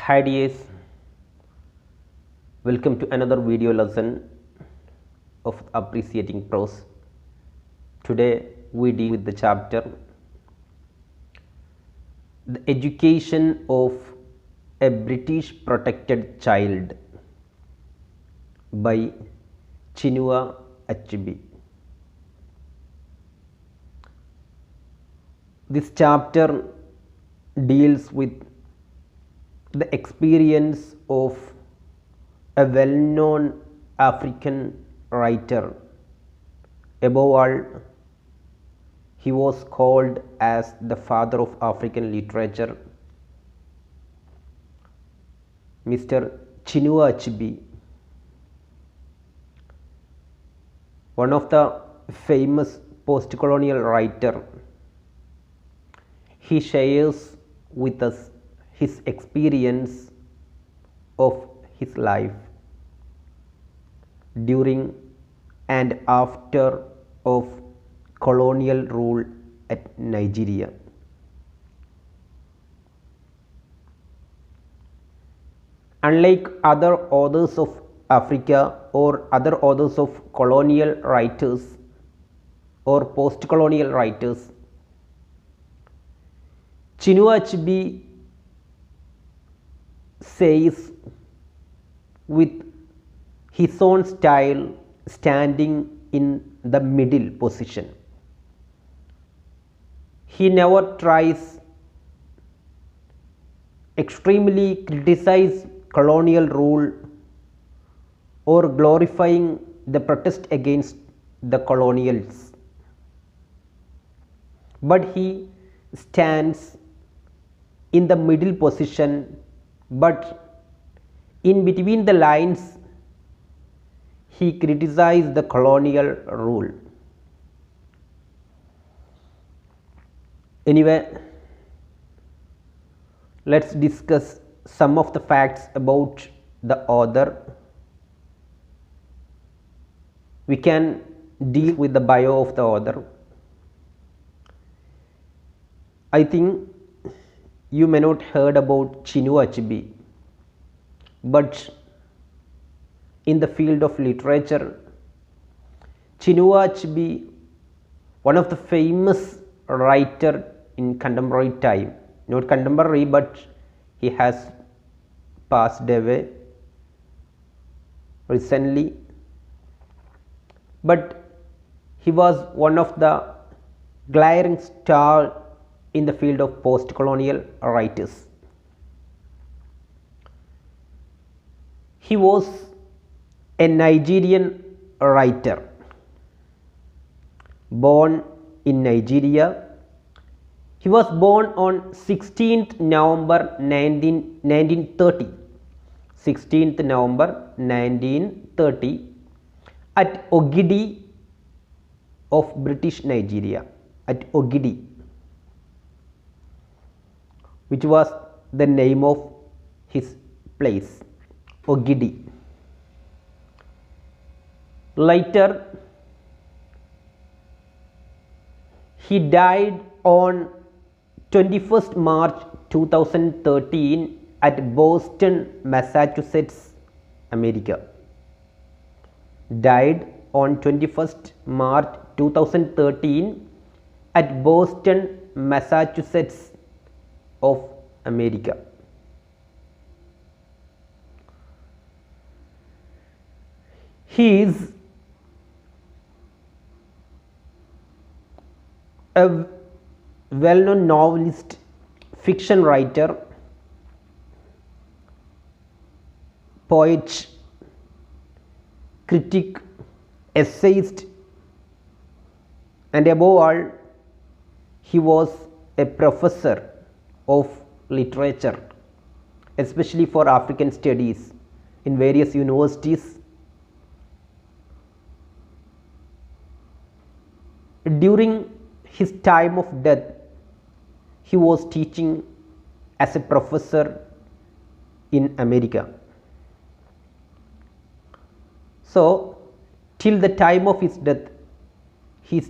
Hi dears, welcome to another video lesson of appreciating prose. Today we deal with the chapter The Education of a British Protected Child by Chinua Achebe. This chapter deals with the experience of a well-known African writer. Above all, he was called as the father of African literature, Mr. Chinua Achebe, one of the famous post-colonial writer. He shares with us his experience of his life during and after of colonial rule at Nigeria. Unlike other authors of Africa or other authors of colonial writers or post-colonial writers, Chinua Achebe says with his own style standing in the middle position. He never tries extremely criticize colonial rule or glorifying the protest against the colonials, but he stands in the middle position, but in between the lines he criticized the colonial rule. Anyway, let's discuss some of the facts about the author. We can deal with the bio of the author. I think you may not heard about Chinua Achebe, but in the field of literature, Chinua Achebe, one of the famous writer in contemporary time, not contemporary, but he has passed away recently, but he was one of the glaring star in the field of post-colonial writers. He was a Nigerian writer born in Nigeria. He was born on 16th November 1930. 16th November 1930 at Ogidi of British Nigeria, at Ogidi, which was the name of his place, Ogidi. Later, he died on 21st March 2013 at Boston, Massachusetts, America. Died on 21st March 2013 at Boston, Massachusetts of America. He is a well-known novelist, fiction writer, poet, critic, essayist, and above all, he was a professor of literature, especially for African studies in various universities. During his time of death, he was teaching as a professor in America. So, till the time of his death, he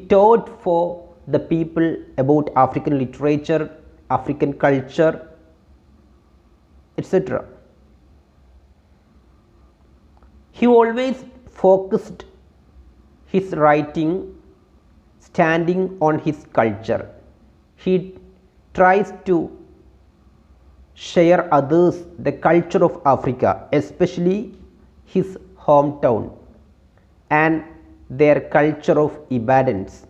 taught for the people about African literature African culture, etc. He always focused his writing standing on his culture. He tries to share others the culture of Africa, especially his hometown and their culture of Ibadans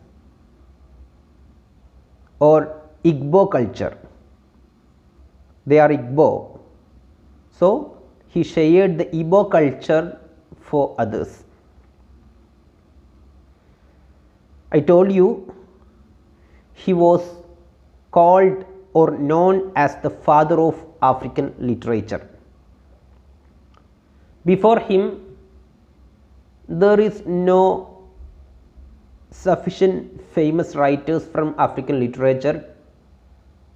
or Igbo culture. They are Igbo. So he shared the Igbo culture for others. I told you he was called or known as the father of African literature. Before him, there is no sufficient famous writers from African literature.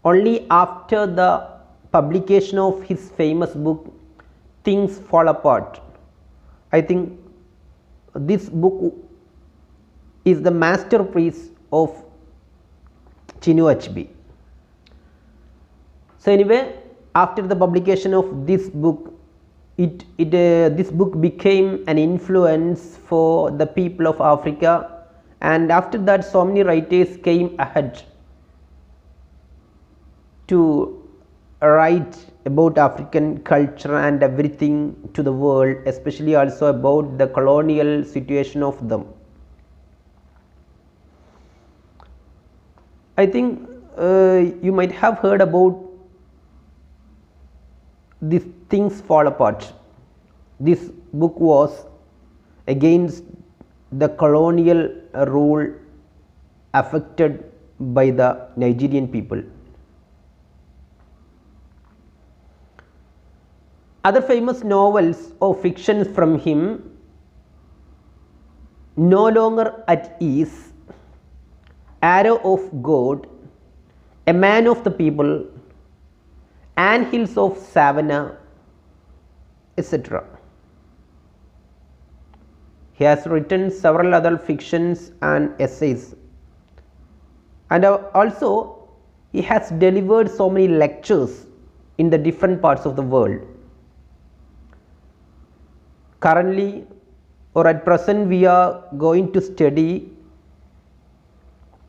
Only after the publication of his famous book, Things Fall Apart, I think this book is the masterpiece of Chinua Achebe. So anyway, after the publication of this book, this book became an influence for the people of Africa, and after that so many writers came ahead to write about African culture and everything to the world, especially also about the colonial situation of them. I think you might have heard about These Things Fall Apart. This book was against the colonial rule affected by the Nigerian people. Other famous novels or fictions from him: No Longer at Ease, Arrow of God, A Man of the People, Anthills of Savannah, etc. He has written several other fictions and essays, and also he has delivered so many lectures in the different parts of the world. Currently or at present, we are going to study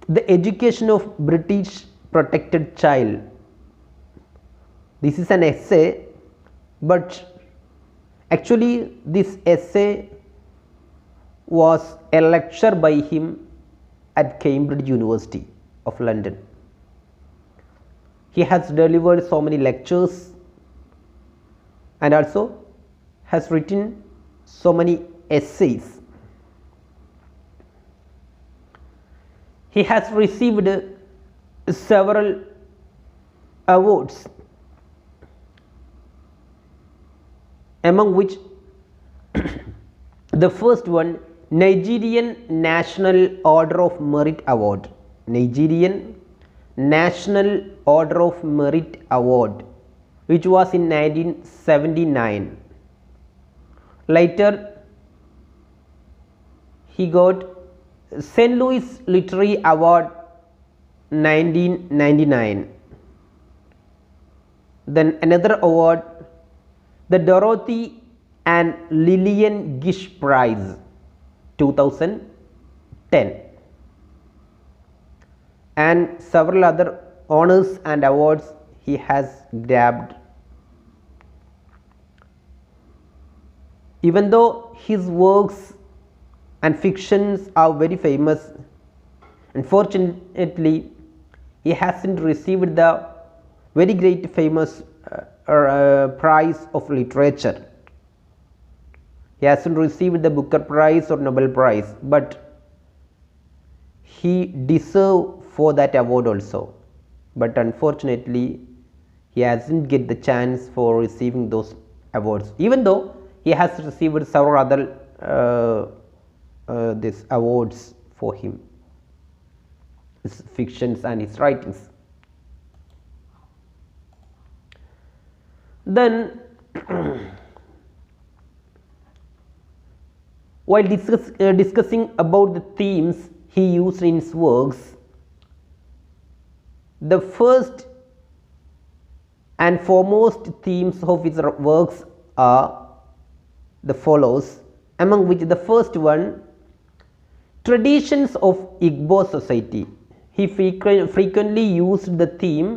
the education of British protected child. This is an essay, but actually this essay was a lecture by him at Cambridge University of London. He has delivered so many lectures and also has written so many essays. He has received several awards, among which the first one, Nigerian National Order of Merit Award. Nigerian National Order of Merit Award, which was in 1979. Later, he got St. Louis Literary Award 1999. Then another award, the Dorothy and Lillian Gish Prize 2010, and several other honors and awards he has grabbed. Even though his works and fictions are very famous, unfortunately he hasn't received the very great famous prize of literature. He hasn't received the Booker Prize or Nobel Prize, but he deserved for that award also. But unfortunately he hasn't get the chance for receiving those awards, even though he has received several other these awards for him, his fictions and his writings. Then while discussing about the themes he used in his works, the first and foremost themes of his works are the follows, among which the first one, traditions of Igbo society. He frequently used the theme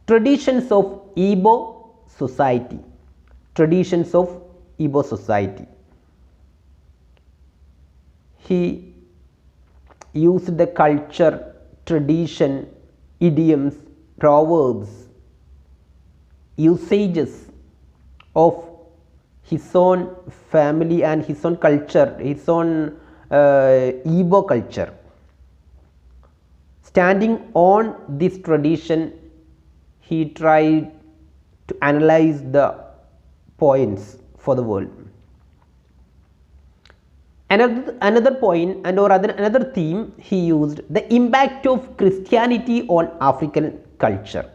traditions of Igbo society. Traditions of Igbo society. He used the culture, tradition, idioms, proverbs, usages of his own family and his own culture, his own Igbo culture. Standing on this tradition, he tried to analyze the points for the world. Another point and or another theme he used, the impact of Christianity on African culture.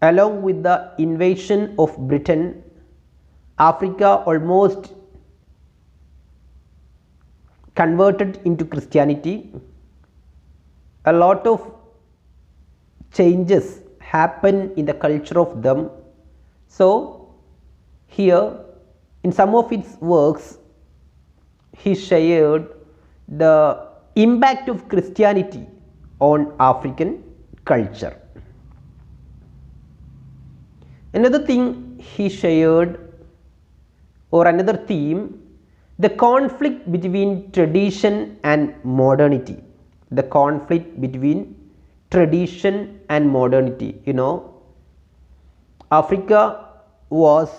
Along with the invasion of Britain, Africa almost converted into Christianity. A lot of changes happen in the culture of them. So here in some of its works he shared the impact of Christianity on African culture. Another thing he shared, or another theme, the conflict between tradition and modernity. The conflict between tradition and modernity. You know, Africa was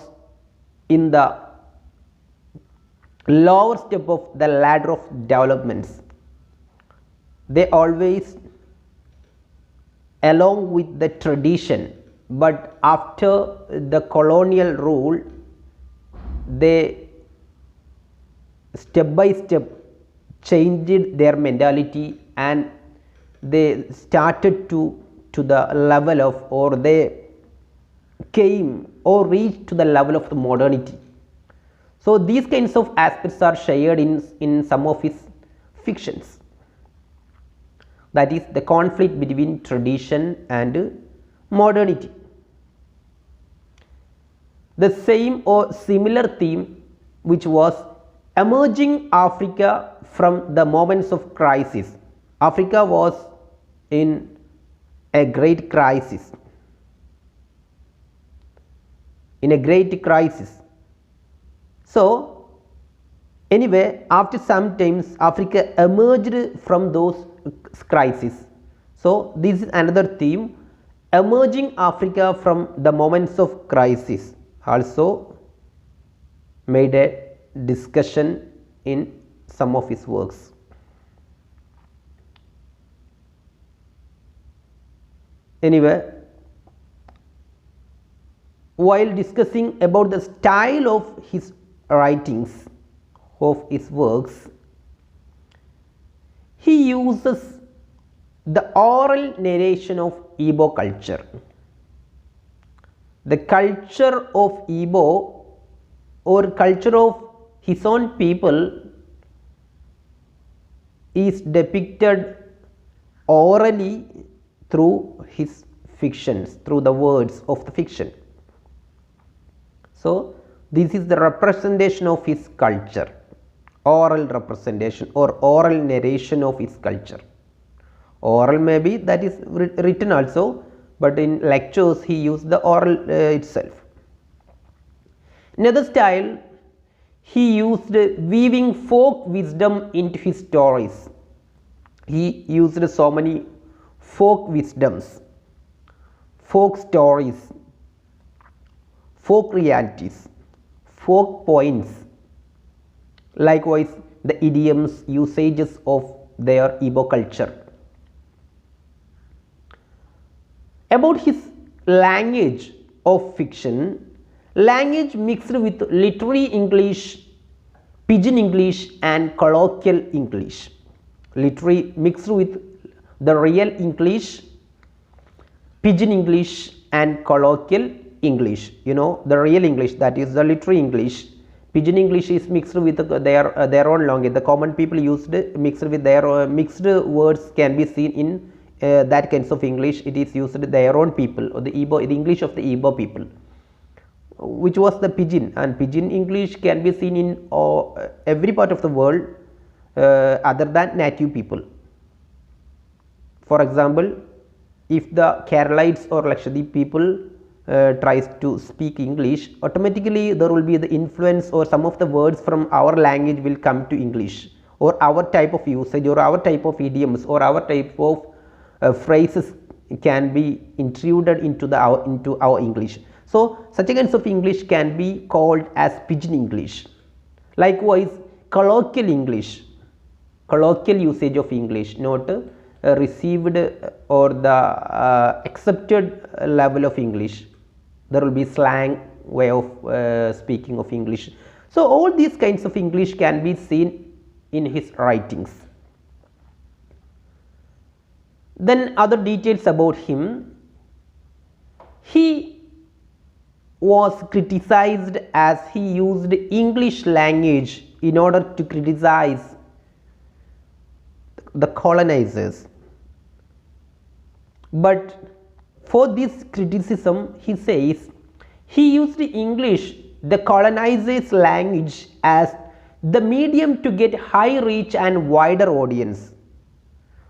in the lower step of the ladder of developments. They always along with the tradition, but after the colonial rule they step by step changed their mentality and they started to the level of, or they came or reached to the level of the modernity. So these kinds of aspects are shared in some of his fictions, that is the conflict between tradition and modernity. The same or similar theme which was emerging Africa from the moments of crisis. Africa was in a great crisis, So anyway, after some times Africa emerged from those crises. So this is another theme, emerging Africa from the moments of crisis, also made a discussion in some of his works. Anyway, while discussing about the style of his writings, of his works, he uses the oral narration of Igbo culture. The culture of Igbo, or culture of his own people, is depicted orally through his fictions, through the words of the fiction. So this is the representation of his culture, oral representation or oral narration of his culture. Oral maybe that is written also, but in lectures he used the oral itself. Another style, he used weaving folk wisdom into his stories. He used so many folk wisdoms, folk stories, folk realities, folk points, likewise the idioms, usages of their Igbo culture. About his language of fiction, language mixed with literary English, pidgin English and colloquial English. Literary mixed with the real English, pidgin English and colloquial English. You know, the real English, that is the literary English. Pidgin English is mixed with their own language. The common people used mixed with their mixed words can be seen in that kinds of English. It is used their own people, or the English of the Igbo people, which was the pidgin. And pidgin English can be seen in every part of the world other than native people. For example, if the Keralites or Lakshadweep people tries to speak English, automatically there will be the influence, or some of the words from our language will come to English, or our type of usage, or our type of idioms, or our type of phrases can be intruded into our English. So such kinds of English can be called as pidgin English. Likewise, colloquial English, colloquial usage of English, not received or the accepted level of English. There will be slang way of speaking of English. So all these kinds of English can be seen in his writings. Then other details about him: he was criticized as he used English language in order to criticize the colonizers. But for this criticism, he says he used English, the colonizers' language, as the medium to get high reach and wider audience.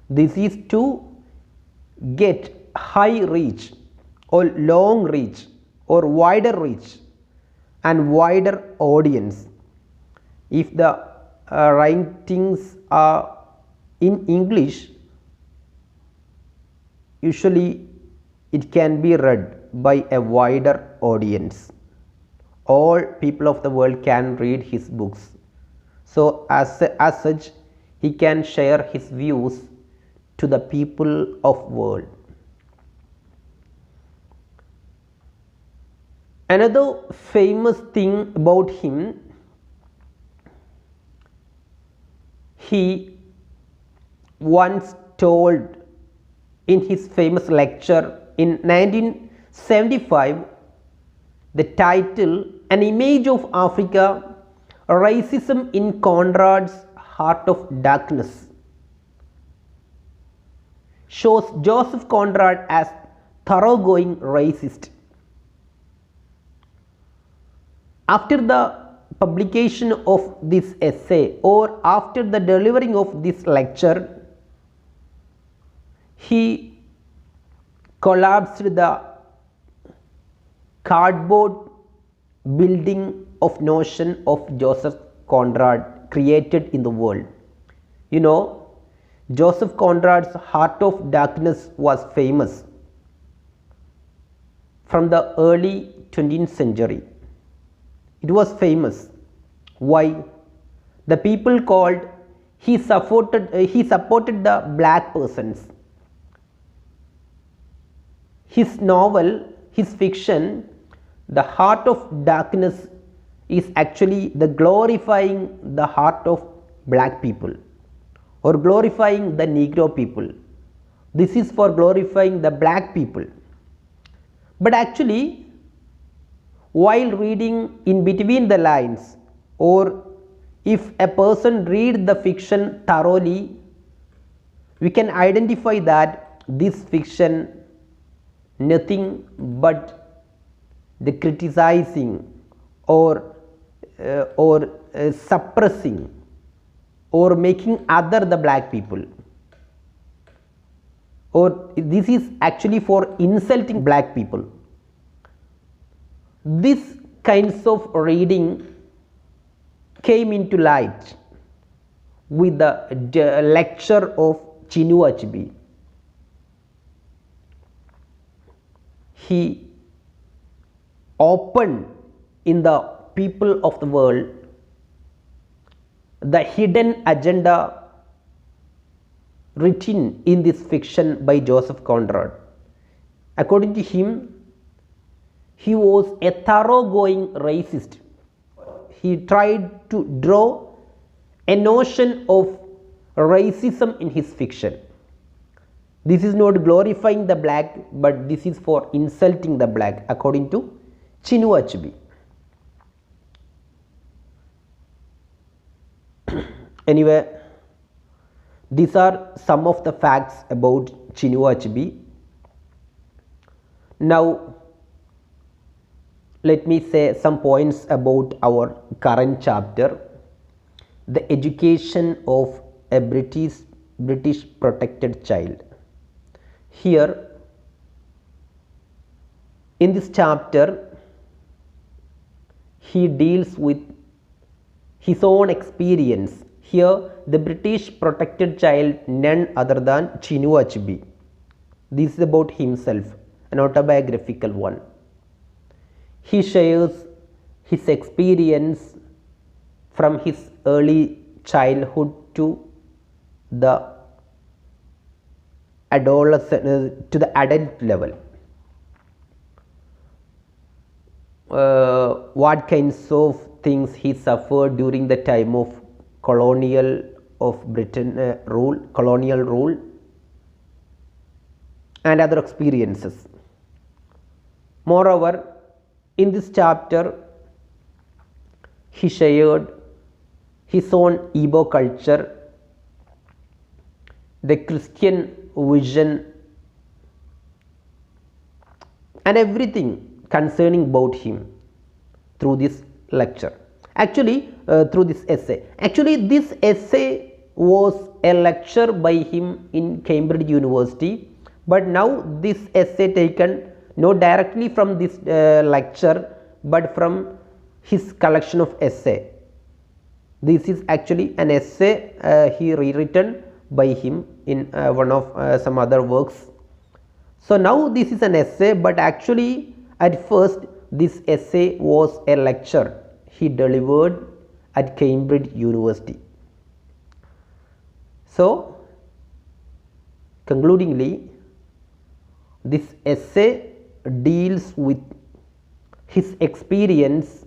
This is to get high reach or long reach or wider reach and wider audience. If the writings are in English, usually it can be read by a wider audience. All people of the world can read his books. So as such, he can share his views to the people of world. Another famous thing about him, he once told in his famous lecture in 1975, the title, An Image of Africa, Racism in Conrad's Heart of Darkness, shows Joseph Conrad as thoroughgoing racist. After the publication of this essay, or after the delivering of this lecture, he collapsed the cardboard building of notion of Joseph Conrad created in the world. You know, Joseph Conrad's Heart of Darkness was famous from the early 20th century. It was famous. Why? The people called, he supported the black persons. His novel, his fiction, The Heart of Darkness, is actually the glorifying the heart of black people, or glorifying the Negro people. This is for glorifying the black people. But actually, while reading in between the lines, or if a person read the fiction thoroughly, we can identify that this fiction nothing but the criticizing or suppressing or making other the black people, or this is actually for insulting black people. This kinds of reading came into light with the lecture of Chinua Achebe. He opened in the people of the world the hidden agenda written in this fiction by Joseph Conrad. According to him, he was a thoroughgoing racist. He tried to draw a notion of racism in his fiction. This is not glorifying the black, but this is for insulting the black, according to Chinua Achebe. Anyway, These are some of the facts about Chinua Achebe. Now, let me say some points about our current chapter, the education of a British protected child. Here, in this chapter, he deals with his own experience. Here, the British protected child, none other than Chinua Achebe. This is about himself, an autobiographical one. He shares his experience from his early childhood to the adolescent to the adult level. What kinds of things he suffered during the time of colonial rule, and other experiences. Moreover, in this chapter, he shared his own Igbo culture, the Christian vision, and everything concerning about him through this lecture. Through this essay. This essay was a lecture by him in Cambridge University, but now this essay taken not directly from this lecture, but from his collection of essay. This is actually an essay he rewritten by him in one of some other works. So now this is an essay, but actually at first this essay was a lecture he delivered at Cambridge University. So concludingly, this essay deals with his experience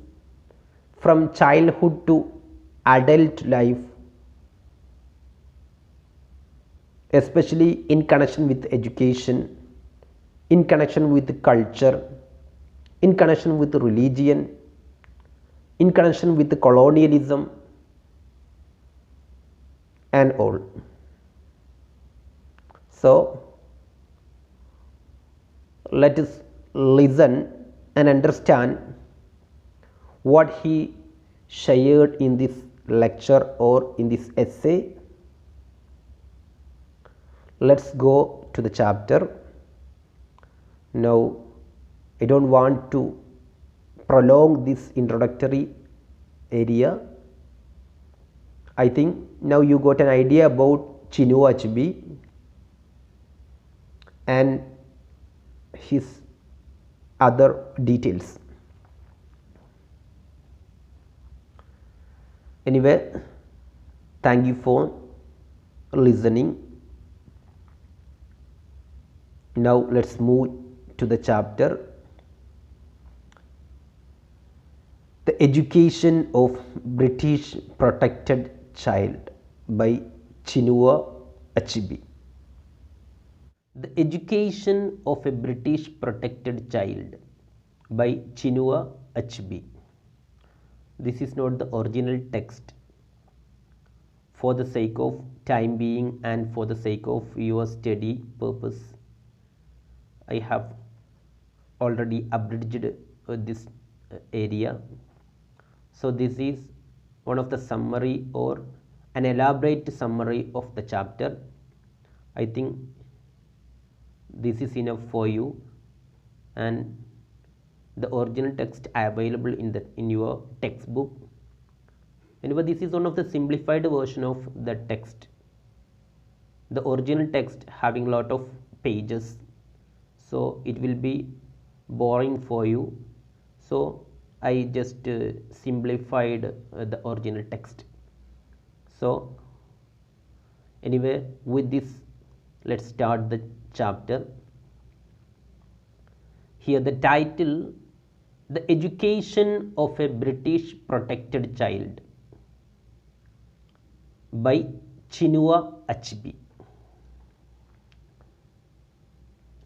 from childhood to adult life, especially in connection with education, in connection with culture, in connection with religion, in connection with colonialism, and all. So let us listen and understand what he shared in this lecture or in this essay. Let's go to the chapter. Now, I don't want to prolong this introductory area. I think now you got an idea about Chinua Achebe and his other details. Anyway, thank you for listening. Now let's move to the chapter, The Education of British Protected Child by Chinua Achebe. The Education of a British Protected Child by Chinua Achebe. This is not the original text. For the sake of time being and for the sake of your study purpose, I have already abridged this area. So this is one of the summary or an elaborate summary of the chapter. I think this is enough for you, and the original text available in your textbook. Anyway, this is one of the simplified version of the text. The original text having a lot of pages, so it will be boring for you. So I just simplified the original text. So anyway, with this, let's start the chapter. Here the title, The Education of a British Protected Child by Chinua Achebe.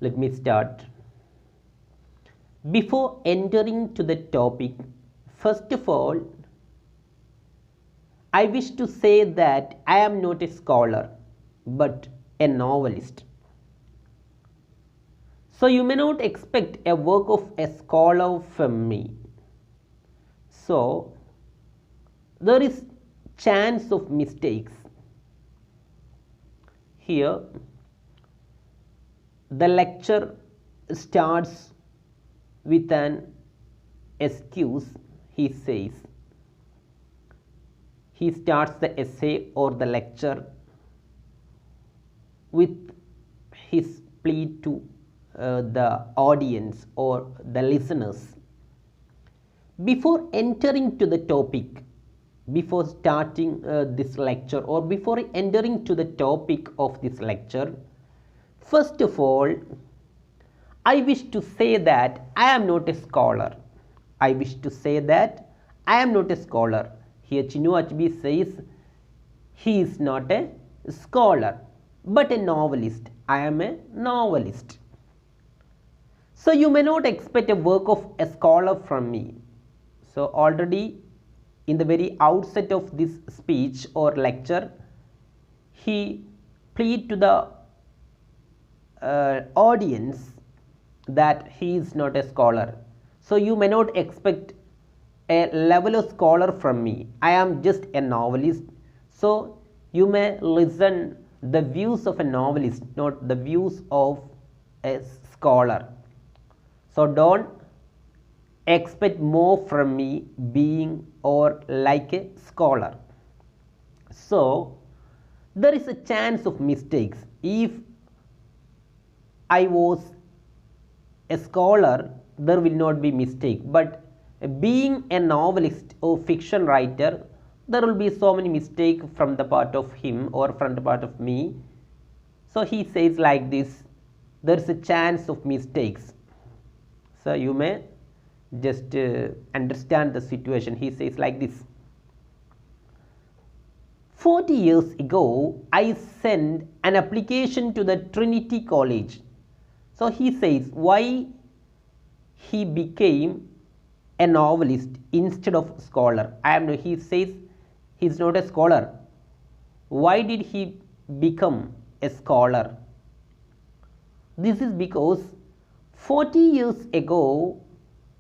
Let me start. Before entering to the topic, first of all, I wish to say that I am not a scholar but a novelist. So you may not expect a work of a scholar from me. So there is chance of mistakes. Here the lecture starts with an excuse. He says, he starts the essay or the lecture with his plea to the audience or the listeners. Before entering to the topic, before starting this lecture or before entering to the topic of this lecture, first of all, I wish to say that I am not a scholar. I wish to say that I am not a scholar. Here Chinua Achebe says he is not a scholar but a novelist. I am a novelist. So you may not expect a work of a scholar from me. So already in the very outset of this speech or lecture, he plead to the audience that he is not a scholar. So you may not expect a level of scholar from me. I am just a novelist. So you may listen the views of a novelist, not the views of a scholar. So don't expect more from me being or like a scholar. So there is a chance of mistakes. If I was a scholar, there will not be mistake, but being a novelist or fiction writer, there will be so many mistakes from the part of him or from the part of me. So he says like this, there is a chance of mistakes. So you may just understand the situation. He says like this, 40 years ago I sent an application to the Trinity College. So he says why he became a novelist instead of scholar. He says he is not a scholar. Why did he become a scholar? This is because 40 years ago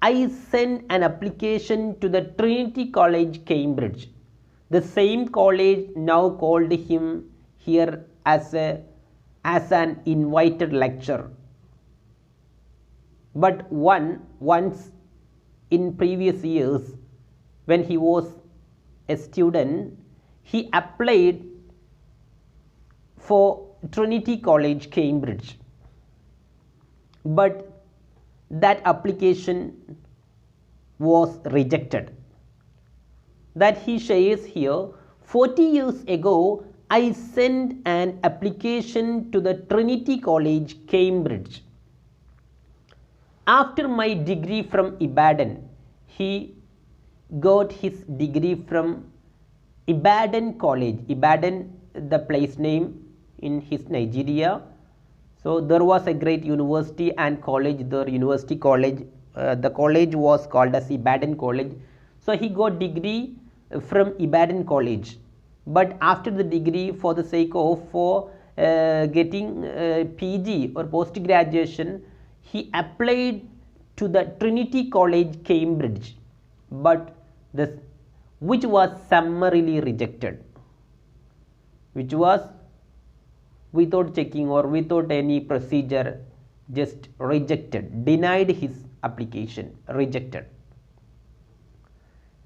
I sent an application to the Trinity College, Cambridge. The same college now called him here as an invited lecturer. But once in previous years, when he was a student, he applied for Trinity College, Cambridge. But that application was rejected. That he shares here, 40 years ago, I sent an application to the Trinity College, Cambridge. After my degree from Ibadan, he got his degree from Ibadan College. Ibadan, the place name in his Nigeria. So there was a great university and college there, university college. The college was called as Ibadan College. So he got degree from Ibadan College. But after the degree, for the sake of getting PG or post graduation, he applied to the Trinity College, Cambridge, but which was summarily rejected, which was without checking or without any procedure, just rejected, denied his application, rejected.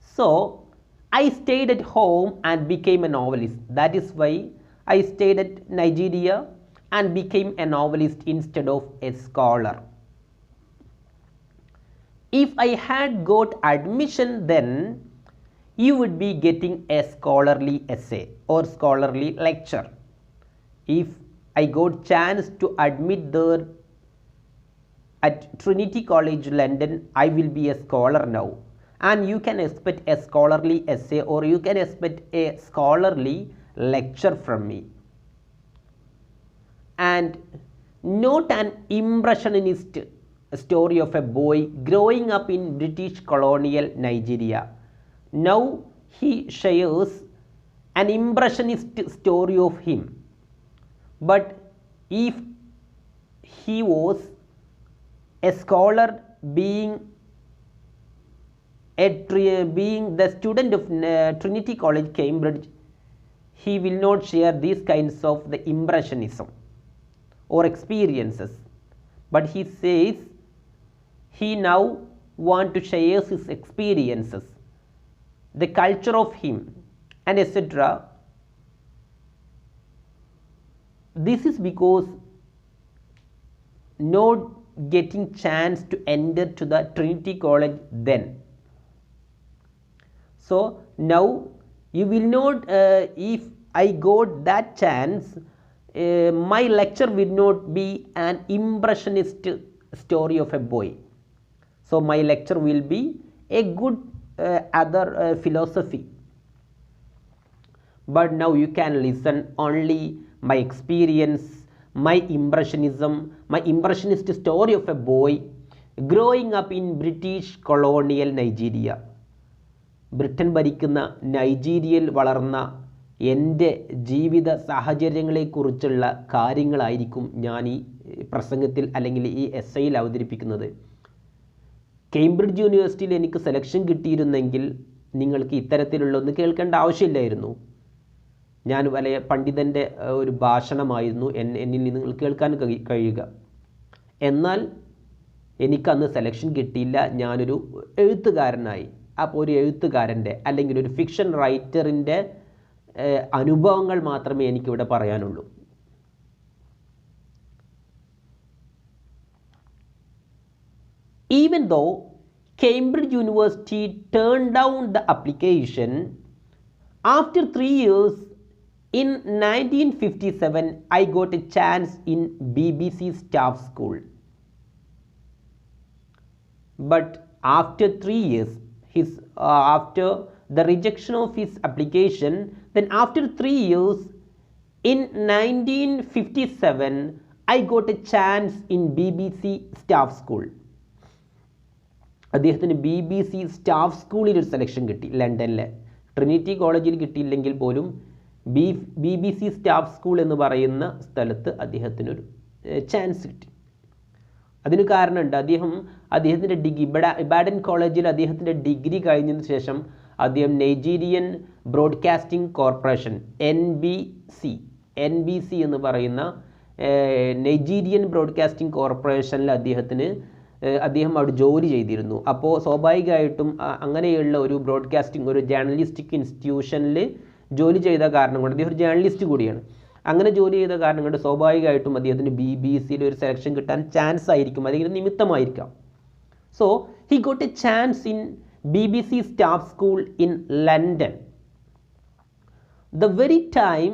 So I stayed at home and became a novelist. That is why I stayed at Nigeria and became a novelist instead of a scholar. If I had got admission then, you would be getting a scholarly essay or scholarly lecture. If I got chance to admit there at Trinity College, London, I will be a scholar now. And you can expect a scholarly essay or you can expect a scholarly lecture from me. And not an impressionist story of a boy growing up in British colonial Nigeria. Now he shares an impressionist story of him. but if he was a scholar, being being the student of Trinity College, Cambridge, he will not share these kinds of the impressionism or experiences, but he says he now want to share his experiences, the culture of him, and etc. This is because not getting chance to enter to the Trinity College then. So now you will not, if I got that chance, my lecture will not be an impressionist story of a boy. So my lecture will be a good other philosophy. But now you can listen only my experience, my impressionism, my impressionist story of a boy growing up in British colonial Nigeria. Britain ഭരിക്കുന്ന നൈജീരിയയിൽ വളർന്ന എൻ്റെ ജീവിത സാഹചര്യങ്ങളെക്കുറിച്ചുള്ള കാര്യങ്ങളായിരിക്കും ഞാൻ ഈ പ്രസംഗത്തിൽ അല്ലെങ്കിൽ ഈ എസ്സേയിൽ അവതരിപ്പിക്കുന്നത്. കേംബ്രിഡ്ജ് യൂണിവേഴ്സിറ്റിയിൽ എനിക്ക് സെലക്ഷൻ കിട്ടിയിരുന്നെങ്കിൽ നിങ്ങൾക്ക് ഇത്തരത്തിലുള്ളൊന്ന് കേൾക്കേണ്ട ആവശ്യമില്ലായിരുന്നു. ഞാൻ വലിയ പണ്ഡിതൻ്റെ ഒരു ഭാഷണമായിരുന്നു എന്നിൽ നിന്ന് നിങ്ങൾ കേൾക്കാൻ കഴിയുക. എന്നാൽ എനിക്കന്ന് സെലക്ഷൻ കിട്ടിയില്ല. ഞാനൊരു എഴുത്തുകാരനായി. അപ്പോൾ ഒരു എഴുത്തുകാരൻ്റെ അല്ലെങ്കിൽ ഒരു ഫിക്ഷൻ റൈറ്ററിൻ്റെ അനുഭവങ്ങൾ മാത്രമേ എനിക്കിവിടെ പറയാനുള്ളൂ. Even though Cambridge University turned down the application, after 3 years, in 1957, I got a chance in BBC Staff School. But after 3 years, after the rejection of his application, then after 3 years, in 1957, I got a chance in BBC Staff School. അദ്ദേഹത്തിന് BBC staff സ്കൂളിൽ ഒരു selection കിട്ടി. ലണ്ടനിലെ Trinity കോളേജിൽ കിട്ടിയില്ലെങ്കിൽ പോലും BBC staff school എന്ന് പറയുന്ന സ്ഥലത്ത് അദ്ദേഹത്തിനൊരു ചാൻസ് കിട്ടി. അതിന് കാരണമുണ്ട്. അദ്ദേഹത്തിൻ്റെ ഡിഗ്രി ഇബാഡൻ കോളേജിൽ അദ്ദേഹത്തിൻ്റെ ഡിഗ്രി കഴിഞ്ഞതിന് ശേഷം അദ്ദേഹം നൈജീരിയൻ ബ്രോഡ്കാസ്റ്റിംഗ് കോർപ്പറേഷൻ NBC എന്ന് പറയുന്ന നൈജീരിയൻ ബ്രോഡ്കാസ്റ്റിംഗ് കോർപ്പറേഷനിൽ അദ്ദേഹം അവിടെ ജോലി ചെയ്തിരുന്നു. അപ്പോൾ സ്വാഭാവികമായിട്ടും അങ്ങനെയുള്ള ഒരു ബ്രോഡ്കാസ്റ്റിംഗ് ഒരു ജേർണലിസ്റ്റിക് ഇൻസ്റ്റിറ്റ്യൂഷനിൽ ജോലി ചെയ്ത കാരണം കൊണ്ട് അദ്ദേഹം ഒരു ജേർണലിസ്റ്റ് കൂടിയാണ്. അങ്ങനെ ജോലി ചെയ്ത കാരണം കൊണ്ട് സ്വാഭാവികമായിട്ടും അദ്ദേഹത്തിന് BBCയിൽ ഒരു സെലക്ഷൻ കിട്ടാൻ ചാൻസ് ആയിരിക്കും, അല്ലെങ്കിൽ നിമിത്തമായിരിക്കാം. So he got a chance in BBC staff school in London. The very time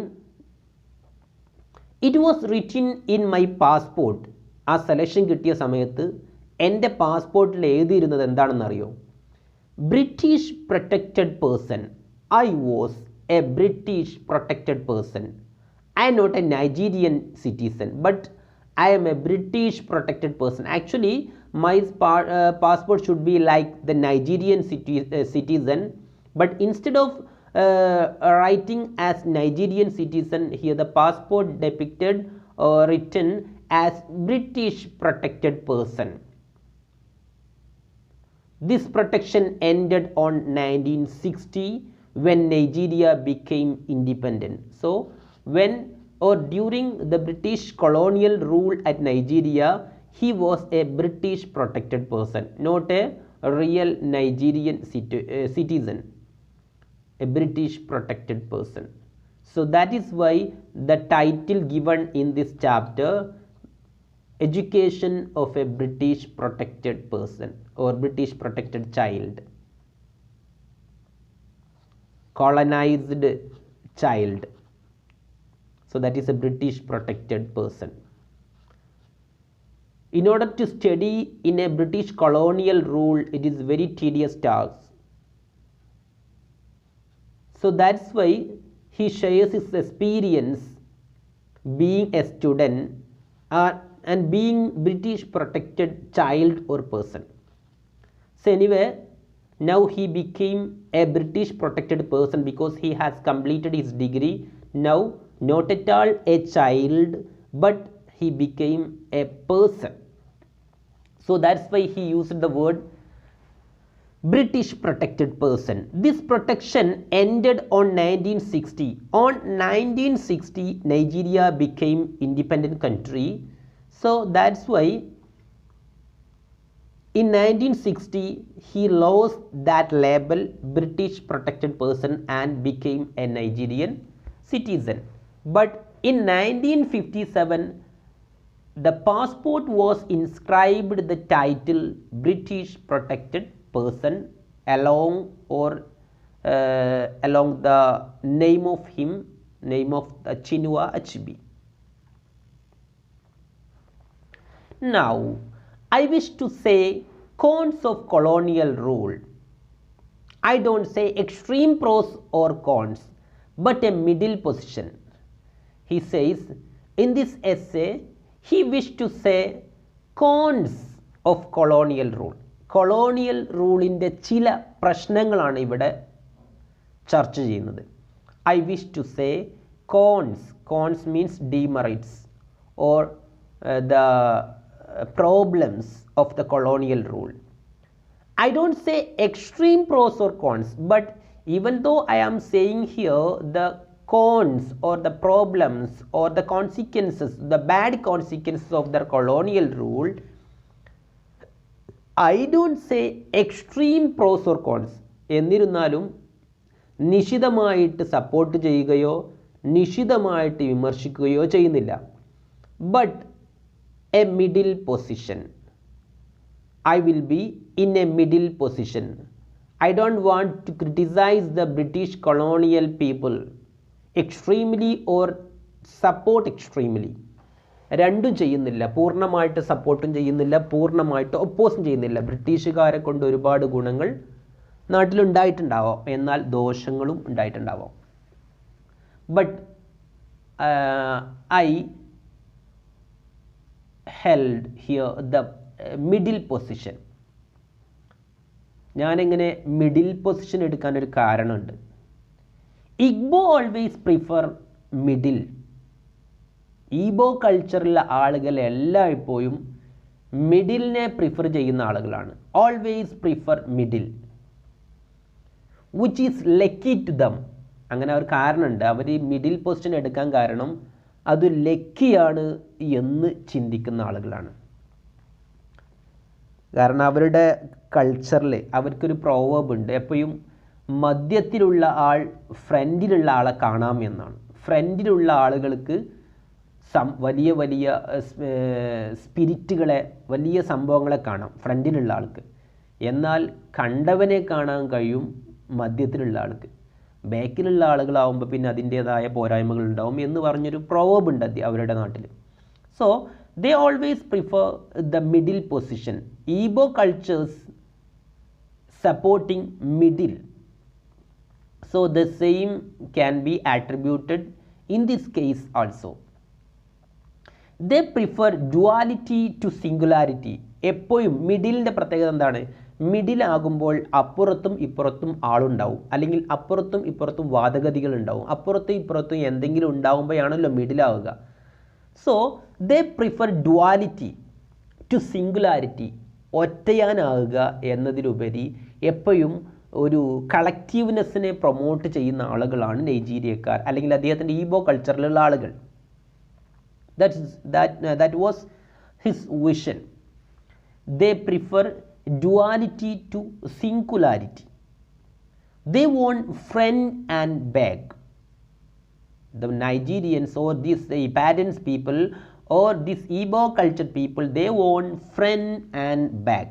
it was written in my passport. ആ സെലക്ഷൻ കിട്ടിയ സമയത്ത് എൻ്റെ പാസ്പോർട്ടിൽ എഴുതിയിരുന്നത് എന്താണെന്നറിയോ? British protected person. I was a British protected person. I am not a Nigerian citizen, but I am a British protected person. Actually, my passport should be like the Nigerian citizen, but instead of writing as Nigerian citizen, here the passport depicted or written as British protected person. This protection ended on 1960 when Nigeria became independent. So when or during the British colonial rule at Nigeria, he was a British protected person, not a real Nigerian citizen, a British protected person. So that is why the title given in this chapter, Education of a British protected person or British protected child, colonized child. So that is a British protected person. In order to study in a British colonial rule, it is very tedious task. So that's why he shares his experience being a student and being British protected child or person. So anyway, now he became a British protected person because he has completed his degree. Now not at all a child, but he became a person. So that's why he used the word British protected person. This protection ended on 1960. On 1960, Nigeria became independent country. So that's why in 1960, he lost that label British protected person and became a Nigerian citizen. But in 1957, the passport was inscribed the title British protected person along the name of Chinua Achebe. Now, I wish to say cons of colonial rule. I don't say extreme pros or cons, but a middle position. He says in this essay, he wished to say cons of colonial rule. Colonial റൂളിൻ്റെ ചില പ്രശ്നങ്ങളാണ് ഇവിടെ ചർച്ച ചെയ്യുന്നത്. I wish to say cons means demerits or the problems of the colonial rule. I don't say extreme pros or cons, but even though I am saying here the cons or the problems or the consequences, the bad consequences of the colonial rule, I don't say extreme pros or cons. എന്നിരുന്നാലും നിശിതമായിട്ട് support ചെയ്യുകയോ നിശിതമായിട്ട് വിമർശിക്കുകയോ ചെയ്യുന്നില്ല. But A middle position. I will be in a middle position. I don't want to criticize the British colonial people extremely or support extremely. രണ്ടും ചെയ്യുന്നില്ല. പൂർണ്ണമായിട്ട് സപ്പോർട്ടും ചെയ്യുന്നില്ല, പൂർണ്ണമായിട്ട് ഒപ്പോസും ചെയ്യുന്നില്ല. ബ്രിട്ടീഷുകാരെ കൊണ്ട് ഒരുപാട് ഗുണങ്ങൾ നാട്ടിലുണ്ടായിട്ടുണ്ടാവാം, എന്നാൽ ദോഷങ്ങളും ഉണ്ടായിട്ടുണ്ടാവാം. But I held here the middle position. ഞാനെങ്ങനെ മിഡിൽ പൊസിഷൻ എടുക്കാനൊരു കാരണമുണ്ട്. Igbo always prefer middle. Igbo കൾച്ചറിലെ ആളുകൾ എല്ലായ്പ്പോഴും മിഡിലിനെ പ്രിഫർ ചെയ്യുന്ന ആളുകളാണ്. Always prefer middle which is lucky to them. അങ്ങനെ ഒരു കാരണമുണ്ട്. അവർ ഈ മിഡിൽ പൊസിഷൻ എടുക്കാൻ കാരണം അത് ലക്കിയാണ് എന്ന് ചിന്തിക്കുന്ന ആളുകളാണ്. കാരണം അവരുടെ കൾച്ചറിൽ അവർക്കൊരു പ്രോവേർബ് ഉണ്ട്, എപ്പോഴും മധ്യത്തിലുള്ള ആൾ ഫ്രണ്ടിലുള്ള ആളെ കാണാം എന്നാണ്. ഫ്രണ്ടിലുള്ള ആളുകൾക്ക് വലിയ വലിയ സ്പിരിറ്റുകളെ, വലിയ സംഭവങ്ങളെ കാണാം ഫ്രണ്ടിലുള്ള ആൾക്ക്. എന്നാൽ കണ്ടവനെ കാണാൻ കഴിയും മധ്യത്തിലുള്ള ആൾക്ക്. ബാക്കിലുള്ള ആളുകളാവുമ്പോൾ പിന്നെ അതിൻ്റേതായ പോരായ്മകൾ ഉണ്ടാവും എന്ന് പറഞ്ഞൊരു പ്രോവേർബ് ഉണ്ട് അവരുടെ നാട്ടിൽ. So they always prefer the middle position. Igbo cultures supporting middle. So the same can be attributed in this case also. They prefer duality to singularity. എപ്പോഴും മിഡിലിൻ്റെ പ്രത്യേകത എന്താണ്? മിഡിൽ ആകുമ്പോൾ അപ്പുറത്തും ഇപ്പുറത്തും ആളുണ്ടാവും, അല്ലെങ്കിൽ അപ്പുറത്തും ഇപ്പുറത്തും വാദഗതികൾ ഉണ്ടാവും. അപ്പുറത്തും ഇപ്പുറത്തും എന്തെങ്കിലും ഉണ്ടാവുമ്പോഴാണല്ലോ മിഡിലാവുക. So they prefer duality to singularity. ഒറ്റയാനാവുക എന്നതിലുപരി എപ്പോഴും ഒരു കളക്റ്റീവ്നെസ്സിനെ പ്രൊമോട്ട് ചെയ്യുന്ന ആളുകളാണ് നൈജീരിയക്കാർ, അല്ലെങ്കിൽ അദ്ദേഹത്തിൻ്റെ ഈബോ കൾച്ചറിലുള്ള ആളുകൾ. that was his vision. They prefer duality to singularity. They want friend and beg. The Nigerians or these Ipadans people or these Igbo culture people, they want friend and beg.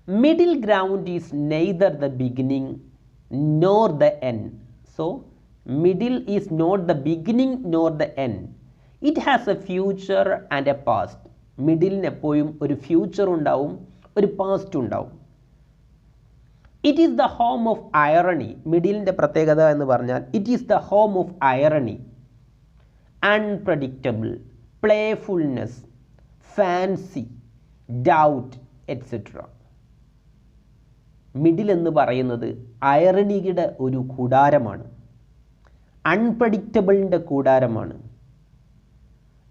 Middle ground is neither the beginning nor the end. So middle is not the beginning nor the end. It has a future and a past. മിഡിലിന് എപ്പോഴും ഒരു future ഉണ്ടാവും, ഒരു past ഉണ്ടാവും. It is the home of irony. മിഡിലിൻ്റെ പ്രത്യേകത എന്ന് പറഞ്ഞാൽ it is the home of irony, unpredictable, playfulness, fancy, doubt etcetera. Middle എന്ന് പറയുന്നത് ഐറണിയുടെ ഒരു കൂടാരമാണ്. അൺപ്രഡിക്റ്റബിളിൻ്റെ കൂടാരമാണ്,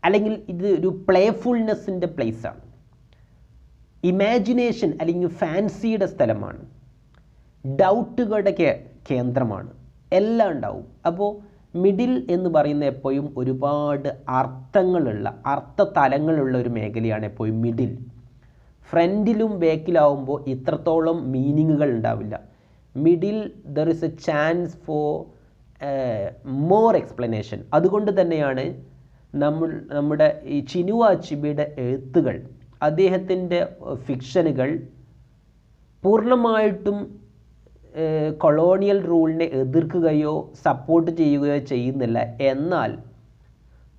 അല്ലെങ്കിൽ ഇത് ഒരു പ്ലേഫുൾനെസ്സിൻ്റെ പ്ലേസാണ്, ഇമാജിനേഷൻ അല്ലെങ്കിൽ ഫാൻസിയുടെ സ്ഥലമാണ്, ഡൗട്ടുകളുടെ കേന്ദ്രമാണ്, എല്ലാം ഉണ്ടാവും. അപ്പോൾ മിഡിൽ എന്ന് പറയുന്ന എപ്പോഴും ഒരുപാട് അർത്ഥതലങ്ങളുള്ള ഒരു മേഖലയാണ് എപ്പോഴും മിഡിൽ. ഫ്രണ്ടിലും ബാക്കിലാവുമ്പോൾ ഇത്രത്തോളം മീനിങ്ങുകൾ ഉണ്ടാവില്ല. Middle there is A chance for more explanation. അതുകൊണ്ട് തന്നെയാണ് നമ്മുടെ ഈ ചിനുവ അച്ചിബിയുടെ എഴുത്തുകൾ, അദ്ദേഹത്തിൻ്റെ ഫിക്ഷനുകൾ പൂർണ്ണമായിട്ടും കൊളോണിയൽ റൂളിനെ എതിർക്കുകയോ സപ്പോർട്ട് ചെയ്യുകയോ ചെയ്യുന്നില്ല. എന്നാൽ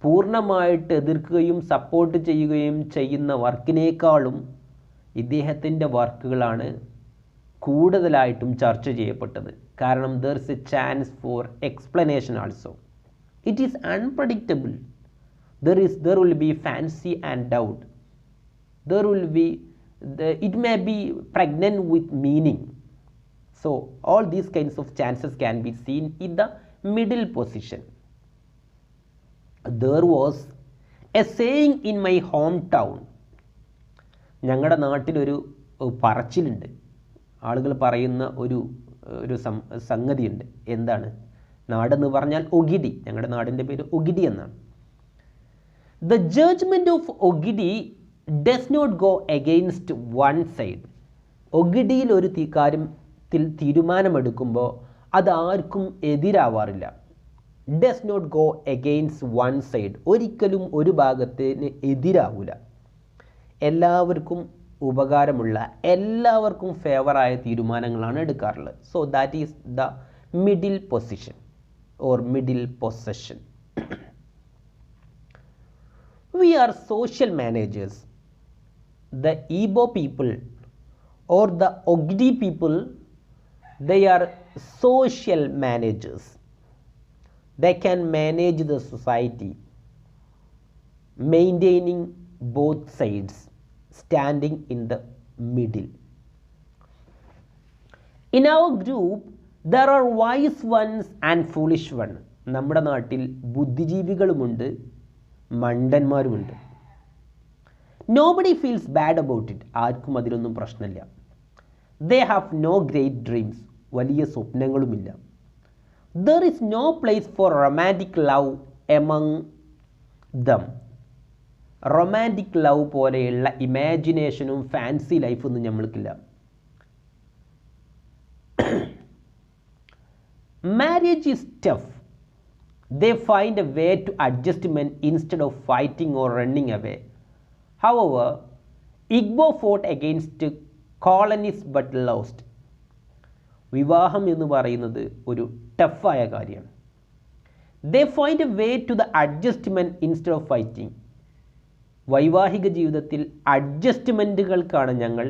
പൂർണ്ണമായിട്ട് എതിർക്കുകയും സപ്പോർട്ട് ചെയ്യുകയും ചെയ്യുന്ന വർക്കിനേക്കാളും ഇദ്ദേഹത്തിൻ്റെ വർക്കുകളാണ് കൂടുതലായിട്ടും ചർച്ച ചെയ്യപ്പെട്ടത്. കാരണം there is A chance for explanation also. It is unpredictable. There will be fancy and doubt. It may be pregnant with meaning. So all these kinds of chances can be seen in the middle position. There was a saying in my hometown. ഞങ്ങളുടെ നാട്ടിലൊരു പറച്ചിലുണ്ട്, ആളുകൾ പറയുന്ന ഒരു സംഗതിയുണ്ട്. എന്താണ്? നാടെന്ന് പറഞ്ഞാൽ ഒഗിഡി. ഞങ്ങളുടെ നാടിൻ്റെ പേര് ഒഗിഡി എന്നാണ്. The judgment of Ogidi does not go against one side. ഒഗിഡിയിൽ ഒരു കാര്യത്തിൽ തീരുമാനമെടുക്കുമ്പോൾ അതാർക്കും എതിരാവാറില്ല. Does not go against one side. ഒരിക്കലും ഒരു ഭാഗത്തിന് എതിരാവില്ല. എല്ലാവർക്കും ഉപകാരമുള്ള, എല്ലാവർക്കും ഫേവറായ തീരുമാനങ്ങളാണ് എടുക്കാറുള്ളത്. So that is the middle position or middle possession. We are social managers. The Igbo people or the Ogidi people, they are social managers. They can manage the society, maintaining both sides, standing in the middle. In our group, there are wise ones and foolish ones. നമ്മുടെ നാട്ടിൽ ബുദ്ധിജീവികളുമുണ്ട്, മണ്ടന്മാരുമുണ്ട്. Nobody feels bad about it. ആർക്കും അതിലൊന്നും പ്രശ്നമില്ല. They have no great dreams. വലിയ സ്വപ്നങ്ങളുമില്ല. There is no place for romantic love among them. Romantic love പോലെയുള്ള ഇമാജിനേഷനും ഫാൻസി ലൈഫൊന്നും നമ്മൾക്കില്ല. Marriage is tough. They find a way to adjustment instead of fighting or running away. However, Igbo fought against colonies but lost. വിവാഹം എന്ന് പറയുന്നത് ഒരു ടഫായ കാര്യമാണ്. They find a way to the adjustment instead of fighting. വൈവാഹിക ജീവിതത്തിൽ അഡ്ജസ്റ്റ്മെൻറ്റുകൾക്കാണ് ഞങ്ങൾ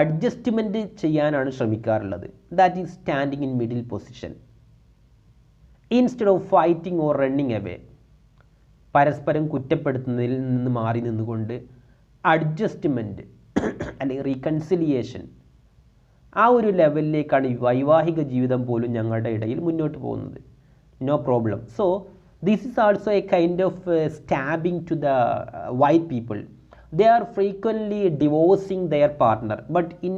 adjustment ചെയ്യാനാണ് ശ്രമിക്കാറുള്ളത്. That is standing in middle position instead of fighting or running away. പരസ്പരം കുറ്റപ്പെടുത്തുന്നതിൽ നിന്ന് മാറി നിന്നുകൊണ്ട് അഡ്ജസ്റ്റ്മെൻറ്റ് അല്ലെങ്കിൽ റീകൺസിലിയേഷൻ, ആ ഒരു ലെവലിലേക്കാണ് ഈ വൈവാഹിക ജീവിതം പോലും ഞങ്ങളുടെ ഇടയിൽ മുന്നോട്ട് പോകുന്നത്. No problem. So this is also a kind of stabbing to the white people. They are frequently divorcing their partner, but in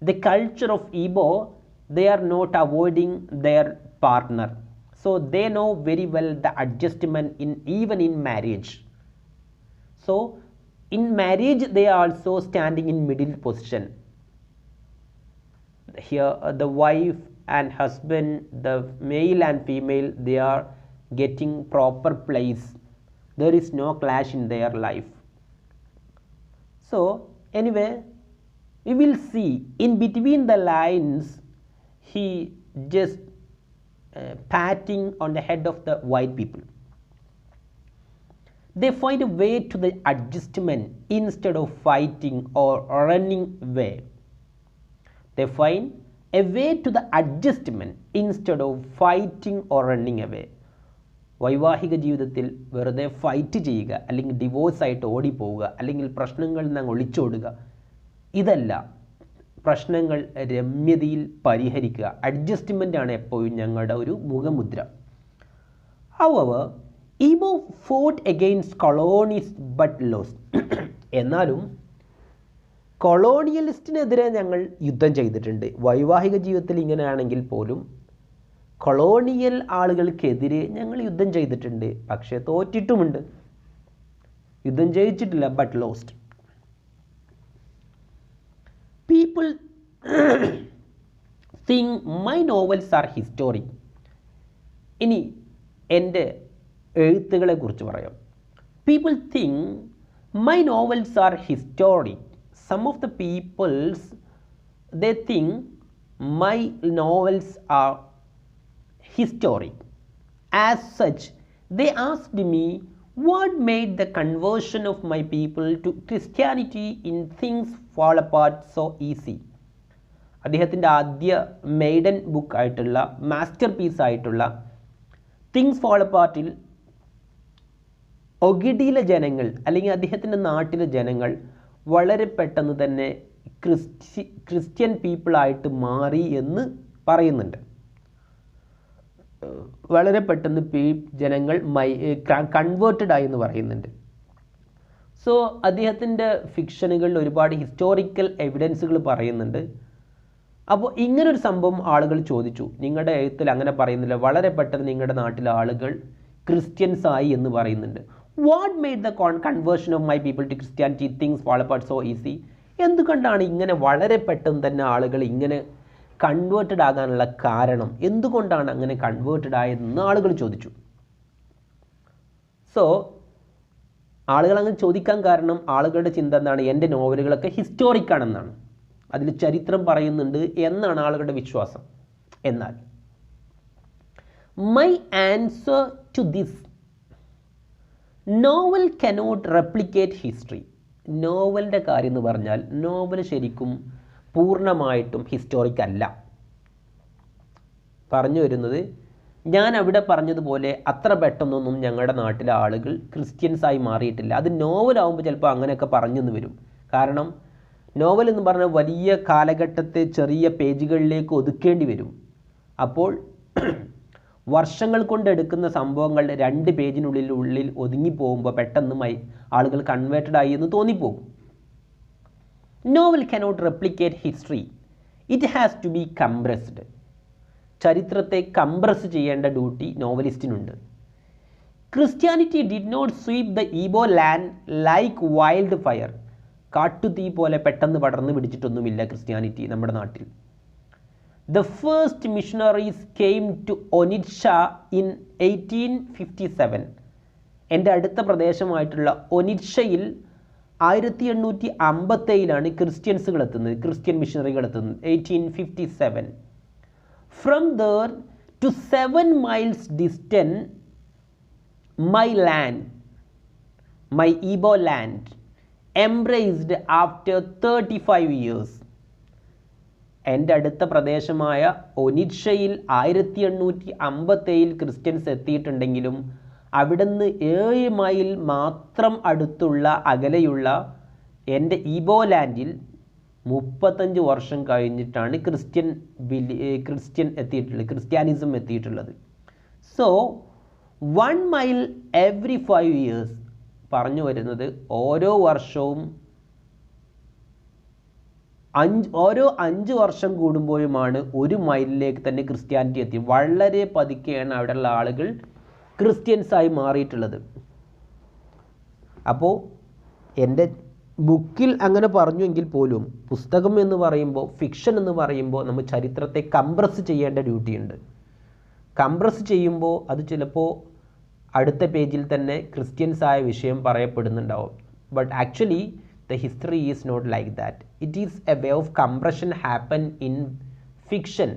the culture of Igbo, they are not avoiding their partner. So they know very well the adjustment even in marriage. So in marriage they are also standing in middle position. Here the wife and husband, the male and female, they are getting proper place. There is no clash in their life. So anyway, we will see in between the lines he just patting on the head of the white people. They find a way to the adjustment instead of fighting or running away. They find a way to the adjustment instead of fighting or running away. വൈവാഹിക ജീവിതത്തിൽ വെറുതെ fight ചെയ്യുക, അല്ലെങ്കിൽ ഡിവോഴ്സായിട്ട് ഓടിപ്പോവുക, അല്ലെങ്കിൽ പ്രശ്നങ്ങളിൽ നിന്ന് ഒളിച്ചോടുക, ഇതല്ല. പ്രശ്നങ്ങൾ രമ്യതയിൽ പരിഹരിക്കുക, അഡ്ജസ്റ്റ്മെൻ്റാണ് എപ്പോഴും ഞങ്ങളുടെ ഒരു മുഖമുദ്ര. However, Igbo fought against colonists but lost. എന്നാലും കൊളോണിയലിസ്റ്റിനെതിരെ ഞങ്ങൾ യുദ്ധം ചെയ്തിട്ടുണ്ട്. വൈവാഹിക ജീവിതത്തിൽ ഇങ്ങനെയാണെങ്കിൽ പോലും കൊളോണിയൽ ആളുകൾക്കെതിരെ ഞങ്ങൾ യുദ്ധം ചെയ്തിട്ടുണ്ട്, പക്ഷേ തോറ്റിട്ടുമുണ്ട്. യുദ്ധം ജയിച്ചിട്ടില്ല, but lost. People think my novels are historic. ഇനി എൻ്റെ എഴുത്തുകളെ കുറിച്ച് പറയാം. People think my novels are historic. Some of the peoples, they think my novels are historic. As such, they asked me what made the conversion of my people to Christianity in Things Fall Apart so easy. അദ്ദേഹത്തിൻ്റെ ആദ്യ maiden book ആയിട്ടുള്ള master piece ആയിട്ടുള്ള things fall അപ്പാർട്ടിൽ ഒഗിഡിയിലെ ജനങ്ങൾ അല്ലെങ്കിൽ അദ്ദേഹത്തിൻ്റെ നാട്ടിലെ ജനങ്ങൾ വളരെ പെട്ടെന്ന് തന്നെ ക്രിസ്ത്യൻ പീപ്പിളായിട്ട് മാറി എന്ന് പറയുന്നുണ്ട്. വളരെ പെട്ടെന്ന് ജനങ്ങൾ കൺവേർട്ടഡ് ആയി എന്ന് പറയുന്നുണ്ട്. സോ അദ്ദേഹത്തിൻ്റെ ഫിക്ഷനുകളിൽ ഒരുപാട് ഹിസ്റ്റോറിക്കൽ എവിഡൻസുകൾ പറയുന്നുണ്ട്. അപ്പോൾ ഇങ്ങനൊരു സംഭവം ആളുകൾ ചോദിച്ചു, നിങ്ങളുടെ എഴുത്തിൽ അങ്ങനെ പറയുന്നില്ല, വളരെ പെട്ടെന്ന് നിങ്ങളുടെ നാട്ടിലെ ആളുകൾ ക്രിസ്ത്യൻസ് ആയി എന്ന് പറയുന്നുണ്ട്. What made the conversion of my people to Christianity Things Fall Apart so easy. എന്തുകൊണ്ടാണ് ഇങ്ങനെ വളരെ പെട്ടെന്ന് തന്നെ ആളുകൾ ഇങ്ങനെ കൺവേർട്ടഡ് ആകാനുള്ള കാരണം? എന്തുകൊണ്ടാണ് അങ്ങനെ കൺവേർട്ടഡ് ആയതെന്ന് ആളുകൾ ചോദിച്ചു. സോ ആളുകൾ അങ്ങനെ ചോദിക്കാൻ കാരണം ആളുകളുടെ ചിന്ത എന്താണ്? എൻ്റെ നോവലുകളൊക്കെ ഹിസ്റ്റോറിക് ആണെന്നാണ്, അതിൽ ചരിത്രം പറയുന്നുണ്ട് എന്നാണ് ആളുകളുടെ വിശ്വാസം. എന്നാൽ my answer to this, novel cannot replicate history. നോവലിൻ്റെ കാര്യം എന്ന് പറഞ്ഞാൽ നോവൽ ശരിക്കും പൂർണ്ണമായിട്ടും ഹിസ്റ്റോറിക് അല്ല. പറഞ്ഞു വരുന്നത്, ഞാൻ അവിടെ പറഞ്ഞതുപോലെ അത്ര പെട്ടെന്നൊന്നും ഞങ്ങളുടെ നാട്ടിലെ ആളുകൾ ക്രിസ്ത്യൻസായി മാറിയിട്ടില്ല. അത് നോവലാവുമ്പോൾ ചിലപ്പോൾ അങ്ങനെയൊക്കെ പറഞ്ഞെന്ന് വരും. കാരണം നോവൽ എന്ന് പറഞ്ഞാൽ വലിയ കാലഘട്ടത്തെ ചെറിയ പേജുകളിലേക്ക് ഒതുക്കേണ്ടി വരും. അപ്പോൾ വർഷങ്ങൾ കൊണ്ടെടുക്കുന്ന സംഭവങ്ങൾ 2 പേജിനുള്ളിൽ ഒതുങ്ങിപ്പോകുമ്പോൾ പെട്ടെന്ന് ആളുകൾ കൺവേർട്ടഡ് ആയി എന്ന് തോന്നിപ്പോകും. Novel cannot replicate history, it has to be compressed. ചരിത്രത്തെ കംപ്രസ് ചെയ്യേണ്ട ഡ്യൂട്ടി നോവലിസ്റ്റിനുണ്ട്. Christianity did not sweep the Ibo land like wild fire. കാട്ടുതീ പോലെ പെട്ടെന്ന് പടർന്നു പിടിച്ചിട്ടൊന്നുമില്ല ക്രിസ്ത്യാനിറ്റി നമ്മുടെ നാട്ടിൽ. The first missionaries came to Onitsha in 1857. എൻ്റെ അടുത്ത പ്രദേശമായിട്ടുള്ള ഒനിറ്റ്ഷയിൽ 1857 ക്രിസ്ത്യൻസുകൾ എത്തുന്നത്, ക്രിസ്ത്യൻ മിഷണറികൾ എത്തുന്നത് 1857. From there to 7 miles distant, my land, my Igbo land, embraced after 35 years. എൻ്റെ അടുത്ത പ്രദേശമായ ഒനിറ്റ്ഷയിൽ 1857 ക്രിസ്ത്യൻസ് എത്തിയിട്ടുണ്ടെങ്കിലും അവിടുന്ന് 7 മൈൽ മാത്രം അടുത്തുള്ള അകലെയുള്ള എൻ്റെ ഈബോ ലാൻഡിൽ 35 വർഷം കഴിഞ്ഞിട്ടാണ് ക്രിസ്ത്യാനിസം എത്തിയിട്ടുള്ളത്. So 1 mile every 5 years. പറഞ്ഞു വരുന്നത് ഓരോ വർഷവും ഓരോ 5 വർഷം കൂടുമ്പോഴുമാണ് 1 മൈലിലേക്ക് തന്നെ ക്രിസ്ത്യാനിറ്റി എത്തി. വളരെ പതുക്കെയാണ് അവിടെയുള്ള ആളുകൾ ക്രിസ്ത്യൻസായി മാറിയിട്ടുള്ളത്. അപ്പോൾ എൻ്റെ ബുക്കിൽ അങ്ങനെ പറഞ്ഞുവെങ്കിൽ പോലും പുസ്തകം എന്ന് പറയുമ്പോൾ, ഫിക്ഷൻ എന്ന് പറയുമ്പോൾ നമ്മൾ ചരിത്രത്തെ കംപ്രസ് ചെയ്യേണ്ട ഡ്യൂട്ടിയുണ്ട്. കംപ്രസ് ചെയ്യുമ്പോൾ അത് ചിലപ്പോൾ അടുത്ത പേജിൽ തന്നെ ക്രിസ്ത്യൻസായ വിഷയം പറയപ്പെടുന്നുണ്ടാവും. But actually the history is not like that. It is a way of compression happen in fiction.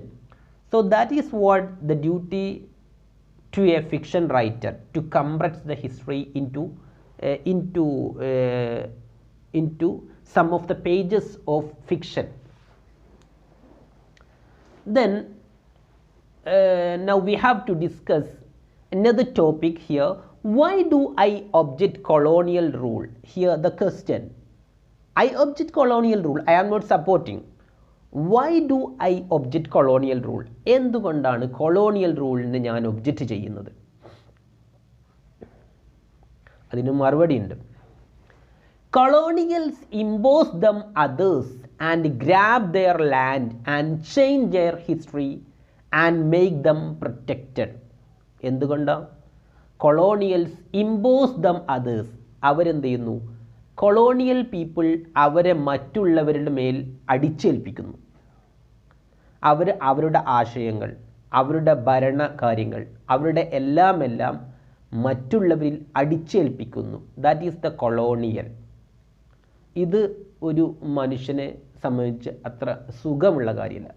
So that is what the duty to a fiction writer, to compress the history into some of the pages of fiction. Then now we have to discuss another topic here. Why do I object colonial rule? Here the question. I object colonial rule. I am not supporting. Why do I object colonial rule? എന്തുകൊണ്ടാണ് colonial റൂളിന് ഞാൻ object ചെയ്യുന്നത്? അതിന് മറുപടി ഉണ്ട്. Colonials impose them others and grab their land and change their history and make them protected. എന്തുകൊണ്ടാണ്? കൊളോണിയൽസ് impose them others, അവരെന്ത് ചെയ്യുന്നു? Colonial people അവരെ മറ്റുള്ളവരുടെ മേൽ അടിച്ചേൽപ്പിക്കുന്നു. അവരുടെ ആശയങ്ങൾ, അവരുടെ ഭരണകാര്യങ്ങൾ, അവരുടെ എല്ലാം മറ്റുള്ളവരിൽ അടിച്ചേൽപ്പിക്കുന്നു. That is the colonial. ഇത് ഒരു മനുഷ്യനെ സംബന്ധിച്ച് അത്ര സുഖമുള്ള കാര്യമല്ല.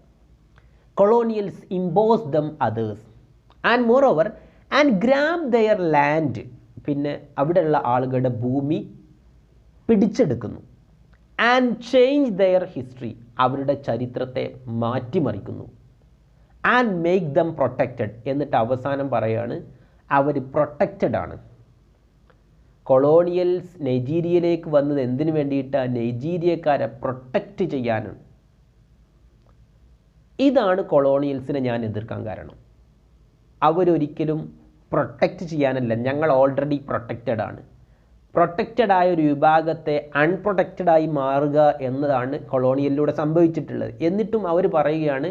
Colonials impose them others and moreover and grab their land, പിന്നെ അവിടെയുള്ള ആളുകളുടെ ഭൂമി പിടിച്ചെടുക്കുന്നു. ആൻഡ് ചേഞ്ച് ദെയർ ഹിസ്റ്ററി, അവരുടെ ചരിത്രത്തെ മാറ്റിമറിക്കുന്നു. ആൻഡ് മേക്ക് ദം പ്രൊട്ടക്റ്റഡ്, എന്നിട്ട് അവസാനം പറയാണ് അവർ പ്രൊട്ടക്റ്റഡ് ആണ്. കൊളോണിയൽസ് നൈജീരിയയിലേക്ക് വന്നത് എന്തിനു വേണ്ടിയിട്ടാണ്? നൈജീരിയക്കാരെ പ്രൊട്ടക്റ്റ് ചെയ്യാനാണ്. ഇതാണ് കൊളോണിയൽസിനെ ഞാൻ എതിർക്കാൻ കാരണം. അവരൊരിക്കലും പ്രൊട്ടക്റ്റ് ചെയ്യാനല്ല, ഞങ്ങൾ ഓൾറെഡി പ്രൊട്ടക്റ്റഡ് ആണ്. പ്രൊട്ടക്റ്റഡായ ഒരു വിഭാഗത്തെ അൺപ്രൊട്ടക്റ്റഡായി മാറുക എന്നതാണ് കൊളോണിയലിലൂടെ സംഭവിച്ചിട്ടുള്ളത്. എന്നിട്ടും അവർ പറയുകയാണ്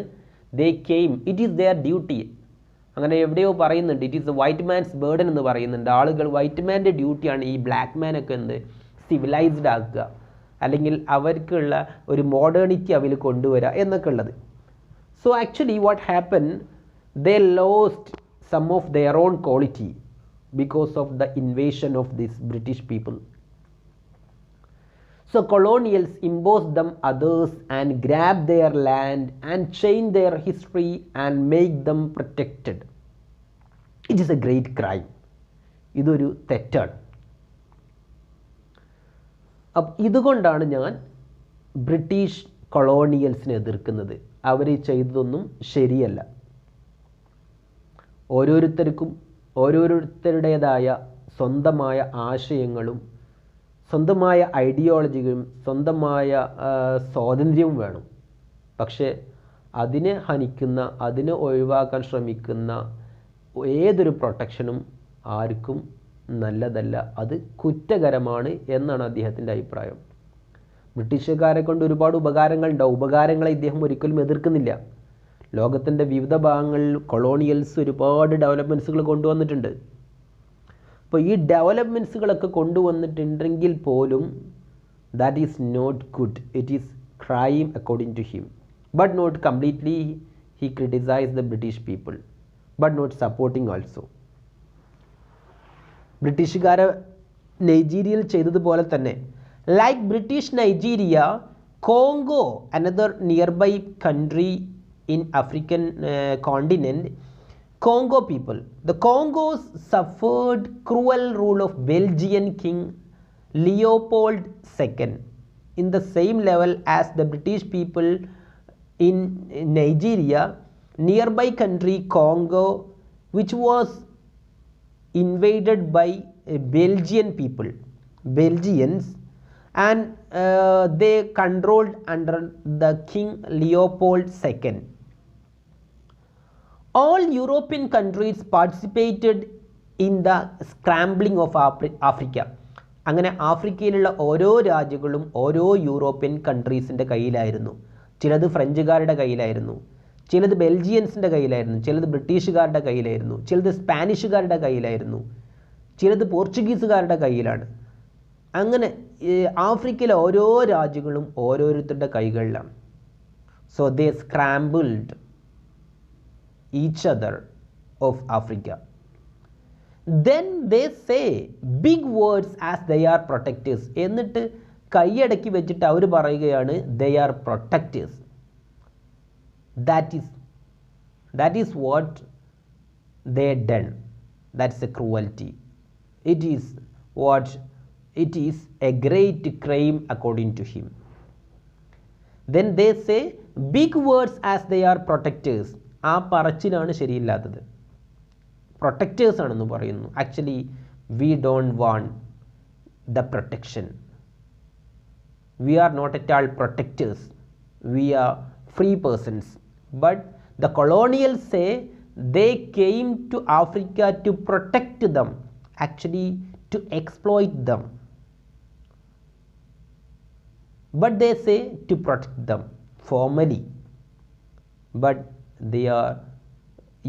they came, it is their duty. അങ്ങനെ എവിടെയോ പറയുന്നുണ്ട്, it is a white man's burden എന്ന് പറയുന്നുണ്ട്. ആളുകൾ വൈറ്റ് മാൻ്റെ ഡ്യൂട്ടിയാണ് ഈ ബ്ലാക്ക് മാനൊക്കെ എന്ത് സിവിലൈസ്ഡ് ആക്കുക, അല്ലെങ്കിൽ അവർക്കുള്ള ഒരു മോഡേണിറ്റി അവർ കൊണ്ടുവരിക എന്നൊക്കെ ഉള്ളത്. So actually what happen, they lost some of their own quality because of the invasion of these British people. So colonials impose them others and grab their land and change their history and make them protected. It is a great crime. ഇതൊരു തെറ്റാണ്. ഇതുകൊണ്ടാണ് ഞാൻ British കൊളോണിയൽസിനെ എതിർക്കുന്നത്. അവർ ചെയ്തതൊന്നും ശരിയല്ല. ഓരോരുത്തർക്കും ഓരോരുത്തരുടേതായ സ്വന്തമായ ആശയങ്ങളും സ്വന്തമായ ഐഡിയോളജികളും സ്വന്തമായ സ്വാതന്ത്ര്യവും വേണം. പക്ഷേ അതിനെ ഹനിക്കുന്ന, അതിനെ ഒഴിവാക്കാൻ ശ്രമിക്കുന്ന ഏതൊരു പ്രൊട്ടക്ഷനും ആർക്കും നല്ലതല്ല, അത് കുറ്റകരമാണ് എന്നാണ് അദ്ദേഹത്തിൻ്റെ അഭിപ്രായം. ബ്രിട്ടീഷുകാരെ കൊണ്ട് ഒരുപാട് ഉപകാരങ്ങളുണ്ടാവും, ഉപകാരങ്ങളെ ഇദ്ദേഹം ഒരിക്കലും എതിർക്കുന്നില്ല. ലോകത്തിൻ്റെ വിവിധ ഭാഗങ്ങളിൽ കൊളോണിയൽസ് ഒരുപാട് ഡെവലപ്മെൻറ്റ്സുകൾ കൊണ്ടുവന്നിട്ടുണ്ട്. അപ്പോൾ ഈ ഡെവലപ്മെൻറ്റ്സുകളൊക്കെ കൊണ്ടുവന്നിട്ടുണ്ടെങ്കിൽ പോലും that is not good, it is crime according to him. But not completely he criticise the British people, but not supporting also. ബ്രിട്ടീഷുകാരെ നൈജീരിയയിൽ ചെയ്തതുപോലെ തന്നെ, like British Nigeria, Congo, another nearby country in African continent, Congo people, the Congos suffered cruel rule of Belgian King Leopold II in the same level as the British people in Nigeria, nearby country Congo, which was invaded by Belgian people, Belgians, and they controlled under the King Leopold II. All European countries participated in the scrambling of Africa. അങ്ങനെ ആഫ്രിക്കയിലുള്ള ഓരോ രാജ്യങ്ങളും ഓരോ European കൺട്രീസിൻ്റെ കയ്യിലായിരുന്നു. ചിലത് ഫ്രഞ്ചുകാരുടെ കയ്യിലായിരുന്നു, ചിലത് ബെൽജിയൻസിൻ്റെ കയ്യിലായിരുന്നു, ചിലത് ബ്രിട്ടീഷുകാരുടെ കയ്യിലായിരുന്നു, ചിലത് സ്പാനിഷുകാരുടെ കയ്യിലായിരുന്നു, ചിലത് പോർച്ചുഗീസുകാരുടെ കയ്യിലാണ്. അങ്ങനെ ആഫ്രിക്കയിലെ ഓരോ രാജ്യങ്ങളും ഓരോരുത്തരുടെ കൈകളിലാണ്. So they scrambled each other of Africa. Then they say big words as they are protectors. എന്നിട്ട് കൈയടക്കി വെച്ചിട്ട് അവർ പറയുകയാണ് they are protectors. That is what they done. That's a cruelty. It is a great crime according to him. Then they say big words as they are protectors. ആ പറച്ചിലാണ് ശരിയില്ലാത്തത്. Protectors ആണെന്ന് പറയുന്നു. Actually we don't want the protection. We are not at all protectors. We are free persons. But the colonials say they came to Africa to protect them. Actually to exploit them, but they say to protect them formally, but they are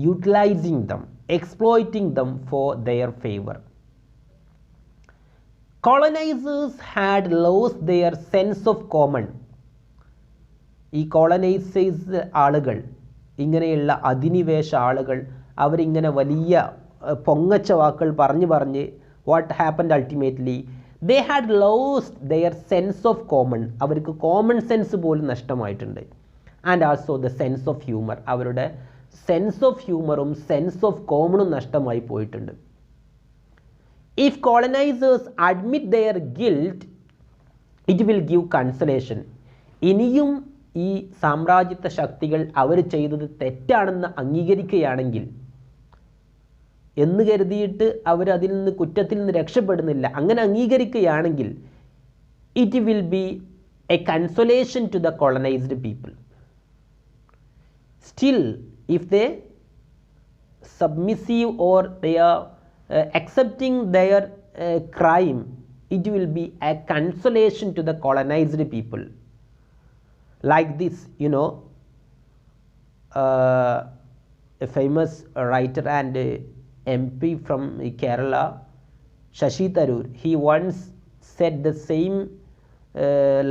utilizing them, exploiting them for their favor. Colonizers had lost their sense of common. ഈ colonisers ആളുകൾ, ഇങ്ങനെയുള്ള അധിനിവേശ ആളുകൾ, അവരിങ്ങനെ വലിയ പൊങ്ങച്ച വാക്കുകൾ പറഞ്ഞ് what happened ultimately they had lost their sense of common. അവർക്ക് കോമൺ സെൻസ് പോലും നഷ്ടമായിട്ടുണ്ട്. And also the sense of humour, അവരുടെ സെൻസ് ഓഫ് ഹ്യൂമറും സെൻസ് ഓഫ് കോമണും നഷ്ടമായി പോയിട്ടുണ്ട്. If colonisers admit their guilt it will give consolation. ഇനിയും ഈ സാമ്രാജ്യത്വ ശക്തികൾ അവർ ചെയ്തത് തെറ്റാണെന്ന് അംഗീകരിക്കുകയാണെങ്കിൽ, എന്ന് കരുതിയിട്ട് അവരതിൽ നിന്ന് കുറ്റത്തിൽ നിന്ന് രക്ഷപ്പെടുന്നില്ല, അങ്ങനെ അംഗീകരിക്കുകയാണെങ്കിൽ it will be a consolation to the colonised people. Still if they submissive or they are accepting their crime, it will be a consolation to the colonized people. Like this, you know, a famous writer and MP from Kerala, Shashi Tharoor, he once said the same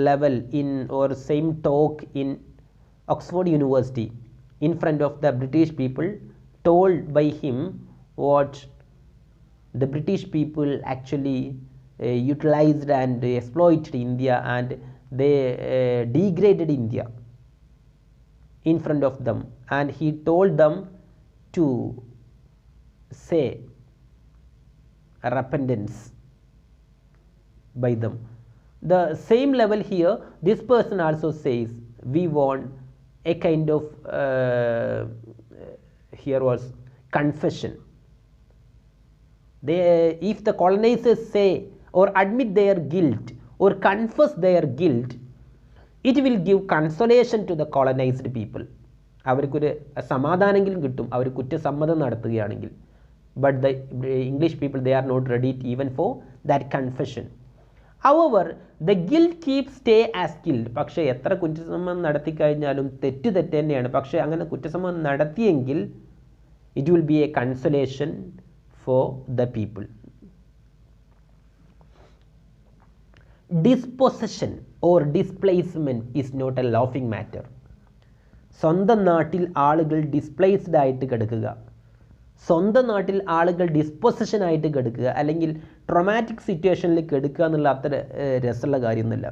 level in or same talk in Oxford University in front of the British people, told by him what the British people actually utilized and exploited India, and they degraded India in front of them, and he told them to say repentance by them. The same level here, this person also says we want a kind of here was confession. They, if the colonizers say or admit their guilt or confess their guilt, it will give consolation to the colonized people. അവർക്കൊരു സമാധാനമെങ്കിലും കിട്ടും അവർ കുറ്റസമ്മതം നടത്തുകയാണെങ്കിൽ. But the English people, they are not ready even for that confession. However, the guilt keeps stay as guilt. പക്ഷേ എത്ര കുറ്റസമ്മതം നടത്തിക്കഴിഞ്ഞാലും തെറ്റ് തന്നെയാണ്. പക്ഷേ അങ്ങനെ കുറ്റസമ്മതം നടത്തിയെങ്കിൽ it will be a consolation for the people. Dispossession or displacement is not a laughing matter. സ്വന്തം നാട്ടിൽ ആളുകൾ ഡിസ്പ്ലേസ്ഡ് ആയിട്ട് കിടക്കുക, സ്വന്തം നാട്ടിൽ ആളുകൾ ഡിസ്പൊസഷൻ ആയിട്ട് കിടക്കുക, അല്ലെങ്കിൽ ട്രോമാറ്റിക് സിറ്റുവേഷനിൽ കിടക്കുക എന്നുള്ള അത്ര രസമുള്ള കാര്യമൊന്നുമില്ല.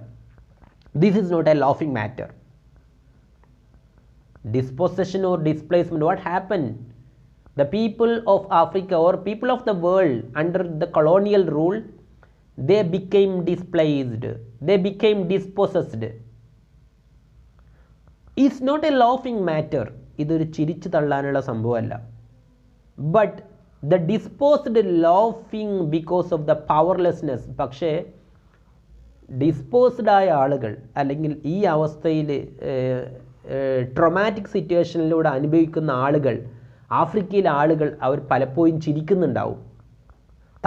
This is not a laughing matter. Dispossession or displacement, what happened? The people of Africa or people of the world under the colonial rule, they became displaced, they became dispossessed. It's not a laughing matter. ഇതൊരു ചിരിച്ചു തള്ളാനുള്ള സംഭവമല്ല. But the disposed laughing because of the powerlessness. പക്ഷേ disposed ആയ ആളുകൾ അല്ലെങ്കിൽ ഈ അവസ്ഥയിൽ traumatic സിറ്റുവേഷനിലൂടെ അനുഭവിക്കുന്ന ആളുകൾ, ആഫ്രിക്കയിലെ ആളുകൾ, അവർ പലപ്പോഴും ചിരിക്കുന്നുണ്ടാവും,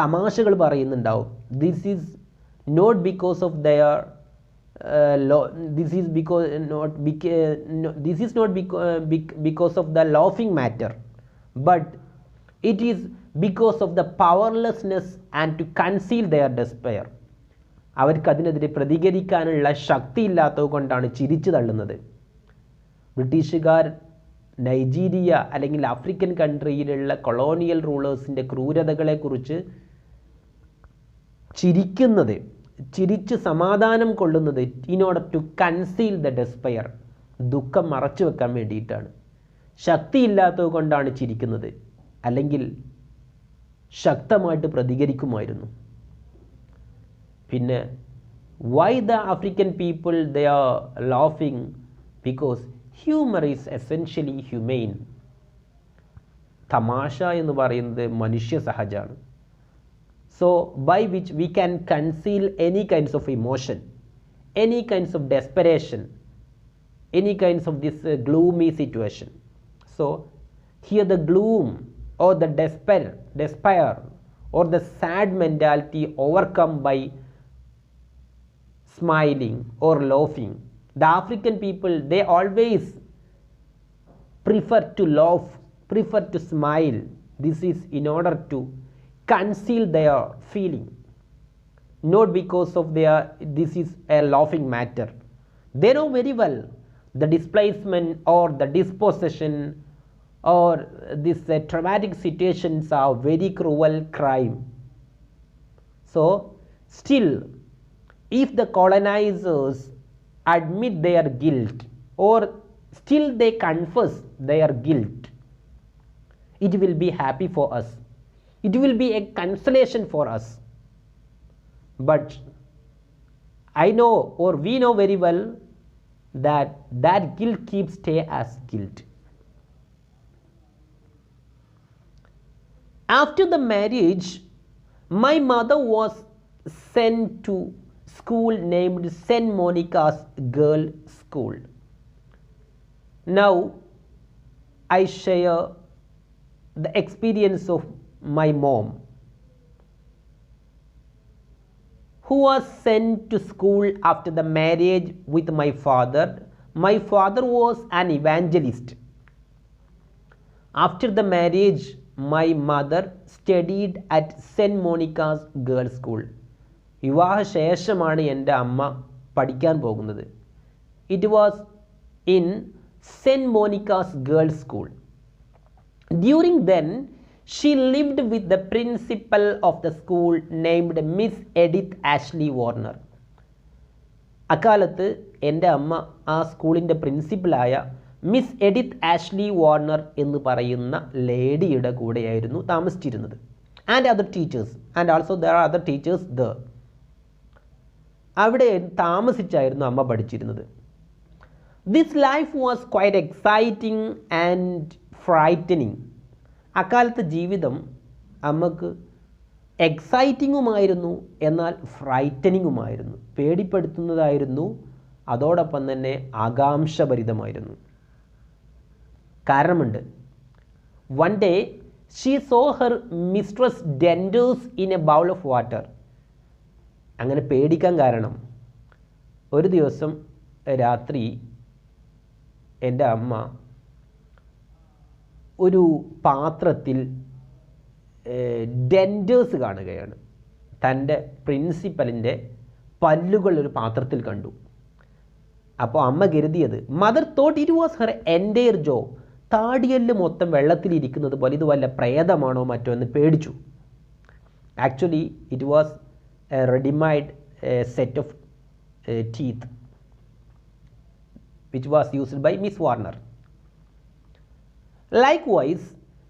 തമാശകൾ പറയുന്നുണ്ടാവും. This is not because of their this is not because of the laughing matter, but it is because of the powerlessness and to conceal their despair. അവർക്ക് അതിനെതിരെ പ്രതികരിക്കാനുള്ള ശക്തി ഇല്ലാത്തത് കൊണ്ടാണ് ചിരിച്ചു തള്ളുന്നത്. ബ്രിട്ടീഷുകാർ നൈജീരിയ അല്ലെങ്കിൽ ആഫ്രിക്കൻ കൺട്രിയിലുള്ള കൊളോണിയൽ റൂളേഴ്സിൻ്റെ ക്രൂരതകളെക്കുറിച്ച് ചിരിക്കുന്നത്, ചിരിച്ച് സമാധാനം കൊള്ളുന്നത് in order to conceal the despair, ദുഃഖം മറച്ചു വെക്കാൻ വേണ്ടിയിട്ടാണ്. ശക്തിയില്ലാത്തത് കൊണ്ടാണ് ചിരിക്കുന്നത്, അല്ലെങ്കിൽ ശക്തമായിട്ട് പ്രതികരിക്കുമായിരുന്നു. പിന്നെ why the African people they are ലാഫിങ്? Because humour is essentially humane. തമാശ എന്ന് പറയുന്നത് മനുഷ്യ സഹജമാണ്. So by which we can conceal any kinds of emotion, any kinds of desperation, any kinds of this gloomy situation. So here the gloom or the despair or the sad mentality overcome by smiling or laughing. The African people, they always prefer to laugh, prefer to smile. This is in order to conceal their feeling, not because of their this is a laughing matter. They know very well the displacement or the dispossession or this traumatic situations are very cruel crime. So still, if the colonizers admit their guilt or still they confess their guilt, it will be happy for us, it will be a consolation for us. But I know, or we know very well, that that guilt keeps stay as guilt. After the marriage, my mother was sent to school named St. Monica's Girls' School. Now I share the experience of my mom, who was sent to school after the marriage with my father. My father was an evangelist. After the marriage, my mother studied at St. Monica's Girls' School. വിവാഹശേഷമാണ് എൻ്റെ അമ്മ പഠിക്കാൻ പോകുന്നത്. It was in Saint Monica's girls school. During then she lived with the principal of the school named Miss Edith Ashley Warner. അക്കാലത്ത് എൻ്റെ അമ്മ ആ സ്കൂളിൻ്റെ പ്രിൻസിപ്പലായ മിസ് എഡിത്ത് ആഷ്ലി വാർണർ എന്ന് പറയുന്ന ലേഡിയുടെ കൂടെയായിരുന്നു താമസിച്ചിരുന്നത്. And other teachers, and also there are other teachers there. അവിടെ താമസിച്ചായിരുന്നു അമ്മ പഠിച്ചിരുന്നത്. This life was quite exciting and frightening. അക്കാലത്തെ ജീവിതം അമ്മക്ക് എക്സൈറ്റിങ്ങുമായിരുന്നു, എന്നാൽ ഫ്രൈറ്റനിങ്ങുമായിരുന്നു, പേടിപ്പെടുത്തുന്നതായിരുന്നു, അതോടൊപ്പം തന്നെ ആകാംക്ഷഭരിതമായിരുന്നു. കാരണമുണ്ട്. One day she saw her mistress dentures in a bowl of water. അങ്ങനെ പേടിക്കാൻ കാരണം, ഒരു ദിവസം രാത്രി എൻ്റെ അമ്മ ഒരു പാത്രത്തിൽ ഡെൻഡേഴ്സ് കാണുകയാണ്. തൻ്റെ പ്രിൻസിപ്പലിൻ്റെ പല്ലുകൾ ഒരു പാത്രത്തിൽ കണ്ടു. അപ്പോൾ അമ്മ കരുതിയത്, mother thought it was her entire jaw, താടിയല് മൊത്തം വെള്ളത്തിലിരിക്കുന്നത് പോലെ ഇത് വല്ല പ്രേതമാണോ മറ്റോ എന്ന് പേടിച്ചു. Actually it was a readymade set of teeth which was used by Miss Warner. Likewise,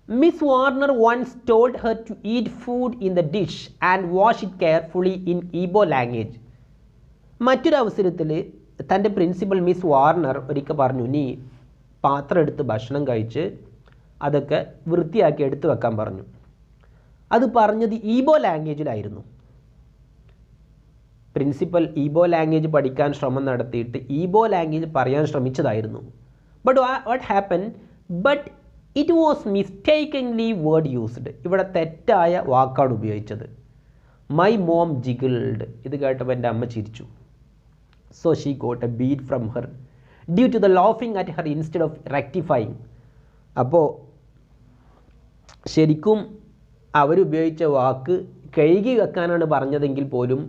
Miss Warner once told her to eat food in the dish and wash it carefully in Igbo language. മറ്റൊരു അവസരത്തിൽ തൻ്റെ principal miss Warner ഒരിക്കൽ പറഞ്ഞു, നീ പാത്രം എടുത്ത് ഭക്ഷണം കഴിച്ച് അതൊക്കെ വൃത്തിയാക്കി എടുത്തു വെക്കാൻ പറഞ്ഞു. അത് പറഞ്ഞത് ഈബോ ലാംഗ്വേജിലായിരുന്നു. പ്രിൻസിപ്പൽ ഈബോ ലാംഗ്വേജ് പഠിക്കാൻ ശ്രമം നടത്തിയിട്ട് ഈബോ ലാംഗ്വേജ് പറയാൻ ശ്രമിച്ചതായിരുന്നു. But what happen, but it was mistakenly word used. ഇവിടെ തെറ്റായ വാക്കാണ് ഉപയോഗിച്ചത്. My mom giggled. ഇത് കേട്ടപ്പോൾ എൻ്റെ അമ്മ ചിരിച്ചു. So she got a beat from her due to the laughing at her instead of rectifying. അപ്പോൾ ശരിക്കും അവരുപയോഗിച്ച വാക്ക് കഴുകി വെക്കാനാണ് പറഞ്ഞതെങ്കിൽ പോലും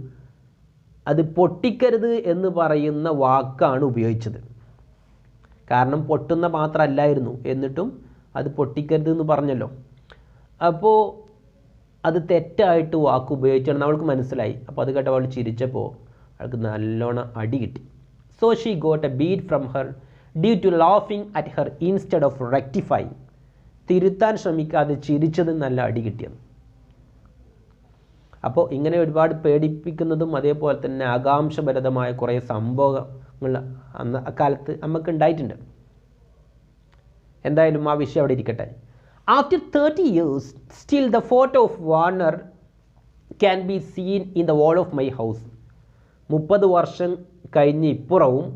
അത് പൊട്ടിക്കരുത് എന്ന് പറയുന്ന വാക്കാണ് ഉപയോഗിച്ചത്. കാരണം പൊട്ടുന്ന പാത്രം അല്ലായിരുന്നു, എന്നിട്ടും അത് പൊട്ടിക്കരുത് എന്ന് പറഞ്ഞല്ലോ. അപ്പോൾ അത് തെറ്റായിട്ട് വാക്ക് ഉപയോഗിച്ചാണ് അവൾക്ക് മനസ്സിലായി. അപ്പോൾ അത് കേട്ടപ്പോൾ അവൾ ചിരിച്ചപ്പോൾ അവൾക്ക് നല്ലോണം അടി കിട്ടി. So she got a beat from her due to laughing at her instead of rectifying. തിരുത്താൻ ശ്രമിക്കാതെ ചിരിച്ചത് നല്ല അടി കിട്ടിയത്. അപ്പോൾ ഇങ്ങനെ ഒരുപാട് പേടിപ്പിക്കുന്നതും അതേപോലെ തന്നെ ആകാംക്ഷഭരിതമായ കുറേ സംഭവങ്ങൾ അന്ന് അക്കാലത്ത് നമുക്ക് ഉണ്ടായിട്ടുണ്ട്. എന്തായാലും ആ വിഷയം അവിടെ ഇരിക്കട്ടെ. After 30 years still the photo of Warner can be scene in the wall of my house. 30 വർഷം കഴിഞ്ഞ് ഇപ്പുറവും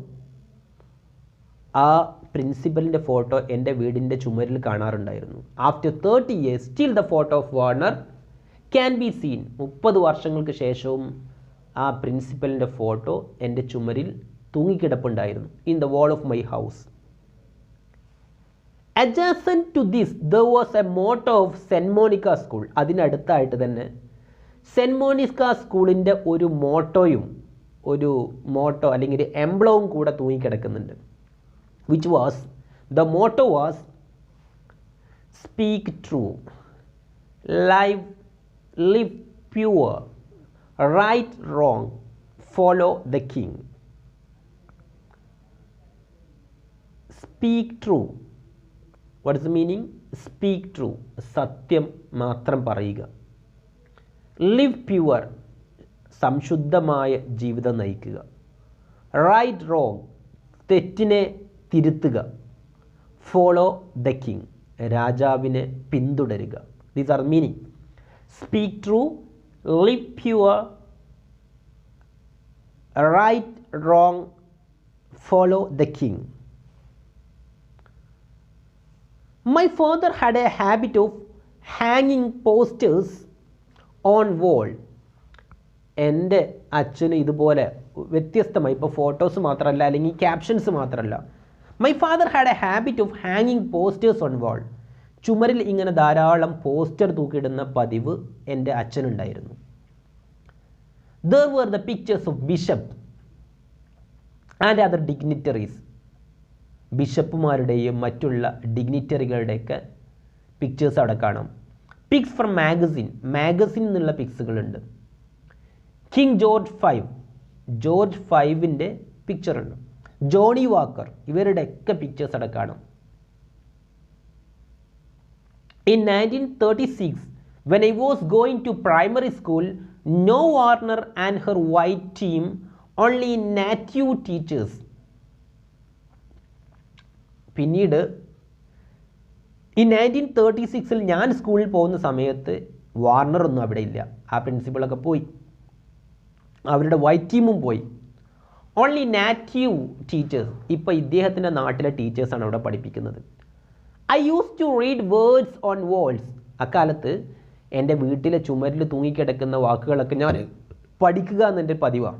ആ പ്രിൻസിപ്പലിൻ്റെ ഫോട്ടോ എൻ്റെ വീടിൻ്റെ ചുമരിൽ കാണാറുണ്ടായിരുന്നു. After 30 years still the photo of Warner can be seen. 30 വർഷങ്ങൾക്ക് ശേഷവും ആ പ്രിൻസിപ്പലിൻ്റെ ഫോട്ടോ എൻ്റെ ചുമരിൽ തൂങ്ങിക്കിടപ്പുണ്ടായിരുന്നു. In the wall of my house. Adjacent to this there was a motto of St. Monica School. അതിനടുത്തായിട്ട് തന്നെ സെൻറ്റ് മോണിക്ക സ്കൂളിൻ്റെ ഒരു മോട്ടോ അല്ലെങ്കിൽ ഒരു എംബ്ലവും കൂടെ തൂങ്ങിക്കിടക്കുന്നുണ്ട്. Which was, the motto was speak true, live pure, right wrong, follow the king. Speak true. What is the meaning? Speak true. സത്യം മാത്രം പറയുക. Live pure. സംശുദ്ധമായ ജീവിതം നയിക്കുക. Right wrong. തെറ്റിനെ തിരുത്തുക. Follow the king. രാജാവിനെ പിന്തുടരുക. These are meaning. Speak true, live pure, right wrong, follow the king. My father had a habit of hanging posters on wall. എൻ്റെ അച്ഛന് ഇതുപോലെ വ്യത്യസ്തമായി, ഇപ്പോൾ ഫോട്ടോസ് മാത്രമല്ല അല്ലെങ്കിൽ ക്യാപ്ഷൻസ് മാത്രമല്ല, my father had A habit of ഹാങ്ങിങ് പോസ്റ്റേഴ്സ് ഓൺ വാൾ. ചുമരിൽ ഇങ്ങനെ ധാരാളം പോസ്റ്റർ തൂക്കിയിടുന്ന പതിവ് എൻ്റെ അച്ഛനുണ്ടായിരുന്നു. There were the pictures of bishop and other dignitaries. ബിഷപ്പുമാരുടെയും മറ്റുള്ള ഡിഗ്നിറ്ററികളുടെയൊക്കെ പിക്ചേഴ്സ് അവിടെ കാണാം. പിക്സ് ഫ്രം മാഗസിൻ എന്നുള്ള പിക്സുകളുണ്ട്. കിങ് ജോർജ് ഫൈവിൻ്റെ പിക്ചറുണ്ട്. ജോണി വാക്കർ, ഇവരുടെയൊക്കെ പിക്ചേഴ്സ് അവിടെ കാണാം. In 1936, when I was going to primary school, no Warner and her white team, only native teachers. പിന്നീട് ഈ 1936 ഞാൻ സ്കൂളിൽ പോകുന്ന സമയത്ത് വാർണറൊന്നും അവിടെ ഇല്ല. ആ പ്രിൻസിപ്പളൊക്കെ പോയി, അവരുടെ വൈറ്റ് ടീമും പോയി. Only native teachers. ഇപ്പോൾ ഇദ്ദേഹത്തിൻ്റെ നാട്ടിലെ ടീച്ചേഴ്സാണ് അവിടെ പഠിപ്പിക്കുന്നത്. I use to read words on walls. അക്കാലത്ത് എൻ്റെ വീട്ടിലെ ചുമരിൽ തൂങ്ങിക്കിടക്കുന്ന വാക്കുകളൊക്കെ ഞാൻ പഠിക്കുക എന്നെൻ്റെ പതിവാണ്.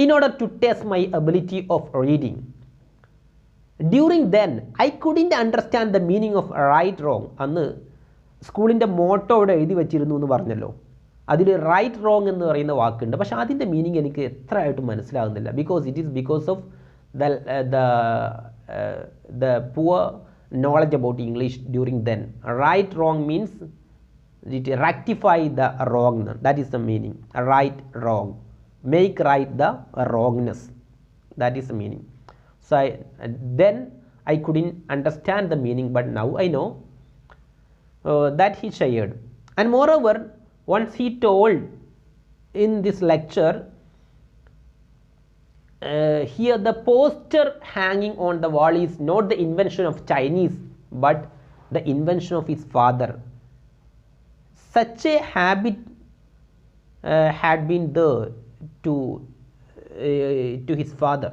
In order to test my ability of reading. During then I couldn't understand the meaning of right wrong. അന്ന് സ്കൂളിൻ്റെ മോട്ടോ അവിടെ എഴുതി വച്ചിരുന്നു എന്ന് പറഞ്ഞല്ലോ. അതിൽ റൈറ്റ് റോങ് എന്ന് പറയുന്ന വാക്കുണ്ട്, പക്ഷേ അതിൻ്റെ മീനിങ് എനിക്ക് എത്രയായിട്ടും മനസ്സിലാകുന്നില്ല. Because of the poor knowledge about English during then. Right wrong means it rectify the wrong. That is the meaning. Right wrong, make right the wrongness. That is the meaning. So then I couldn't understand the meaning, but now I know that he shared. And moreover, once he told in this lecture, here the poster hanging on the wall is not the invention of Chinese but the invention of his father. Such a habit had been there to his father.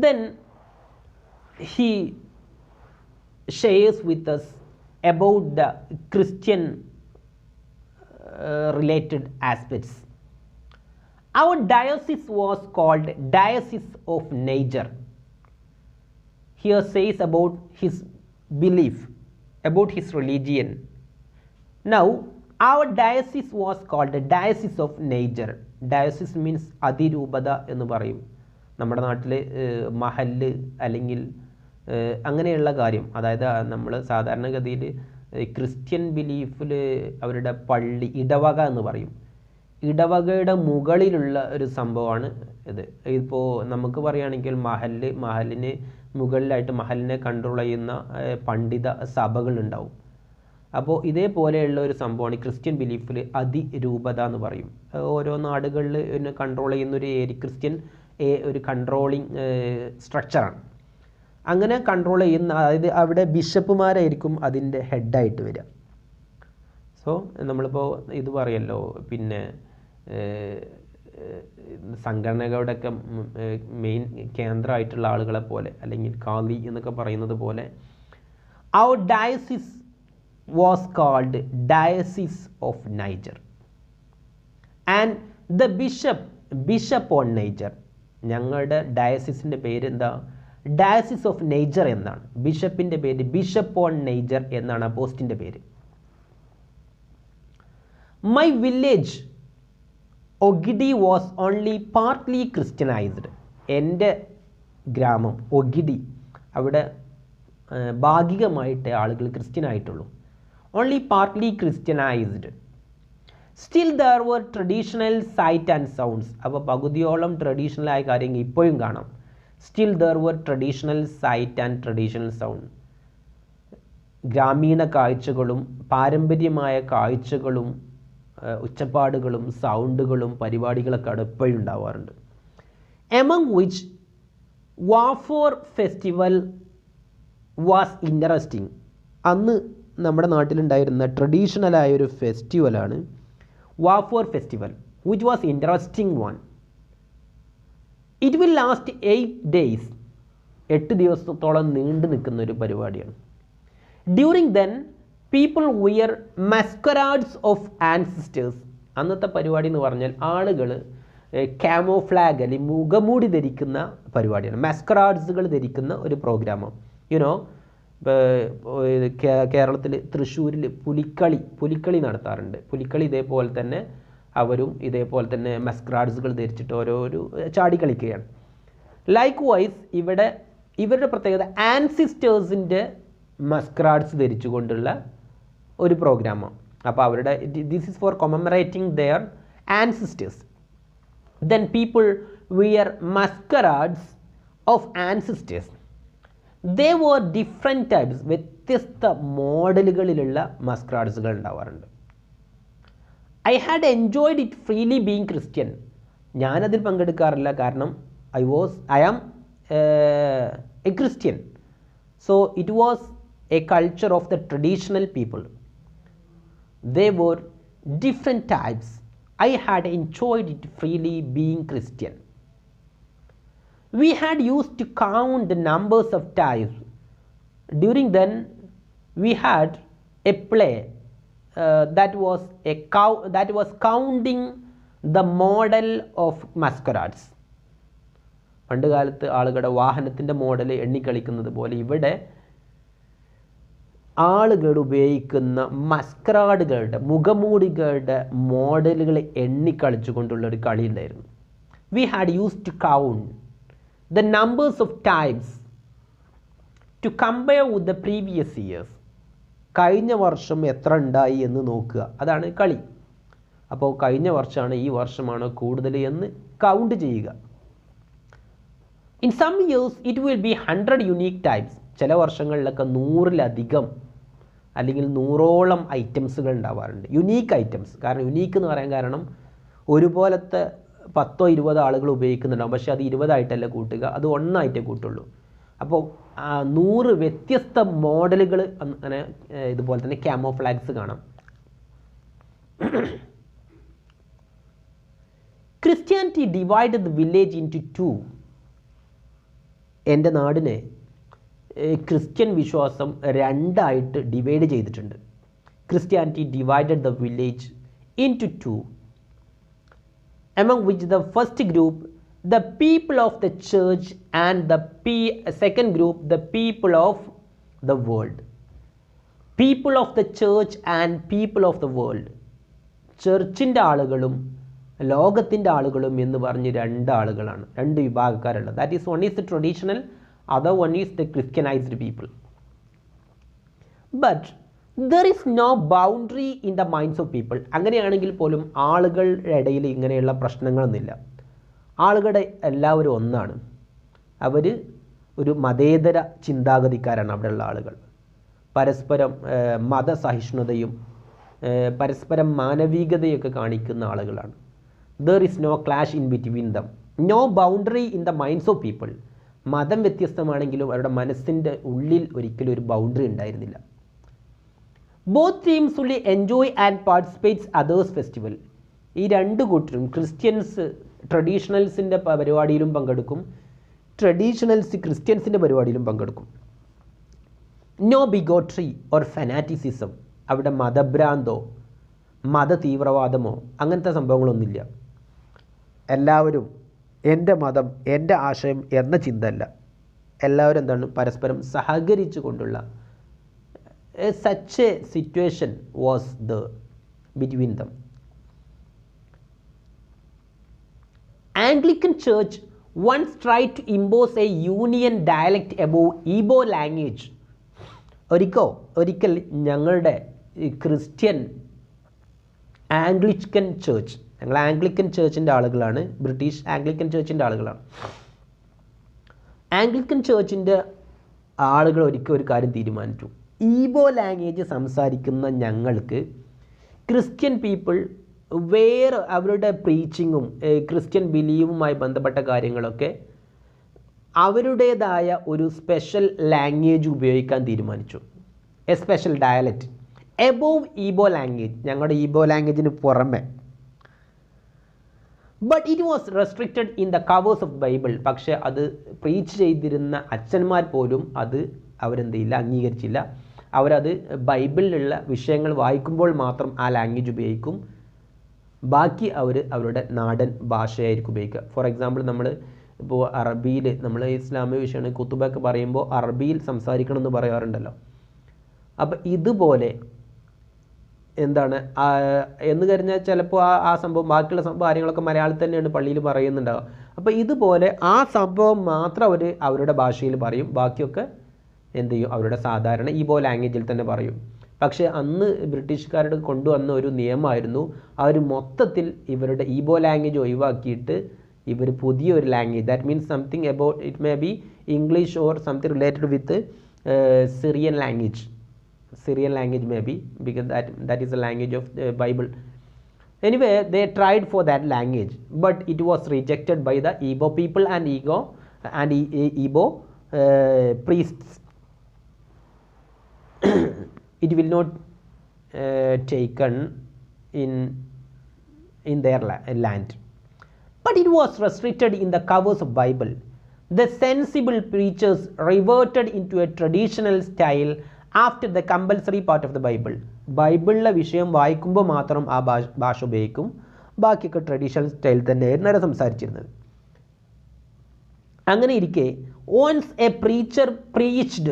Then he shares with us about the Christian related aspects. Our diocese was called Diocese of Nature. Here says about his belief, about his religion. Now our diocese was called the Diocese of Nature. Diocese means അതിരൂപത എന്ന് പറയും. നമ്മുടെ നാട്ടിൽ മഹല്ല് അല്ലെങ്കിൽ അങ്ങനെയുള്ള കാര്യം. അതായത് നമ്മൾ സാധാരണഗതിയിൽ ക്രിസ്ത്യൻ ബിലീഫിൽ അവരുടെ പള്ളി ഇടവക എന്ന് പറയും. ഇടവകയുടെ മുകളിലുള്ള ഒരു സംഭവമാണ് ഇത്. ഇപ്പോൾ നമുക്ക് പറയുകയാണെങ്കിൽ മഹലിന് മുകളിലായിട്ട് മഹലിനെ കൺട്രോൾ ചെയ്യുന്ന പണ്ഡിത സഭകളുണ്ടാവും. അപ്പോൾ ഇതേപോലെയുള്ള ഒരു സംഭവമാണ് ക്രിസ്ത്യൻ ബിലീഫിൽ അതിരൂപത എന്ന് പറയും. ഓരോ നാടുകളിൽ കൺട്രോൾ ചെയ്യുന്നൊരു ക്രിസ്ത്യൻ ഒരു കൺട്രോളിങ് സ്ട്രക്ചറാണ്. അങ്ങനെ കൺട്രോൾ ചെയ്യുന്ന, അതായത് അവിടെ ബിഷപ്പുമാരായിരിക്കും അതിൻ്റെ ഹെഡായിട്ട് വരിക. സോ നമ്മളിപ്പോൾ ഇത് പറയല്ലോ, പിന്നെ സംഘടനകളുടെയൊക്കെ മെയിൻ കേന്ദ്രമായിട്ടുള്ള ആളുകളെ പോലെ, അല്ലെങ്കിൽ കാലി എന്നൊക്കെ പറയുന്നത് പോലെ, our diocese was called Diocese of Niger and the bishop on Niger. ഞങ്ങളുടെ ഡയസിസിൻ്റെ പേര് എന്താ? ഡയസിസ് ഓഫ് നൈജർ എന്നാണ്. ബിഷപ്പിൻ്റെ പേര് ബിഷപ്പ് ഓൺ നൈജർ എന്നാണ് ആ പോസ്റ്റിൻ്റെ പേര്. My village Ogidi was only partly Christianised. എൻ്റെ ഗ്രാമം ഒഗിഡി, അവിടെ ഭാഗികമായിട്ട് ആളുകൾ ക്രിസ്ത്യൻ ആയിട്ടുള്ളൂ. Only partly Christianised. Still there were traditional sight and sounds. അപ്പോൾ പകുതിയോളം ട്രഡീഷണലായ കാര്യങ്ങൾ ഇപ്പോഴും കാണാം. Still there were traditional sight and traditional sound. ഗ്രാമീണ കാഴ്ചകളും പാരമ്പര്യമായ കാഴ്ചകളും ഉച്ചപ്പാടുകളും സൗണ്ടുകളും പരിപാടികളൊക്കെ അവിടെ എപ്പോഴും ഉണ്ടാവാറുണ്ട്. Among which Wafor festival was interesting. അന്ന് നമ്മുടെ നാട്ടിലുണ്ടായിരുന്ന ട്രഡീഷണലായ ഒരു ഫെസ്റ്റിവലാണ് Wafor festival, which was interesting one. It will last 8 days. 8 ദിവസത്തോളം നീണ്ടു നിൽക്കുന്ന ഒരു പരിപാടിയാണ്. During then people wear masquerades of ancestors. അന്നത്തെ പരിപാടി എന്ന് പറഞ്ഞാൽ ആളുകൾ ക്യാമോഫ്ലാഗ് അല്ലെങ്കിൽ മുഖമൂടി ധരിക്കുന്ന പരിപാടിയാണ്. മസ്കറാഡ്സുകൾ ധരിക്കുന്ന ഒരു പ്രോഗ്രാമാണ്. യുനോ, കേരളത്തിൽ തൃശ്ശൂരിൽ പുലിക്കളി നടത്താറുണ്ട്. പുലിക്കളി ഇതേപോലെ തന്നെ അവരും ഇതേപോലെ തന്നെ മസ്കറാഡ്സുകൾ ധരിച്ചിട്ട് ഓരോരു ചാടി കളിക്കുകയാണ്. ലൈക്ക് വൈസ് ഇവരുടെ പ്രത്യേകത ആൻസിസ്റ്റേഴ്സിൻ്റെ മസ്കറാഡ്സ് ധരിച്ചുകൊണ്ടുള്ള ഒരു പ്രോഗ്രാമാണ്. അപ്പോൾ അവരുടെ this is for commemorating their ancestors. Then people wear masquerades of ancestors. They were different types. വ്യത്യസ്ത മോഡലുകളിലുള്ള മസ്കറാഡ്സുകൾ ഉണ്ടാവാറുണ്ട്. I had enjoyed it freely being Christian. ഞാനതിൽ പങ്കെടുക്കാറില്ല, കാരണം I am a Christian. So it was a culture of the traditional people. They were different types. I had enjoyed it freely being Christian. We had used to count the numbers of times. During then, we had a play that was counting the model of masquerades. പണ്ട് കാലത്ത് ആളുകളുടെ വാഹനത്തിൻ്റെ model എണ്ണിക്കളിക്കുന്നത് പോലെ ഇവിടെ ആളുകൾ ഉപയോഗിക്കുന്ന മസ്കറാഡുകളുടെ മുഖമൂടികളുടെ മോഡലുകൾ എണ്ണിക്കളിച്ചുകൊണ്ടുള്ള ഒരു കളി ഉണ്ടായിരുന്നു. We had used to count the numbers of times to compare with the previous years. കഴിഞ്ഞ വർഷം എത്ര ഉണ്ടായി എന്ന് നോക്കുക, അതാണ് കളി. അപ്പോൾ കഴിഞ്ഞ വർഷമാണ് ഈ വർഷമാണോ കൂടുതൽ എന്ന് കൗണ്ട് ചെയ്യുക. In some years it will be 100 unique types. ചില വർഷങ്ങളിലൊക്കെ 100-ലധികം അല്ലെങ്കിൽ 100ഓളം ഐറ്റംസുകൾ ഉണ്ടാവാറുണ്ട്. Unique items. കാരണം യുണീക്ക് എന്ന് പറയാൻ കാരണം ഒരുപോലത്തെ 10-20 ആളുകൾ ഉപയോഗിക്കുന്നുണ്ടാവും, പക്ഷേ അത് 20ആയിട്ടല്ല കൂട്ടുക, അത് 1ആയിട്ടേ കൂട്ടുള്ളൂ. അപ്പോൾ 100 വ്യത്യസ്ത മോഡലുകൾ അങ്ങനെ ഇതുപോലെ തന്നെ ക്യാമോഫ്ലാഗ്സ് കാണാം. Christianity divided the village into 2. എൻ്റെ നാടിനെ ക്രിസ്ത്യൻ വിശ്വാസം 2ആയിട്ട് ഡിവൈഡ് ചെയ്തിട്ടുണ്ട്. Christianity divided the village into 2. among which the first group the people of the church and the second group the people of the world. People of the church and people of the world. ചർച്ചിൻ്റെ ആളുകളും ലോകത്തിൻ്റെ ആളുകളും എന്ന് പറഞ്ഞ് 2 ആളുകളാണ്, 2 വിഭാഗക്കാരുള്ളത്. That is one is the traditional, other one is the Christianised people. But there is no boundary in the minds of people. അങ്ങനെയാണെങ്കിൽ പോലും ആളുകളുടെ ഇടയിൽ ഇങ്ങനെയുള്ള പ്രശ്നങ്ങളൊന്നുമില്ല. ആളുകളുടെ എല്ലാവരും ഒന്നാണ്. അവർ ഒരു മതേതര ചിന്താഗതിക്കാരാണ് അവിടെയുള്ള ആളുകൾ. പരസ്പരം മതസഹിഷ്ണുതയും പരസ്പരം മാനവികതയൊക്കെ കാണിക്കുന്ന ആളുകളാണ്. There is no clash in between them, no boundary in the minds of people. മതം വ്യത്യസ്തമാണെങ്കിലും അവരുടെ മനസ്സിൻ്റെ ഉള്ളിൽ ഒരിക്കലും ഒരു ബൗണ്ടറി ഉണ്ടായിരുന്നില്ല. Both teams fully enjoy and participates others festival. ഈ 2 കൂട്ടരും ക്രിസ്ത്യൻസ് ട്രഡീഷണൽസിൻ്റെ പരിപാടിയിലും പങ്കെടുക്കും, ട്രഡീഷണൽസ് ക്രിസ്ത്യൻസിൻ്റെ പരിപാടിയിലും പങ്കെടുക്കും. നോ ബിഗോട്രി ഓർ ഫെനാറ്റിസിസം, അവിടെ മതഭ്രാന്തോ മത തീവ്രവാദമോ അങ്ങനത്തെ സംഭവങ്ങളൊന്നുമില്ല. എല്ലാവരും എൻ്റെ മതം എൻ്റെ ആശയം എന്ന ചിന്തയല്ല, എല്ലാവരും എന്താണ് പരസ്പരം സഹകരിച്ചു കൊണ്ടുള്ള such A situation was the between them. Anglican Church once tried to impose a union dialect above Igbo language. ഒരിക്കൽ ഞങ്ങളുടെ ക്രിസ്ത്യൻ ആംഗ്ലിക്കൻ ചേർച്ച്, ഞങ്ങൾ ആംഗ്ലിക്കൻ ചേർച്ചിൻ്റെ ആളുകളാണ്, ബ്രിട്ടീഷ് ആംഗ്ലിക്കൻ ചേർച്ചിൻ്റെ ആളുകളാണ്. ആംഗ്ലിക്കൻ ചേർച്ചിൻ്റെ ആളുകൾ ഒരിക്കൽ ഒരു കാര്യം തീരുമാനിച്ചു, ഈബോ ലാംഗ്വേജ് സംസാരിക്കുന്ന ഞങ്ങൾക്ക് ക്രിസ്ത്യൻ പീപ്പിൾ വേറെ അവരുടെ പ്രീച്ചിങ്ങും ക്രിസ്ത്യൻ ബിലീവുമായി ബന്ധപ്പെട്ട കാര്യങ്ങളൊക്കെ അവരുടേതായ ഒരു സ്പെഷ്യൽ ലാംഗ്വേജ് ഉപയോഗിക്കാൻ തീരുമാനിച്ചു. A special dialect above ഈബോ language, ഞങ്ങളുടെ ഈബോ ലാംഗ്വേജിന് പുറമെ. But it was restricted in the covers of Bible. പക്ഷേ അത് പ്രീച്ച് ചെയ്തിരുന്ന അച്ഛന്മാർ പോലും അത് അവരെന്തില്ല, അംഗീകരിച്ചില്ല. അവരത് ബൈബിളിലുള്ള വിഷയങ്ങൾ വായിക്കുമ്പോൾ മാത്രം ആ ലാംഗ്വേജ് ഉപയോഗിക്കും, ബാക്കി അവരുടെ നാടൻ ഭാഷയായിരിക്കും ഉപയോഗിക്കുക. ഫോർ എക്സാമ്പിൾ, നമ്മൾ ഇപ്പോൾ അറബിയിൽ നമ്മൾ ഇസ്ലാമിക വിഷയമാണ് കുത്തുബൊക്കെ പറയുമ്പോൾ അറബിയിൽ സംസാരിക്കണം എന്ന് പറയാറുണ്ടല്ലോ. അപ്പം ഇതുപോലെ എന്താണ് എന്ന് കഴിഞ്ഞാൽ ചിലപ്പോൾ ആ സംഭവം ബാക്കിയുള്ള കാര്യങ്ങളൊക്കെ മലയാളത്തിൽ തന്നെയാണ് പള്ളിയിൽ പറയുന്നുണ്ടാവുക. അപ്പോൾ ഇതുപോലെ ആ സംഭവം മാത്രം അവരുടെ ഭാഷയിൽ പറയും, ബാക്കിയൊക്കെ എന്ത് ചെയ്യും, അവരുടെ സാധാരണ ഈബോ ലാംഗ്വേജിൽ തന്നെ പറയും. പക്ഷേ അന്ന് ബ്രിട്ടീഷുകാരുടെ കൊണ്ടുവന്ന ഒരു നിയമമായിരുന്നു, അവർ മൊത്തത്തിൽ ഇവരുടെ ഈബോ ലാംഗ്വേജ് ഒഴിവാക്കിയിട്ട് ഇവർ പുതിയൊരു language, that means something about it may be English or something related with Syrian language may be, because that is the language of the Bible. Anyway, they tried for that language, but it was rejected by the Igbo people and Igbo priests. It will not taken in their land, but it was restricted in the covers of Bible. The sensible preachers reverted into a traditional style after the compulsory part of the Bible. ബൈബിളിലെ വിഷയം വായിക്കുമ്പോൾ മാത്രം ആ ഭാഷ ഉപയോഗിക്കും, ബാക്കിയൊക്കെ traditional style തന്നെയായിരുന്നു സംസാരിച്ചിരുന്നത്. അങ്ങനെ ഇരിക്കെ once a preacher preached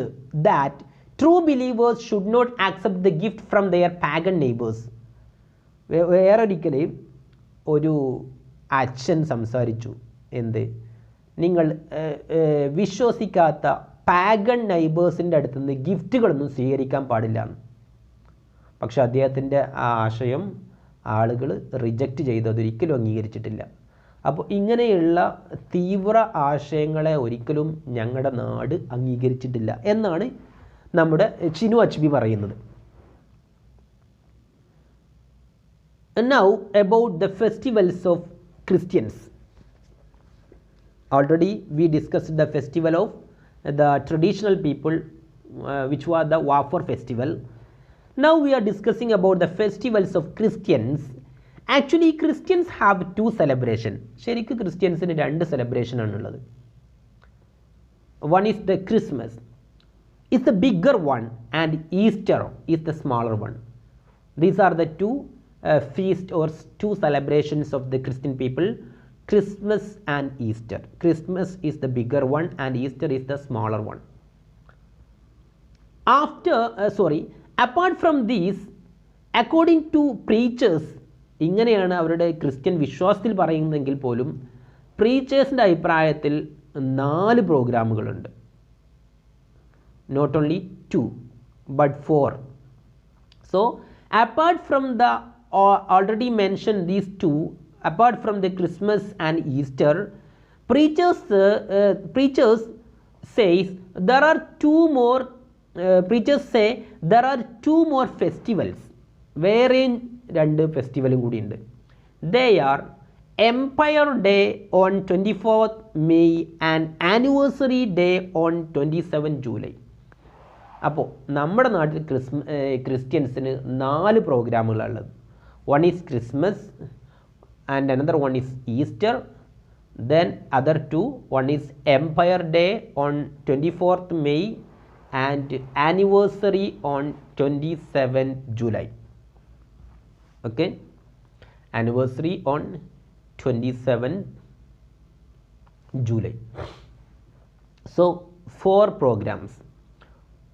that true believers should not accept the gift from their pagan neighbors. വേറൊരിക്കൽ ഒരു അച്ഛൻ സംസാരിച്ചു, എന്ത്, നിങ്ങൾ വിശ്വസിക്കാത്ത പാഗൺ നൈബേഴ്സിൻ്റെ അടുത്ത് നിന്ന് ഗിഫ്റ്റുകളൊന്നും സ്വീകരിക്കാൻ പാടില്ല എന്ന്. പക്ഷെ അദ്ദേഹത്തിൻ്റെ ആ ആശയം ആളുകൾ റിജക്റ്റ് ചെയ്തു, അതൊരിക്കലും അംഗീകരിച്ചിട്ടില്ല. അപ്പോൾ ഇങ്ങനെയുള്ള തീവ്ര ആശയങ്ങളെ ഒരിക്കലും ഞങ്ങളുടെ നാട് അംഗീകരിച്ചിട്ടില്ല എന്നാണ് നമ്മുടെ ചിനു അച്ബി പറയുന്നത്. Now about the festivals of Christians. Already we discussed the festival of the traditional people, which was the Wafer festival. Now we are discussing about the festivals of Christians. Actually Christians have two celebrations. ശരിക്കും ക്രിസ്ത്യൻസിന് രണ്ട് celebration ആണുള്ളത്. One is the Christmas, is the bigger one, and Easter is the smaller one. These are the two feast or two celebrations of the Christian people, Christmas and Easter. Christmas is the bigger one and Easter is the smaller one. Apart from these, according to preachers, ഇങ്ങനെയാണ് അവരുടെ Christian വിശ്വാസത്തിൽ പറയുന്നതെങ്കിൽ പോലും പ്രീച്ചേഴ്സിൻ്റെ അഭിപ്രായത്തിൽ 4 പ്രോഗ്രാമുകളുണ്ട്. Not only 2 but 4. So apart from the already mentioned these 2, apart from the Christmas and Easter, preachers says there are 2 more. Preachers say there are 2 more festivals. വേറെയും 2 ഫെസ്റ്റിവലും കൂടിയുണ്ട്. They are Empire Day on 24th May and Anniversary Day on 27 July. അപ്പോൾ നമ്മുടെ നാട്ടിൽ ക്രിസ്ത്യൻസിന് 4 പ്രോഗ്രാമുകളുള്ളത്. One is Christmas and another one is Easter Then other two, one is Empire Day on 24th May and anniversary on 27th July. Okay, anniversary on 27th July. So 4 programs: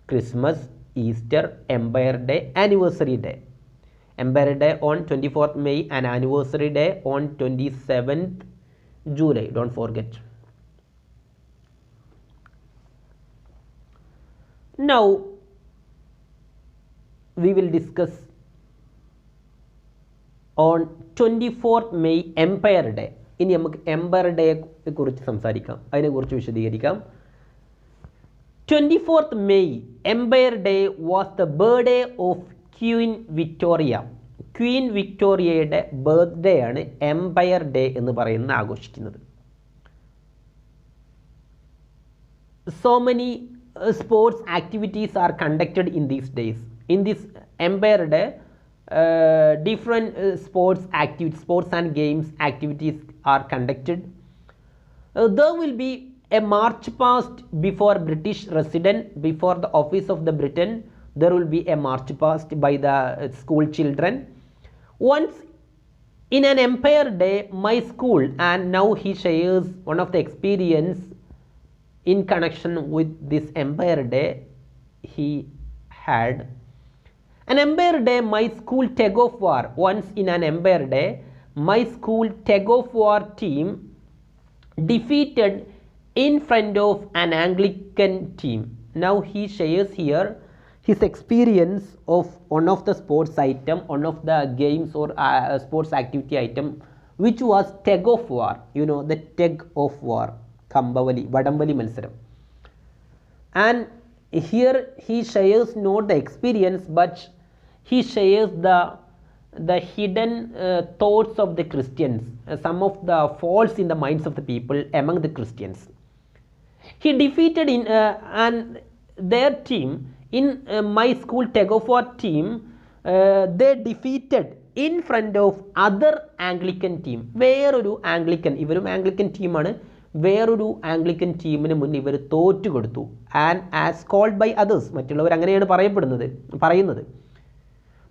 Christmas, Easter, Empire Day, Anniversary Day. Empire Day on 24th May and Anniversary Day on 27th July. Don't forget. Now we will discuss on 24th May Empire Day. ഇനി നമുക്ക് Empire ഡേയെ കുറിച്ച് സംസാരിക്കാം, അതിനെക്കുറിച്ച് വിശദീകരിക്കാം. 24th May Empire Day was the birthday of Queen Victoria. Queen വിക്ടോറിയയുടെ birthday ആണ് Empire Day എന്ന് പറയുന്ന ആഘോഷിക്കുന്നത്. So many sports activities are conducted in these days. In this Empire Day, different sports and games activities are conducted. There will be a march past before British resident, before the office of the Britain. There will be a march past by the school children. Once in an Empire Day, my school, and now he shares one of the experience in connection with this Empire Day he had. An Empire Day, my school tug of war. Once in an Empire Day, my school tug of war team defeated in front of an Anglican team. Now he shares here his experience of one of the sports item, one of the games or sports activity item, which was tug of war. You know the tug of war, Kambavali, Vadambali Malsaram. And here he shares not the experience, but he shares the hidden thoughts of the Christians, some of the faults in the minds of the people among the Christians. He defeated in and their team in my school tug of war team, they defeated in front of other Anglican team. വേറൊരു Anglican, ഇവരും Anglican ടീമാണ്, വേറൊരു Anglican ടീമിന് മുന്നിൽ ഇവർ തോറ്റു കൊടുത്തു. And as called by others, മറ്റുള്ളവർ അങ്ങനെയാണ് പറയുന്നത്.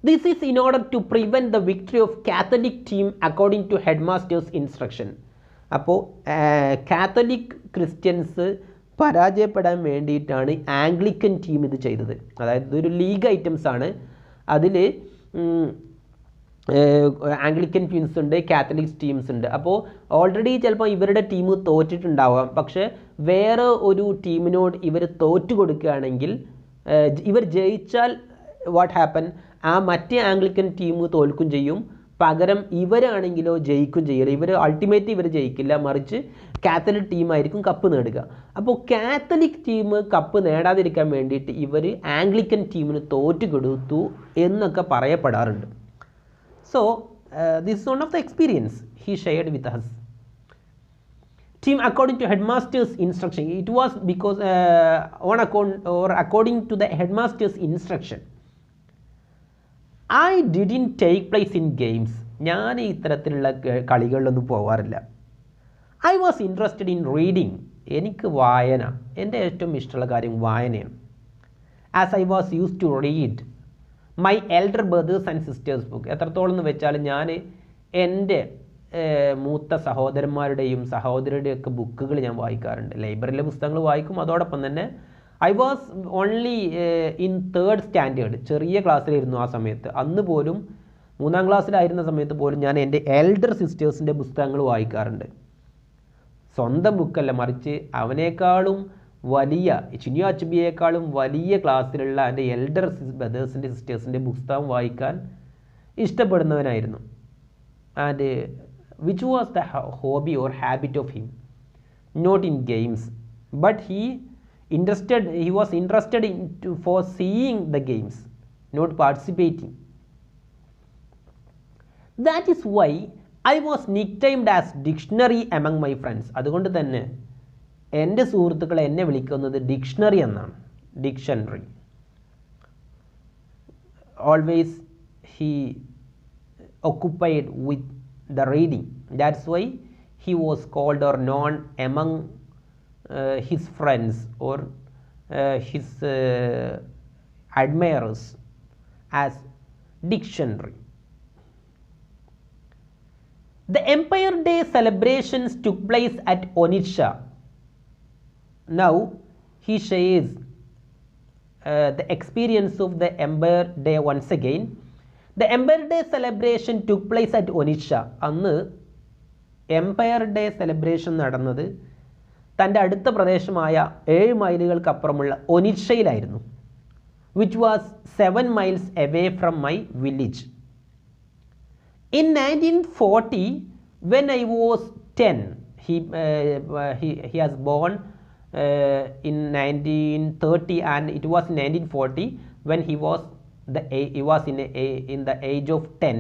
This is in order to prevent the victory of Catholic team according to headmaster's instruction. അപ്പോൾ കാത്തലിക് ക്രിസ്ത്യൻസ് പരാജയപ്പെടാൻ വേണ്ടിയിട്ടാണ് ആംഗ്ലിക്കൻ ടീം ഇത് ചെയ്തത്. അതായത് ഇതൊരു ലീഗ് ഐറ്റംസ് ആണ്. അതിൽ ആംഗ്ലിക്കൻ ടീംസ് ഉണ്ട്, കാത്തലിക് ടീംസ് ഉണ്ട്. അപ്പോൾ ഓൾറെഡി ചിലപ്പോൾ ഇവരുടെ ടീം തോറ്റിട്ടുണ്ടാവാം, പക്ഷേ വേറെ ഒരു ടീമിനോട് ഇവർ തോറ്റു കൊടുക്കുകയാണെങ്കിൽ, ഇവർ ജയിച്ചാൽ വാട്ട് ഹാപ്പൻ, ആ മറ്റേ ആംഗ്ലിക്കൻ ടീം തോൽക്കും ചെയ്യും, പകരം ഇവരാണെങ്കിലോ ജയിക്കും ചെയ്യില്ല. ഇവർ അൾട്ടിമേറ്റ് ഇവർ ജയിക്കില്ല, മറിച്ച് കാത്തലിക് ടീമായിരിക്കും കപ്പ് നേടുക. അപ്പോൾ കാത്തലിക് ടീം കപ്പ് നേടാതിരിക്കാൻ വേണ്ടിയിട്ട് ഇവർ ആംഗ്ലിക്കൻ ടീമിന് തോറ്റു കൊടുത്തു എന്നൊക്കെ പറയപ്പെടാറുണ്ട്. So this is one of the experience he shared with us. Team according to headmaster's instruction. It was because according to the headmaster's instruction. I didn't take place in games. ഞാൻ ഇത്തരത്തിലുള്ള കളികളിലൊന്നും പോകാറില്ല. I was interested in reading. എനിക്ക് വായന, എൻ്റെ ഏറ്റവും ഇഷ്ടമുള്ള കാര്യം വായനയാണ്. As I was used to read my elder brothers and sisters book. എത്രത്തോളം എന്ന് വെച്ചാൽ ഞാൻ എൻ്റെ മൂത്ത സഹോദരന്മാരുടെയും സഹോദരിയുടെയൊക്കെ ബുക്കുകൾ ഞാൻ വായിക്കാറുണ്ട്. ലൈബ്രറിയിലെ പുസ്തകങ്ങൾ വായിക്കും. അതോടൊപ്പം തന്നെ I was only in 3rd standard, ചെറിയ ക്ലാസ്സിലായിരുന്നു ആ സമയത്ത്. അന്ന് പോലും 3ാം ക്ലാസ്സിലായിരുന്ന സമയത്ത് പോലും ഞാൻ എൻ്റെ എൽഡർ സിസ്റ്റേഴ്സിൻ്റെ പുസ്തകങ്ങൾ വായിക്കാറുണ്ട്. സ്വന്തം ബുക്കല്ല, മറിച്ച് അവനേക്കാളും വലിയ ചിനിയോ അച്ബിയേക്കാളും വലിയ ക്ലാസ്സിലുള്ള എൻ്റെ എൽഡർ ബ്രദേഴ്സിൻ്റെ സിസ്റ്റേഴ്സിൻ്റെ പുസ്തകം വായിക്കാൻ ഇഷ്ടപ്പെടുന്നവനായിരുന്നു. And which was the hobby or habit of him, not in games, but he was interested for seeing the games, not participating. That is why I was nicknamed as dictionary among my friends. അതുകൊണ്ട് തന്നെ എൻ്റെ സുഹൃത്തുക്കൾ എന്നെ വിളിക്കുന്നത് dictionary എന്നാണ്. Dictionary. Always he occupied with the reading. That's why he was called or known among his friends or his admirers as dictionary. The Empire Day celebrations took place at Onitsha. Now he shares the experience of the Empire Day once again. The Empire Day celebration took place at Onitsha. അന്ന് Empire day celebration നടന്നത് തൻ്റെ അടുത്ത പ്രദേശമായ 7 മൈലുകൾക്കപ്പുറമുള്ള ഒനിഷയിലായിരുന്നു, which was 7 miles away from my village. In 1940, when I was 10, he has born in 1930, and it was 1940 when he was in the age of 10,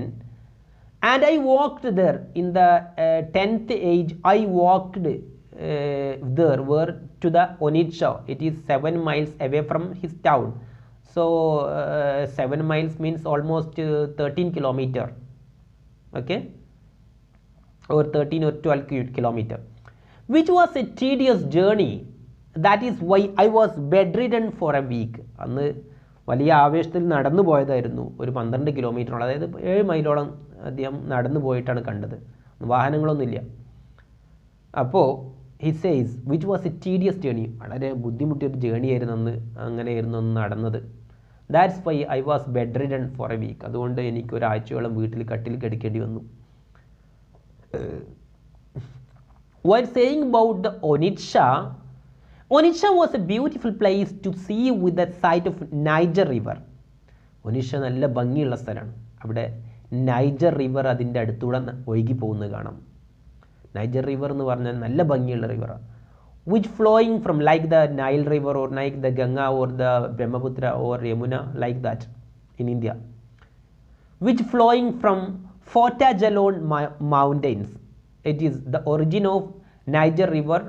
and I walked there in the 10th age. I walked there were to the Onitsha. It is 7 miles away from his town. So 7 miles means almost 13 kilometer, okay, or 13 or 12 kilometer, which was a tedious journey. That is why I was bedridden for a week. അന്ന് വലിയ ആവേശത്തിൽ നടന്നു പോയതായിരുന്നു. ഒരു 12 കിലോമീറ്ററോളം, അതായത് 7 മൈലോളം അദ്ദേഹം നടന്നു പോയിട്ടാണ് കണ്ടത്. വാഹനങ്ങളൊന്നുമില്ല. അപ്പോൾ he says which was a tedious journey, വളരെ ബുദ്ധിമുട്ടിയൊരു ജേണി ആയിരുന്നു അന്ന്, അങ്ങനെയായിരുന്നു അന്ന് നടന്നത്. That's why I was bedridden for a week. അതുകൊണ്ട് എനിക്ക് ഒരാഴ്ചയോളം വീട്ടിൽ കട്ടിൽ കിടക്കേണ്ടി വന്നു. While saying about the Onitsha was a beautiful place to see with the sight of Niger River. Onitsha നല്ല ഭംഗിയുള്ള സ്ഥലമാണ്. അവിടെ നൈജർ റിവർ അതിൻ്റെ അടുത്തൂടെ ഒഴുകി പോകുന്നത് കാണാം. നൈജർ റിവർ എന്ന് പറഞ്ഞാൽ നല്ല ഭംഗിയുള്ള റിവറാണ്. which flowing from like the Nile river or like the Ganga or the Brahmaputra or Yamuna, like that in India, which flowing from Fortajalon mountains. It is the origin of Niger river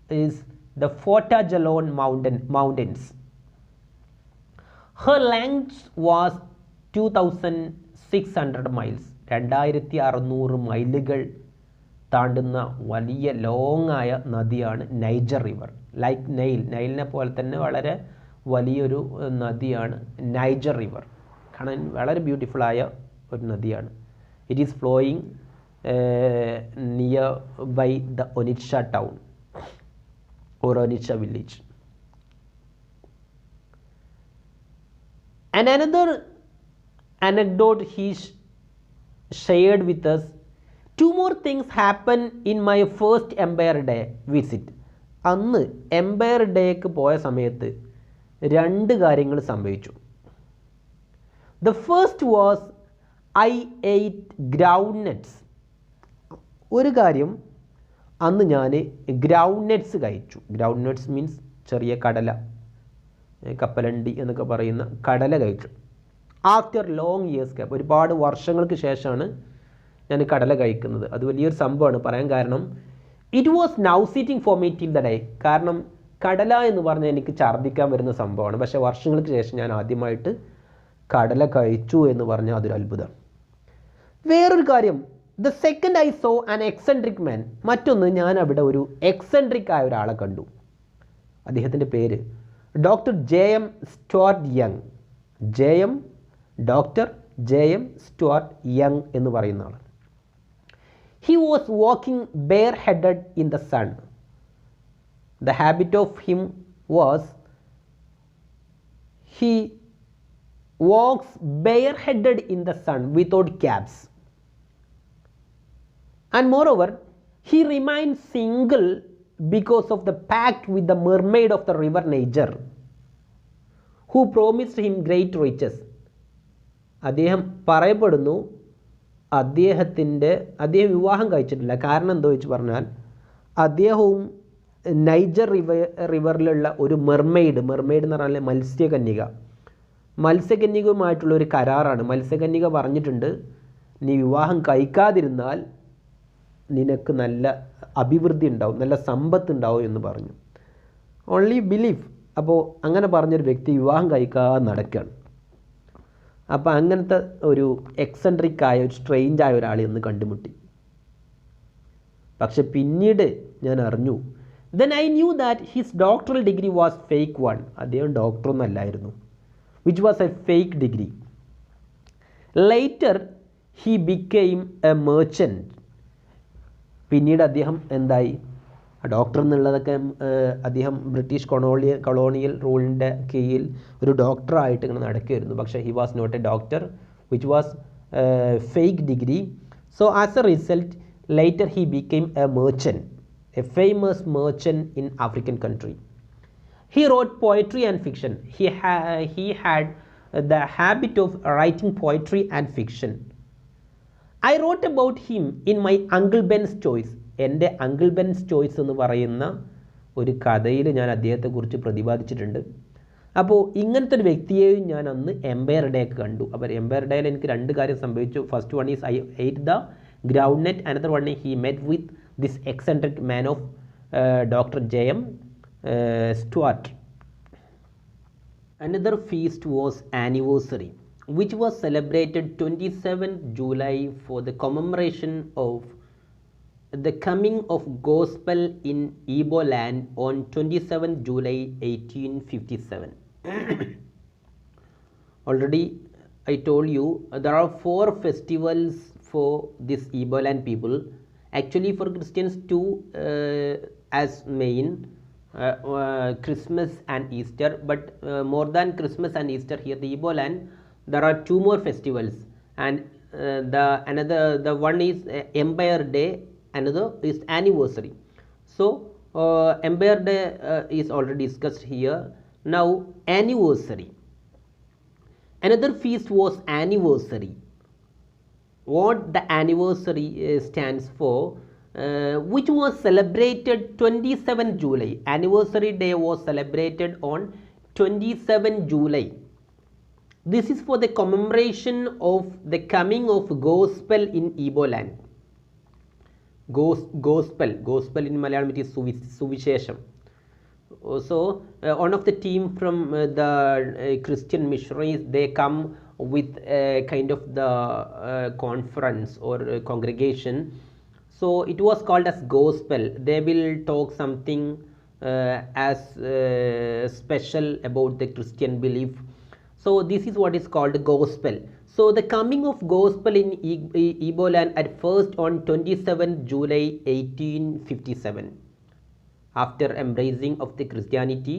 is the Fortajalon mountains. Her length was 2600 miles, 2600 മൈലുകൾ താണ്ടുന്ന വലിയ long ആയ നദിയാണ് Niger river. Like നൈലിനെ പോലെ തന്നെ വളരെ വലിയൊരു നദിയാണ് Niger river. കാണാൻ വളരെ ബ്യൂട്ടിഫുൾ ആയ ഒരു നദിയാണ്. It is flowing nearby the Onitsha town or Onitsha village. And another anecdote he shared with us. 2 more things happened in my first Empire Day visit. അന്ന് എംപയർ ഡേക്ക് പോയ സമയത്ത് 2 കാര്യങ്ങൾ സംഭവിച്ചു. The first was I ate groundnuts. ഒരു കാര്യം, അന്ന് ഞാൻ ഗ്രൗണ്ട്നട്ട്സ് കഴിച്ചു. ഗ്രൗണ്ട്നട്ട്സ് മീൻസ് ചെറിയ കടല, കപ്പലണ്ടി എന്നൊക്കെ പറയുന്ന കടല കഴിച്ചു. ആഫ്റ്റർ ലോങ് ഇയേഴ്സ് ഗ്യാപ്പ്, ഒരുപാട് വർഷങ്ങൾക്ക് ശേഷമാണ് ഞാൻ കടല കഴിക്കുന്നത്. അത് വലിയൊരു സംഭവമാണ്. പറയാൻ കാരണം it was now seating for me till the day. കാരണം കടല എന്ന് പറഞ്ഞാൽ എനിക്ക് ഛർദ്ദിക്കാൻ വരുന്ന സംഭവമാണ്. പക്ഷേ വർഷങ്ങൾക്ക് ശേഷം ഞാൻ ആദ്യമായിട്ട് കടല കഴിച്ചു എന്ന് പറഞ്ഞാൽ അതൊരു അത്ഭുതമാണ്. വേറൊരു കാര്യം, the second I saw an eccentric man. മറ്റൊന്ന്, ഞാൻ അവിടെ ഒരു എക്സെൻട്രിക് ആയ ഒരാളെ കണ്ടു. അദ്ദേഹത്തിൻ്റെ പേര് doctor JM Stuart young. Doctor JM Stuart young എന്ന് പറയുന്ന ആൾ. He was walking bareheaded in the sun. The habit of him was he walks bareheaded in the sun without caps. And moreover, he remained single because of the pact with the mermaid of the river Niger, who promised him great riches. അദ്ദേഹം പറയപ്പെടുന്നു അദ്ദേഹം വിവാഹം കഴിച്ചിട്ടില്ല. കാരണം എന്തോ വെച്ച് പറഞ്ഞാൽ അദ്ദേഹവും നൈജർ റിവറിലുള്ള ഒരു മെർമെയ്ഡ് എന്ന് പറഞ്ഞാൽ മത്സ്യകന്യകയുമായിട്ടുള്ള ഒരു കരാറാണ്. മത്സ്യകന്യക പറഞ്ഞിട്ടുണ്ട്, നീ വിവാഹം കഴിക്കാതിരുന്നാൽ നിനക്ക് നല്ല അഭിവൃദ്ധി ഉണ്ടാവും, നല്ല സമ്പത്ത് ഉണ്ടാവും എന്ന് പറഞ്ഞു. Only belief. അപ്പോൾ അങ്ങനെ പറഞ്ഞൊരു വ്യക്തി വിവാഹം കഴിക്കാതെ നടക്കുകയാണ്. അപ്പോൾ അങ്ങനത്തെ ഒരു എക്സെൻട്രിക് ആയ ഒരു സ്ട്രെയിഞ്ച് ആയ ഒരാളെ ഒന്ന് കണ്ടുമുട്ടി. പക്ഷെ പിന്നീട് ഞാൻ അറിഞ്ഞു, then I knew that his doctoral degree was fake one. അദ്ദേഹം ഡോക്ടറൊന്നല്ലായിരുന്നു, which was a fake degree. Later he became a merchant. പിന്നീട് അദ്ദേഹം എന്തായി? ഡോക്ടർ എന്നുള്ളതൊക്കെ അദ്ദേഹം ബ്രിട്ടീഷ് കൊളോണിയൽ റൂളിൻ്റെ കീഴിൽ ഒരു ഡോക്ടറായിട്ട് ഇങ്ങനെ നടക്കുകയായിരുന്നു. പക്ഷേ he was not a doctor, which was fake degree. So as a result later he became a merchant, a famous merchant in African country. He wrote poetry and fiction. He had the habit of writing poetry and fiction. I wrote about him in my Uncle Ben's Choice. എൻ്റെ uncle Benz choice എന്ന് പറയുന്ന ഒരു കഥയിൽ ഞാൻ അദ്ദേഹത്തെക്കുറിച്ച് പ്രതിപാദിച്ചിട്ടുണ്ട്. അപ്പോൾ ഇങ്ങനത്തെ ഒരു വ്യക്തിയെയും ഞാൻ അന്ന് എംപയർ ഡേ ഒക്കെ കണ്ടു. അപ്പോൾ എംപയർ ഡേയിൽ എനിക്ക് രണ്ട് കാര്യം സംഭവിച്ചു. First one is I ate the groundnut, another one he met with this eccentric man of Dr. J.M. Stuart. Another feast was anniversary, which was celebrated 27th July for the commemoration of the coming of gospel in Igbo land on 27th July 1857. Already I told you there are 4 festivals for this Igbo land people. Actually for Christians too, as main Christmas and Easter, but more than Christmas and Easter, here the Igbo land there are 2 more festivals, and the one is Empire Day, another is anniversary. So Empire Day is already discussed here. Now anniversary, another feast was anniversary. What the anniversary stands for, which was celebrated 27 July. Anniversary day was celebrated on 27 July. This is for the commemoration of the coming of gospel in Igbo land. Gospel in Malayalam it is Suvishesham. So one of the team from the Christian missionaries, they come with a kind of the conference or congregation. So it was called as gospel. They will talk something as special about the Christian belief. So this is what is called gospel. So the coming of gospel in Igbo land at first on 27th July 1857. After embracing of the Christianity,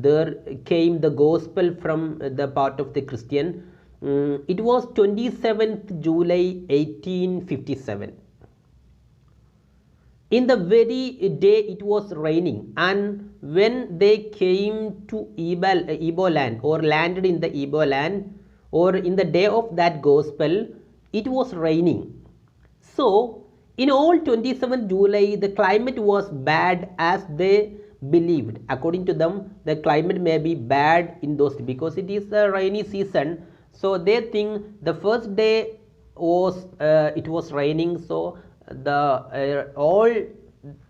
there came the gospel from the part of the Christian. It was 27th July 1857. In the very day it was raining, and when they came to Igbo land or landed in the Igbo land, or in the day of that gospel, it was raining. So in all 27th July the climate was bad as they believed. According to them, the climate may be bad in those days because it is a rainy season. So they think the first day was it was raining, so the all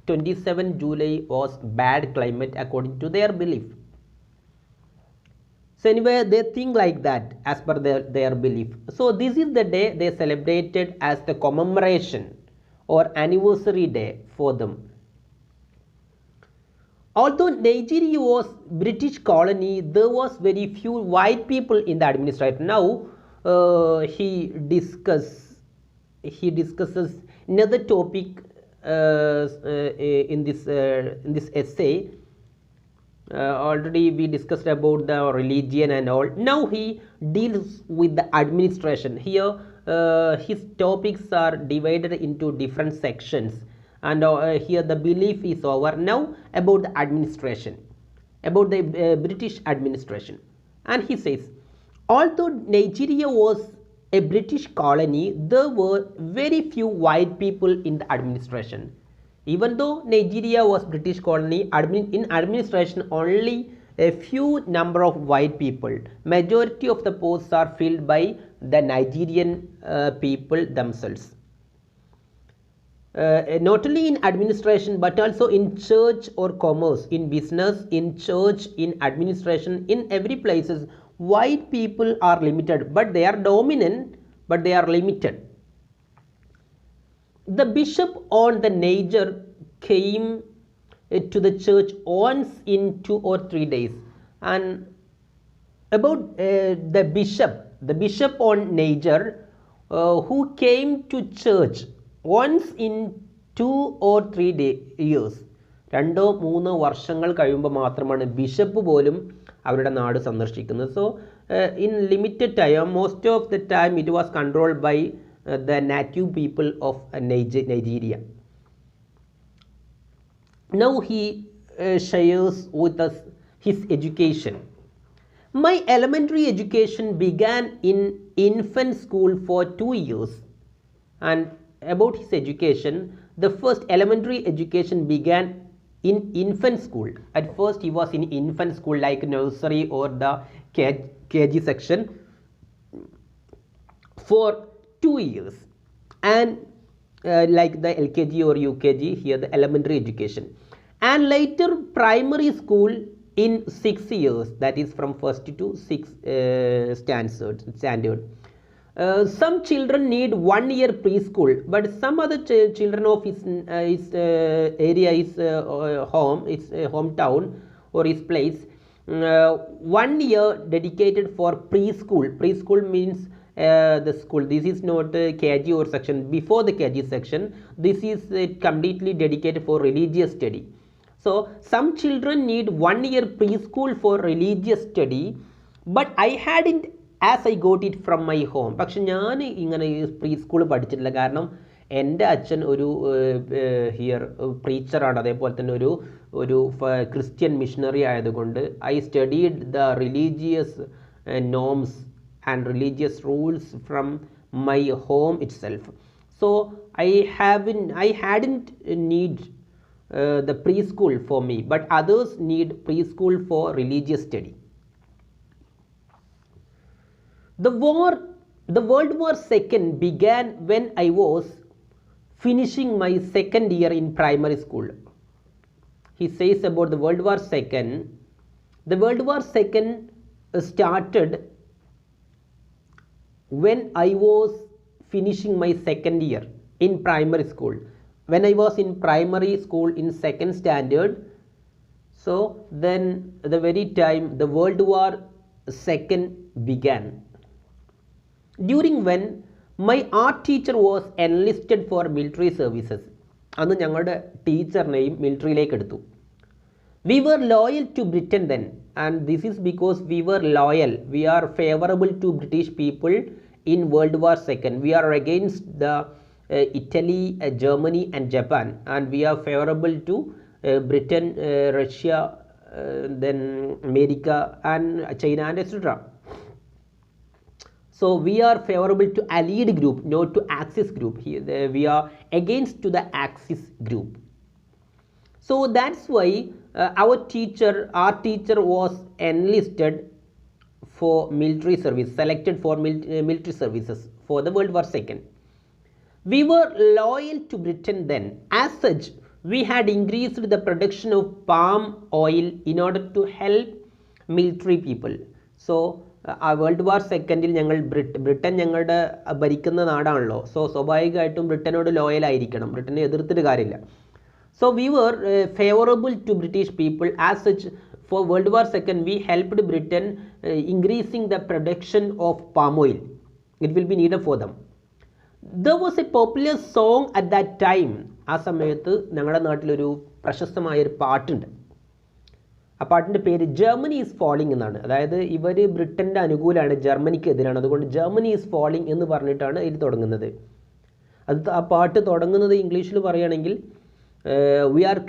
27 July was bad climate according to their belief. So anyway, they think like that as per their belief. So this is the day they celebrated as the commemoration or anniversary day for them. Although Nigeria was British colony, there was very few white people in the administration. Now he discusses another topic in this essay. Already we discussed about the religion and all. Now he deals with the administration. Here his topics are divided into different sections, and here the belief is over. Now about the administration, about the British administration. And he says, although Nigeria was a British colony, there were very few white people in the administration. Even though Nigeria was British colony, in administration only a few number of white people. Majority of the posts are filled by the Nigerian people themselves. Not only in administration but also in church or commerce, in business, in church, in administration, in every places white people are limited, but they are dominant, but they are limited. The bishop on the Niger came to the church once in 2 or 3 days. And about the bishop on Niger who came to church once in 2 or 3 years. 2-3 വർഷങ്ങൾ കഴിയുമ്പോൾ മാത്രമാണ് bishop പോലും അവരുടെ നാട് സന്ദർശിക്കുന്നത്. So in limited time, most of the time it was controlled by the native people of Nigeria. Now he shares with us his education. My elementary education began in infant school for 2 years. And about his education, the first elementary education began in infant school. At first he was in infant school like nursery or the KG section for 2 years, and like the LKG or UKG, here the elementary education, and later primary school in 6 years, that is from first to 6th standard. Some children need 1 year preschool, but some other children of his area, his home, his hometown or his place, 1 year dedicated for preschool. Preschool means the school. This is not KG or section. Before the KG section, this is completely dedicated for religious study. So some children need 1 year preschool for religious study, but I hadn't as I got it from my home. പക്ഷെ ഞാൻ ഇങ്ങനെ pre school പഠിച്ചിട്ടില്ല. കാരണം എൻ്റെ അച്ഛൻ ഒരു here പ്രീച്ചറാണ്, അതേപോലെ തന്നെ ഒരു ക്രിസ്ത്യൻ മിഷണറി ആയതുകൊണ്ട് I studied the religious norms and religious rules from my home itself. So I hadn't need the preschool for me, but others need preschool for religious study. The World War II began when I was finishing my second year in primary school. He says about the World War II. The World War II started when I was finishing my second year in primary school. When I was in primary school in 2nd standard, so then the very time the World War II began. During when my art teacher was enlisted for military services. അന്ന് ഞങ്ങളുടെ ടീച്ചറിനെയും മിലിറ്ററിയിലേക്ക് എടുത്തു. We were loyal to Britain then, and this is because we were loyal. We are favorable to British people in World War II. We are against the Italy, Germany and Japan, and we are favorable to Britain, Russia, then America and China and etc. So we are favorable to Allied group, not to Axis group. Here we are against to the Axis group. So that's why our teacher was enlisted for military service, selected for military services for the World War II. We were loyal to Britain then. As such, we had increased the production of palm oil in order to help military people. So world war സെക്കൻഡിൽ ഞങ്ങൾ Britain ഞങ്ങളുടെ ഭരിക്കുന്ന നാടാണല്ലോ. So സ്വാഭാവികമായിട്ടും ബ്രിട്ടനോട് ലോയൽ ആയിരിക്കണം, ബ്രിട്ടനെ എതിർത്തിട്ട് കാര്യമില്ല. So we were favorable to British people. As such, for World War II, we helped Britain increasing the production of palm oil. It will be needed for them. There was a popular song at that time. ആ സമയത്ത് ഞങ്ങളുടെ നാട്ടിലൊരു പ്രശസ്തമായൊരു പാട്ടുണ്ട്. ആ പാട്ടിൻ്റെ പേര് Germany is falling എന്നാണ്. അതായത് ഇവർ ബ്രിട്ടൻ്റെ അനുകൂലമാണ്, ജർമ്മനിക്ക് എതിരാണ്. അതുകൊണ്ട് ജർമ്മനി ഈസ് ഫോളിംഗ് എന്ന് പറഞ്ഞിട്ടാണ് ഇത് തുടങ്ങുന്നത്. ആ പാട്ട് തുടങ്ങുന്നത് ഇംഗ്ലീഷിൽ പറയുകയാണെങ്കിൽ we are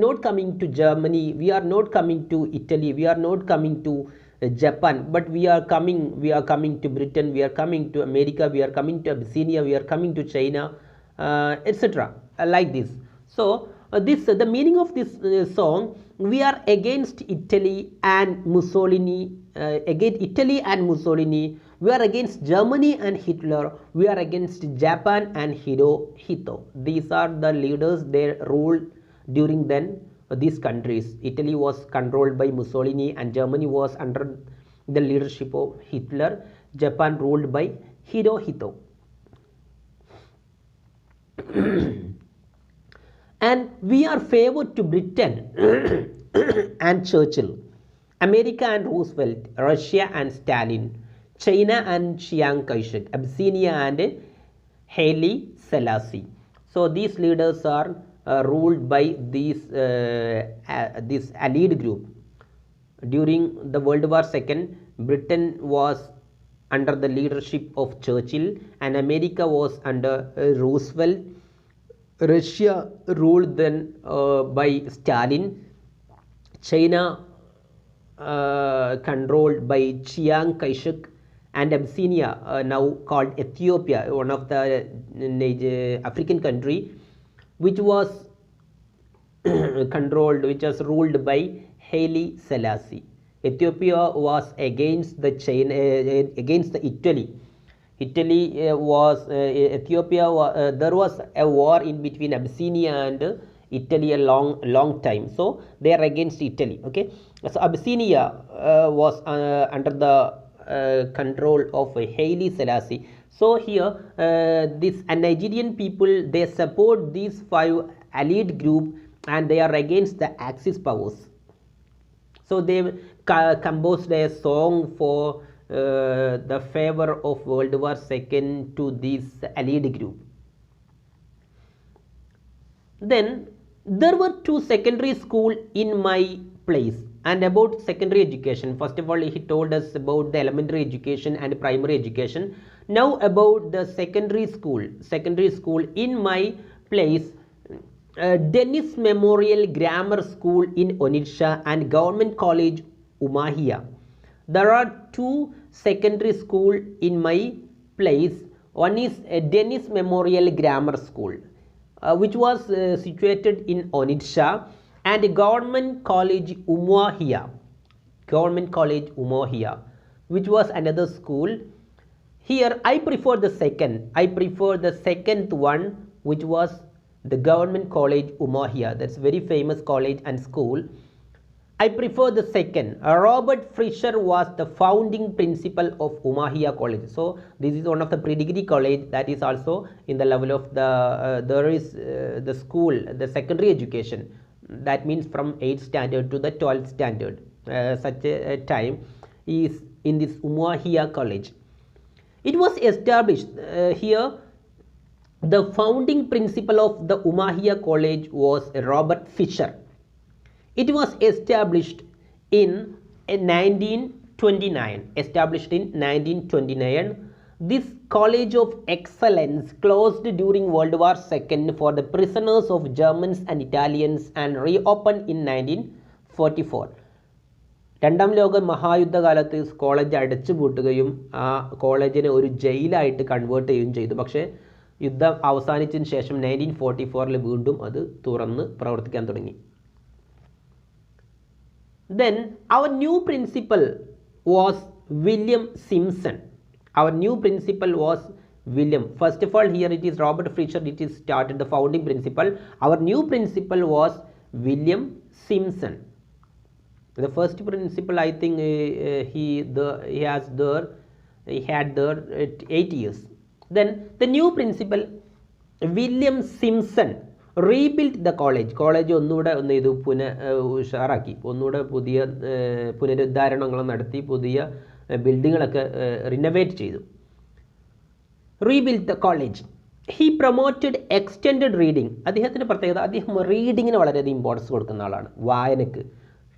not coming to Germany, we are not coming to Italy, we are not coming to Japan, but we are coming to Britain, we are coming to America, we are coming to Abyssinia, we are coming to China, etc. Like this. So the meaning of this song, we are against Italy and Mussolini, we are against Germany and Hitler, we are against Japan and Hirohito. These are the leaders, they ruled during then these countries. Italy was controlled by Mussolini and Germany was under the leadership of Hitler. Japan ruled by Hirohito. And we are favored to Britain and Churchill, America and Roosevelt, Russia and Stalin, China and Chiang Kai-shek, Abyssinia and Haile Selassie. So these leaders are ruled by this allied group. During the World War II, Britain was under the leadership of Churchill and America was under Roosevelt. Russia ruled then by Stalin. China controlled by Chiang Kai-shek, and Abyssinia, now called Ethiopia, one of the African country, which was which was ruled by Haile Selassie. Ethiopia was against the Italy. Ethiopia. There was a war in between Abyssinia and Italy a long time. So they are against Italy. Okay, so Abyssinia was under the control of Haile Selassie. So here, this Nigerian people, they support these 5 allied group and they are against the Axis powers. So they composed a song for the favor of World War II to this allied group. Then there were 2 secondary schools in my place. And about secondary education, first of all he told us about the elementary education and primary education. Now about the secondary school in my place, Dennis Memorial Grammar School in Onitsha and Government College Umuahia. There are 2 secondary schools in my place. One is Dennis Memorial Grammar School, which was situated in Onitsha, and Government College Umuahia, which was another school. Here I prefer the second one, which was the Government College Umuahia. That's very famous college and school. I prefer the second. Robert Fisher was the founding principal of Umuahia College. So this is one of the pre-degree college that is also in the level of the there is the school, the secondary education. That means from 8th standard to the 12th standard. Such a time is in this Umuahia College. It was established here. The founding principal of the Umuahia College was Robert Fisher. It was established in 1929. This College of Excellence closed during World War II for the prisoners of Germans and Italians and reopened in 1944. രണ്ടാം ലോക മഹായുദ്ധകാലത്ത് college അടച്ചുപൂട്ടുകയും ആ കോളേജിനെ ഒരു ജയിലായിട്ട് convert ചെയ്യുകയും ചെയ്തു. പക്ഷേ യുദ്ധം അവസാനിച്ചതിന് ശേഷം 1944 വീണ്ടും അത് തുറന്ന് പ്രവർത്തിക്കാൻ തുടങ്ങി. Then our new principal was William Simpson. First of all, here it is Robert Fisher, it is started the founding principal. Our new principal was William Simpson. The first principal, I think he had there 8 years. Then the new principal William Simpson rebuilt the college. ഒന്നുകൂടെ ഇത് ഉഷാറാക്കി, ഒന്നുകൂടെ പുതിയ പുനരുദ്ധാരണങ്ങൾ നടത്തി, പുതിയ ബിൽഡിങ്ങുകളൊക്കെ renovate ചെയ്തു. Rebuild the college. He promoted extended reading. അദ്ദേഹത്തിൻ്റെ പ്രത്യേകത, അദ്ദേഹം റീഡിങ്ങിന് വളരെയധികം ഇമ്പോർട്ടൻസ് കൊടുക്കുന്ന ആളാണ്, വായനക്ക്.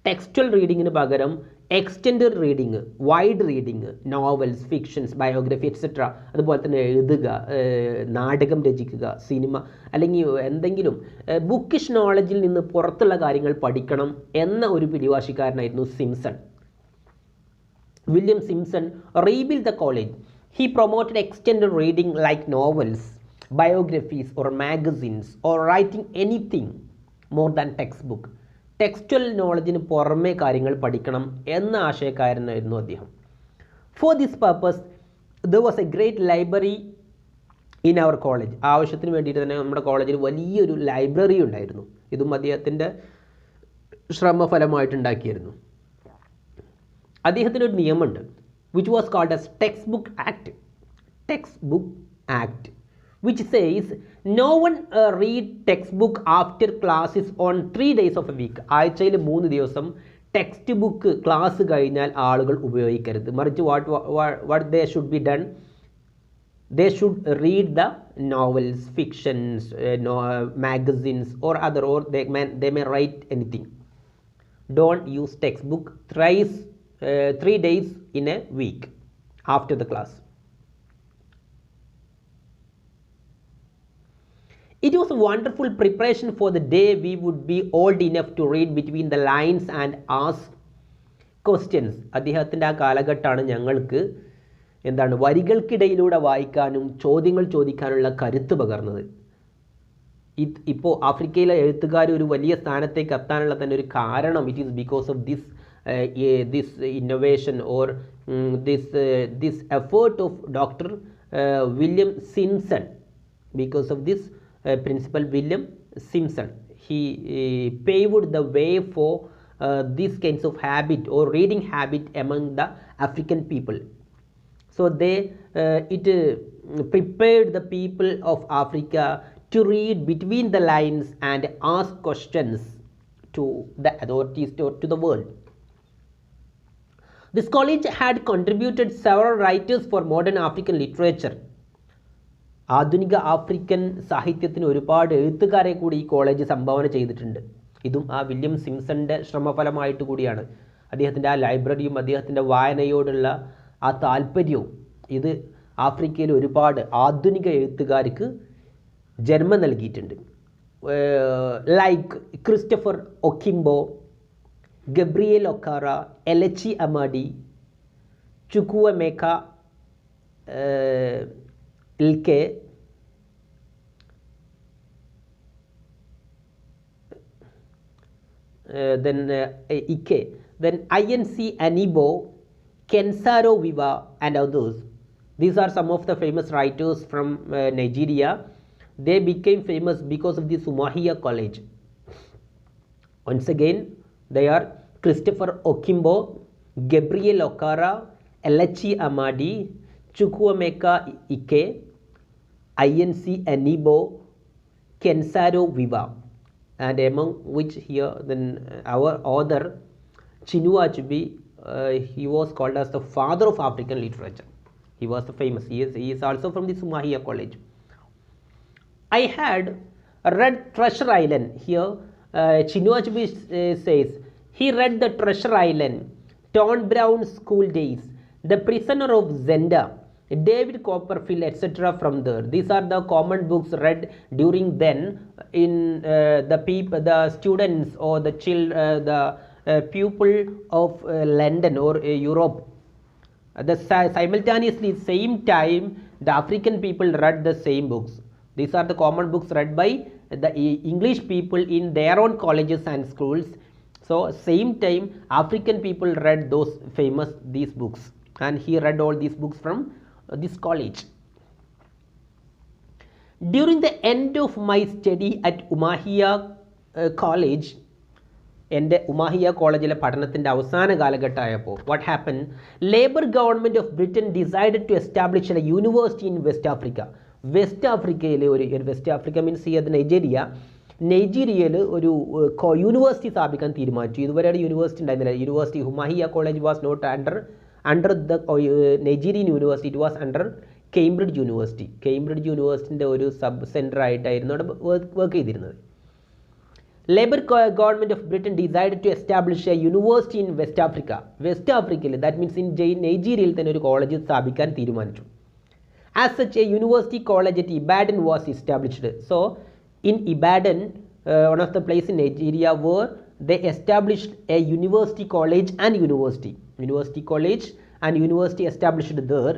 ടെക്സ്റ്റൽ റീഡിങ്ങിന് പകരം extended reading, wide reading, novels, fictions, biography etcetera, അതുപോലെ തന്നെ എഴുതുക, നാടകം രചിക്കുക, സിനിമ, അല്ലെങ്കിൽ എന്തെങ്കിലും ബുക്കിഷ് നോളജിൽ നിന്ന് പുറത്തുള്ള കാര്യങ്ങൾ പഠിക്കണം എന്ന ഒരു പിടിവാശിക്കാരനായിരുന്നു Simpson. William Simpson rebuilt the college. He promoted extended reading like novels, biographies or magazines, or writing anything more than textbook. Textual നോളജിന് പുറമേ കാര്യങ്ങൾ പഠിക്കണം എന്ന ആശയക്കാരനായിരുന്നു അദ്ദേഹം. For this purpose there was a great library in our college. ആവശ്യത്തിന് വേണ്ടിയിട്ട് തന്നെ നമ്മുടെ കോളേജിൽ വലിയൊരു ലൈബ്രറി ഉണ്ടായിരുന്നു. ഇതും അദ്ദേഹത്തിൻ്റെ ശ്രമഫലമായിട്ടുണ്ടാക്കിയിരുന്നു. അദ്ദേഹത്തിനൊരു നിയമമുണ്ട്, which was called as text book act. which says no one read textbook after classes on 3 days of a week. ആഴ്ചയിൽ 3 ദിവസം ടെക്സ്റ്റ് ബുക്ക് ക്ലാസ് കഴിഞ്ഞാൽ ആളുകൾ ഉപയോഗിക്കരുത്. മറിച്ച് what they should be done, they should read the novels, fictions, magazines or other, or they may write anything. Don't use textbook thrice 3 days in a week after the class. It was a wonderful preparation for the day we would be old enough to read between the lines and ask questions. അദ്ദേഹത്തിൻ്റെ ആ കാലഘട്ടമാണ് ഞങ്ങൾക്ക് എന്താണ് വരികൾക്കിടയിലൂടെ വായിക്കാനും ചോദ്യങ്ങൾ ചോദിക്കാനുള്ള കരുത്ത് പകർന്നത്. ഇപ്പോൾ ആഫ്രിക്കയിലെ എഴുത്തുകാർ ഒരു വലിയ സ്ഥാനത്തേക്ക് എത്താനുള്ള തന്നെ ഒരു കാരണം it is because of this innovation or this effort of Dr. William Simpson. Because of this Principal William Simpson, he paved the way for these kinds of habit or reading habit among the African people. So it prepared the people of Africa to read between the lines and ask questions to the authorities or to the world. This college had contributed several writers for modern African literature. ആധുനിക African സാഹിത്യത്തിന് ഒരുപാട് എഴുത്തുകാരെ കൂടി ഈ college സംഭാവന ചെയ്തിട്ടുണ്ട്. ഇതും ആ William സിംസന്റെ ശ്രമഫലമായിട്ട് കൂടിയാണ്. അദ്ദേഹത്തിൻ്റെ ആ ലൈബ്രറിയും അദ്ദേഹത്തിൻ്റെ വായനയോടുള്ള ആ താല്പര്യവും ഇത് ആഫ്രിക്കയിൽ ഒരുപാട് ആധുനിക എഴുത്തുകാർക്ക് ജന്മം നൽകിയിട്ടുണ്ട്. Like Christopher Okigbo, Gabriel Okara, Elechi Amadi, Chukwuemeka Ike, then Ike, then INC Anibo, Kensaro Viva and others. These are some of the famous writers from Nigeria. They became famous because of the Umuahia College. Once again, they are Christopher Okimbo, Gabriel Okara, Elachi Amadi, Chukwuemeka Ike, INC Anibo, Kensaro Viva, and among which here then our author Chinua Achebe, he was called as the father of African literature. He was famous. He is also from the Umuahia College. I had read Treasure Island. Here Chinua Achebe says he read the Treasure Island, Tom Brown's School Days, The Prisoner of Zenda, David Copperfield, etc. from there. These are the common books read during then in the students or the pupil of London or Europe. Simultaneously, same time, the African people read the same books. These are the common books read by the English people in their own colleges and schools. So same time, African people read these books, and he read all these books from this college. During the end of my study at Umuahia College, എൻ്റെ ഉമാഹിയ കോളേജിലെ പഠനത്തിൻ്റെ അവസാന കാലഘട്ടമായപ്പോൾ what happened, Labour government of Britain decided to establish a university in West Africa. West ആഫ്രിക്കയിലെ West Africa means ചെയ്ത് നൈജീരിയയിൽ ഒരു university സ്ഥാപിക്കാൻ തീരുമാനിച്ചു. ഇതുവരെയുടെ യൂണിവേഴ്സിറ്റി ഉണ്ടായിരുന്നില്ല. University Umuahia college was not under the Nigerian university, it was under Cambridge university. Cambridge യൂണിവേഴ്സിറ്റിൻ്റെ ഒരു സബ് സെൻറ്റർ ആയിട്ടായിരുന്നു അവിടെ വർക്ക് ചെയ്തിരുന്നത്. Labour government of Britain decided to establish a university in West Africa. West ആഫ്രിക്കയിൽ, that means in നൈജീരിയയിൽ തന്നെ ഒരു college സ്ഥാപിക്കാൻ തീരുമാനിച്ചു. As such, a university college at Ibadan was established. So, in Ibadan, one of the places in Nigeria where they established a university college and university college and university established there,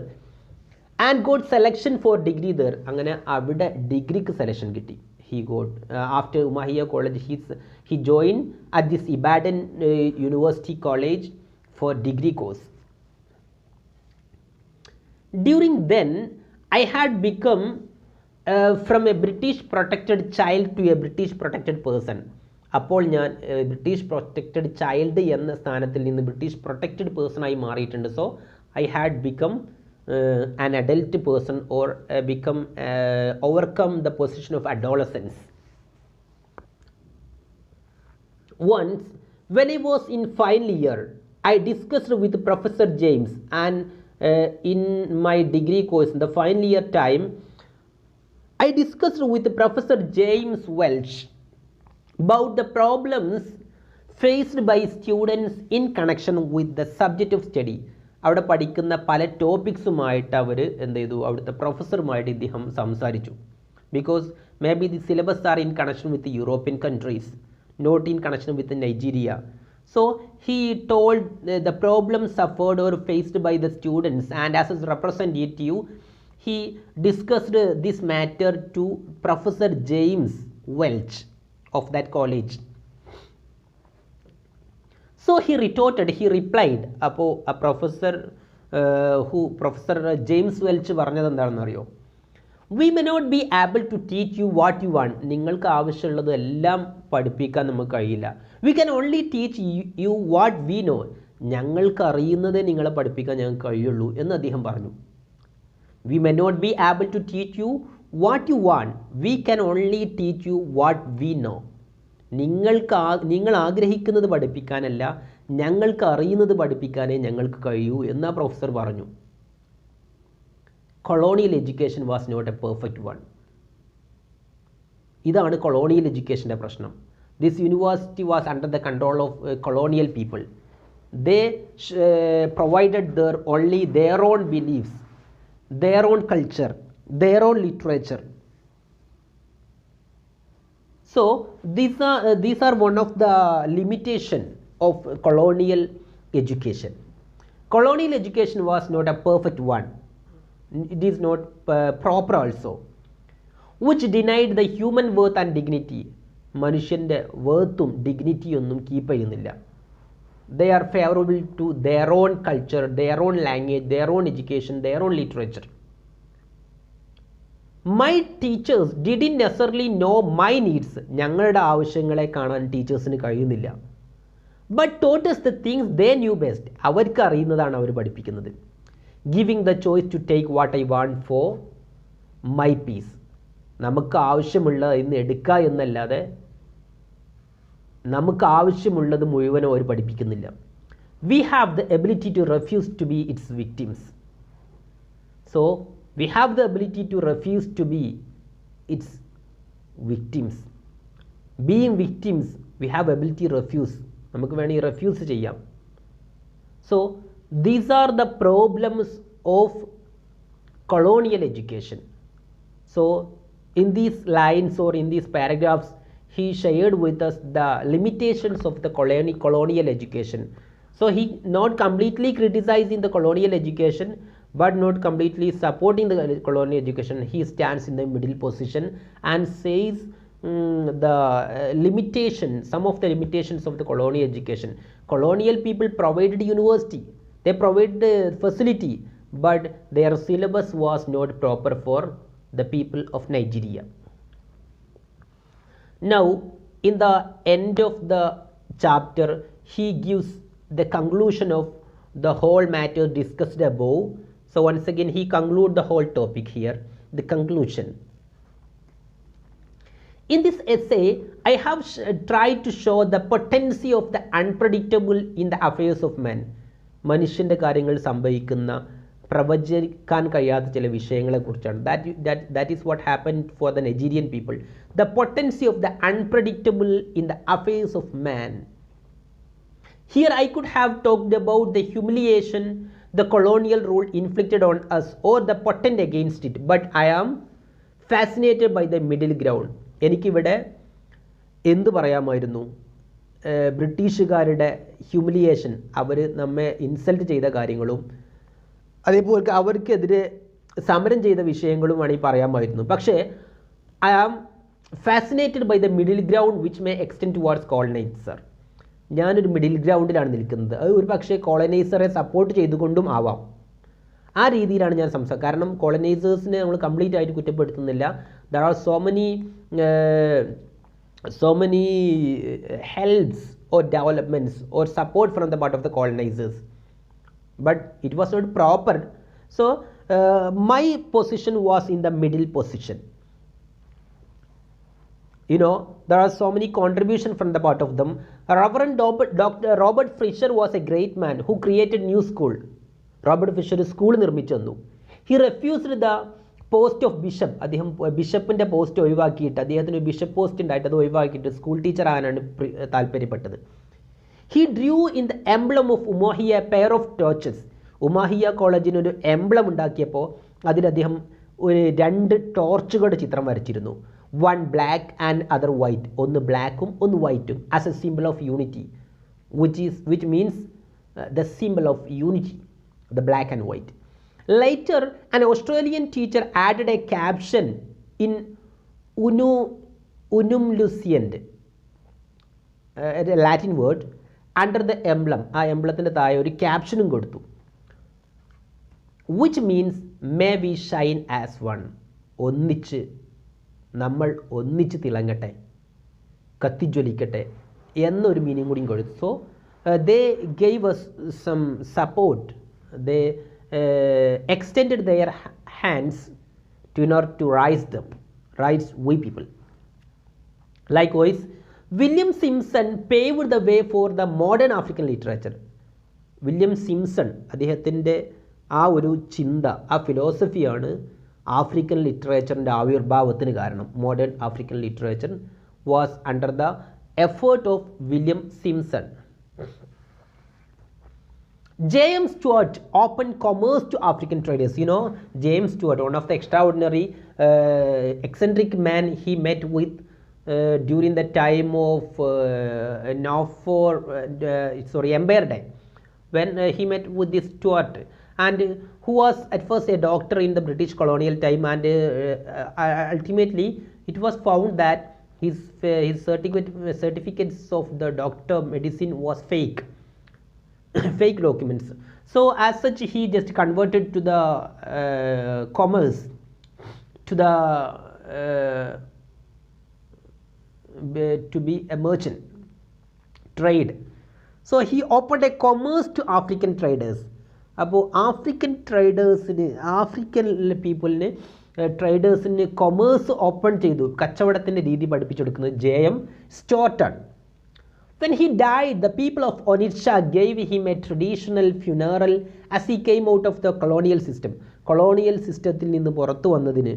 and got selection for degree there. അങ്ങനെ അവിടെ ഡിഗ്രിക്ക് selection കിട്ടി. He got after Umuahia College, he joined at this Ibadan University College for degree course. During then, I had become from a British protected child to a British protected person. അപ്പോൾ ഞാൻ British protected child എന്ന സ്ഥാനത്തിൽ നിന്ന് British protected person ആയി മാറിയിട്ടുണ്ട്. So I had become an adult person or overcome the position of adolescence. Once, when I was in final year, I discussed with Professor James, and in my degree course, in the final year time, I discussed with Professor James Welch about the problems faced by students in connection with the subject of study. അവിടെ പഠിക്കുന്ന പല ടോപ്പിക്സുമായിട്ട് അവർ എന്ത് ചെയ്തു, അവിടുത്തെ പ്രൊഫസറുമായിട്ട് ഇദ്ദേഹം സംസാരിച്ചു. Because may be the syllabus are in connection with European countries, not in connection with Nigeria. So he told the problem suffered or faced by the students, and as his representative he discussed this matter to Professor James Welch of that college. So he retorted, he replied. Appo a professor Professor James Welch പറഞ്ഞത് എന്താണെന്ന് അറിയോ? We may not be able to teach you what you want. നിങ്ങൾക്ക് ആവശ്യമുള്ളത് എല്ലാം പഠിപ്പിക്കാൻ നമുക്ക് കഴിയില്ല. We can only teach you what we know. ഞങ്ങൾക്ക് അറിയുന്നതേ നിങ്ങളെ പഠിപ്പിക്കാൻ ഞങ്ങൾക്ക് കഴിയുള്ളൂ എന്ന് അദ്ദേഹം പറഞ്ഞു. We may not be able to teach you what you want. We can only teach you what we know. നിങ്ങൾ ആഗ്രഹിക്കുന്നത് പഠിപ്പിക്കാനല്ല, ഞങ്ങൾക്ക് അറിയുന്നത് പഠിപ്പിക്കാനേ ഞങ്ങൾക്ക് കഴിയൂ എന്ന് ആ പ്രൊഫസർ പറഞ്ഞു. Colonial education was not a perfect one. ഇതാണ് colonial educationൻ്റെ പ്രശ്നം. This university was under the control of colonial people. They provided only their own beliefs, their own culture, their own literature. So these are one of the limitation of colonial education. Colonial education was not a perfect one. It is not proper also, which denied the human worth and dignity. മനുഷ്യൻ്റെ വേർത്തും dignity ഒന്നും keep ചെയ്യുന്നില്ല. They are favorable to their own culture, their own language, their own education, their own literature. My teachers didn't necessarily know my needs. ഞങ്ങളുടെ ആവശ്യങ്ങളെ കാണാൻ ടീച്ചേഴ്സിന് കഴിയുന്നില്ല. But taught us the things they knew best. അവർക്ക് അറിയുന്നതാണ് അവർ പഠിപ്പിക്കുന്നത്. Giving the choice to take what I want for my peace. നമുക്ക് ആവശ്യമുള്ള ഇന്ന് എടുക്കുക എന്നല്ലാതെ നമുക്ക് ആവശ്യമുള്ളത് മുഴുവനും അവർ പഠിപ്പിക്കുന്നില്ല. We have the ability to refuse to be its victims. So we have the ability to refuse to be its victims. Being victims, we have ability to refuse. നമുക്ക് വേണമെങ്കിൽ refuse ചെയ്യാം. So these are the problems of colonial education. So in these lines or in these paragraphs, he shared with us the limitations of the colonial education. So he not completely criticizing the colonial education, but not completely supporting the colonial education. He stands in the middle position and says the limitation, some of the limitations of the colonial education. Colonial people provided university, they provided the facility, but their syllabus was not proper for the people of Nigeria. Now in the end of the chapter, he gives the conclusion of the whole matter discussed above. So once again he concludes the whole topic here, the conclusion. In this essay, I have tried to show the potency of the unpredictable in the affairs of man. മനുഷ്യൻ്റെ കാര്യങ്ങൾ സംഭവിക്കുന്ന പ്രവചിക്കാൻ കഴിയാത്ത ചില വിഷയങ്ങളെക്കുറിച്ചാണ്. That is what happened for the Nigerian people. The potency of the unpredictable in the affairs of man. Here I could have talked about the humiliation the colonial rule inflicted on us or the potent against it, but I am fascinated by the middle ground. എനിക്കിവിടെ എന്തു പറയാമായിരുന്നു? ബ്രിട്ടീഷുകാരുടെ humiliation, അവർ നമ്മെ insult ചെയ്ത കാര്യങ്ങളും അതേപോലെ അവർക്കെതിരെ സമരം ചെയ്ത വിഷയങ്ങളും വേണമെങ്കിൽ പറയാമായിരുന്നു. പക്ഷേ I am fascinated by the middle ground which may extend towards coloniser. ഞാനൊരു മിഡിൽ ഗ്രൗണ്ടിലാണ് നിൽക്കുന്നത്. അത് ഒരു പക്ഷേ കോളനൈസറെ സപ്പോർട്ട് ചെയ്തുകൊണ്ടും ആവാം. ആ രീതിയിലാണ് ഞാൻ കാരണം കോളനൈസേഴ്സിനെ നമ്മൾ കംപ്ലീറ്റ് ആയിട്ട് കുറ്റപ്പെടുത്തുന്നില്ല. There are so many helps or developments or support from the part of the colonizers, but it was not proper. So My position was in the middle position. There are so many contributions from the part of them. Reverend Dr. Robert Fisher was a great man who created new school. Robert Fisher school നിർമ്മിച്ചു തന്നു. He refused the post of bishop. അദ്ദേഹം ബിഷപ്പിൻ്റെ post ഒഴിവാക്കിയിട്ട് അദ്ദേഹത്തിന് bishop post ഉണ്ടായിട്ട് അത് ഒഴിവാക്കിയിട്ട് school teacher ആകാനാണ് താല്പര്യപ്പെട്ടത്. He drew in the emblem of Umuahia a pair of torches. Umuahia കോളേജിനൊരു എംബ്ലം ഉണ്ടാക്കിയപ്പോൾ അതിൽ അദ്ദേഹം ഒരു 2 ടോർച്ചുകളുടെ ചിത്രം വരച്ചിരുന്നു. One black and other white. ഒന്ന് ബ്ലാക്കും ഒന്ന് വൈറ്റും as a symbol of unity, which means the symbol of unity, the black and white. Later, an Australian teacher added a caption in unumlucent, a Latin word, under the emblem. ആ എംബ്ലത്തിൻ്റെ താഴെ ഒരു ക്യാപ്ഷനും കൊടുത്തു, which means may we shine as one. നമ്മൾ ഒന്നിച്ച് തിളങ്ങട്ടെ, കത്തിജ്വലിക്കട്ടെ എന്നൊരു meaning കൂടി കൊടുത്തു. So they gave us some support. They extended their hands in order to rise we people. Likewise, William Simpson paved the way for the modern African literature. William Simpson അദ്ദേഹത്തിൻ്റെ ആ ഒരു ചിന്ത, ആ ഫിലോസഫിയാണ് ആഫ്രിക്കൻ ലിറ്ററേച്ചറിൻ്റെ ആവിർഭാവത്തിന് കാരണം. Modern African literature was under the effort of William Simpson. J.M. Stuart opened commerce to African traders. James Stuart, one of the extraordinary eccentric man he met with during the time of Empire Day, when he met with this Stuart, and who was at first a doctor in the British colonial time, and ultimately it was found that his certificates of the doctor medicine was fake documents. So as such he just converted to the commerce, to be a merchant, trade. So he opened a commerce to African traders. അപ്പോൾ African പീപ്പിളിന് ട്രേഡേഴ്സിന് commerce open ചെയ്തു, കച്ചവടത്തിൻ്റെ രീതി പഠിപ്പിച്ചു കൊടുക്കുന്നത് J.M. Stuart. When he died, the people of Onitsha gave him a traditional funeral as he came out of the colonial system. Colonial സിസ്റ്റത്തിൽ നിന്ന് പുറത്തു വന്നതിന്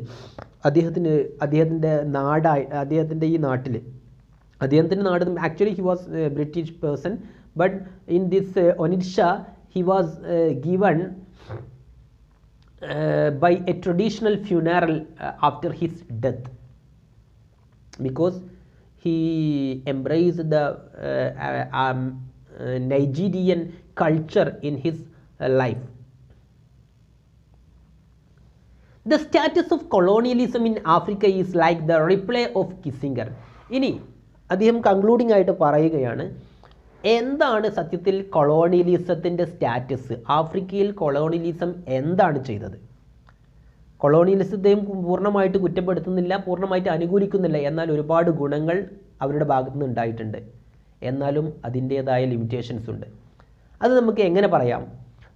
അദ്ദേഹത്തിൻ്റെ നാട് actually he was British person, but in this Onitsha he was given by a traditional funeral after his death, because he embraced the Nigerian culture in his life. The status of colonialism in Africa is like the replay of Kissinger. ഇനി അദ്ദേഹം concluding ആയിട്ട് പറയുകയാണ്, എന്താണ് സത്യത്തിൽ കൊളോണിയലിസത്തിൻ്റെ status? ആഫ്രിക്കയിൽ colonialism എന്താണ് ചെയ്തത്? കൊളോണിയലിസത്തെയും പൂർണ്ണമായിട്ട് കുറ്റപ്പെടുത്തുന്നില്ല, പൂർണ്ണമായിട്ട് അനുകൂലിക്കുന്നില്ല, എന്നാൽ ഒരുപാട് ഗുണങ്ങൾ അവരുടെ ഭാഗത്തു നിന്ന് ഉണ്ടായിട്ടുണ്ട്. എന്നാലും അതിൻ്റേതായ ലിമിറ്റേഷൻസ് ഉണ്ട്. അത് നമുക്ക് എങ്ങനെ പറയാം?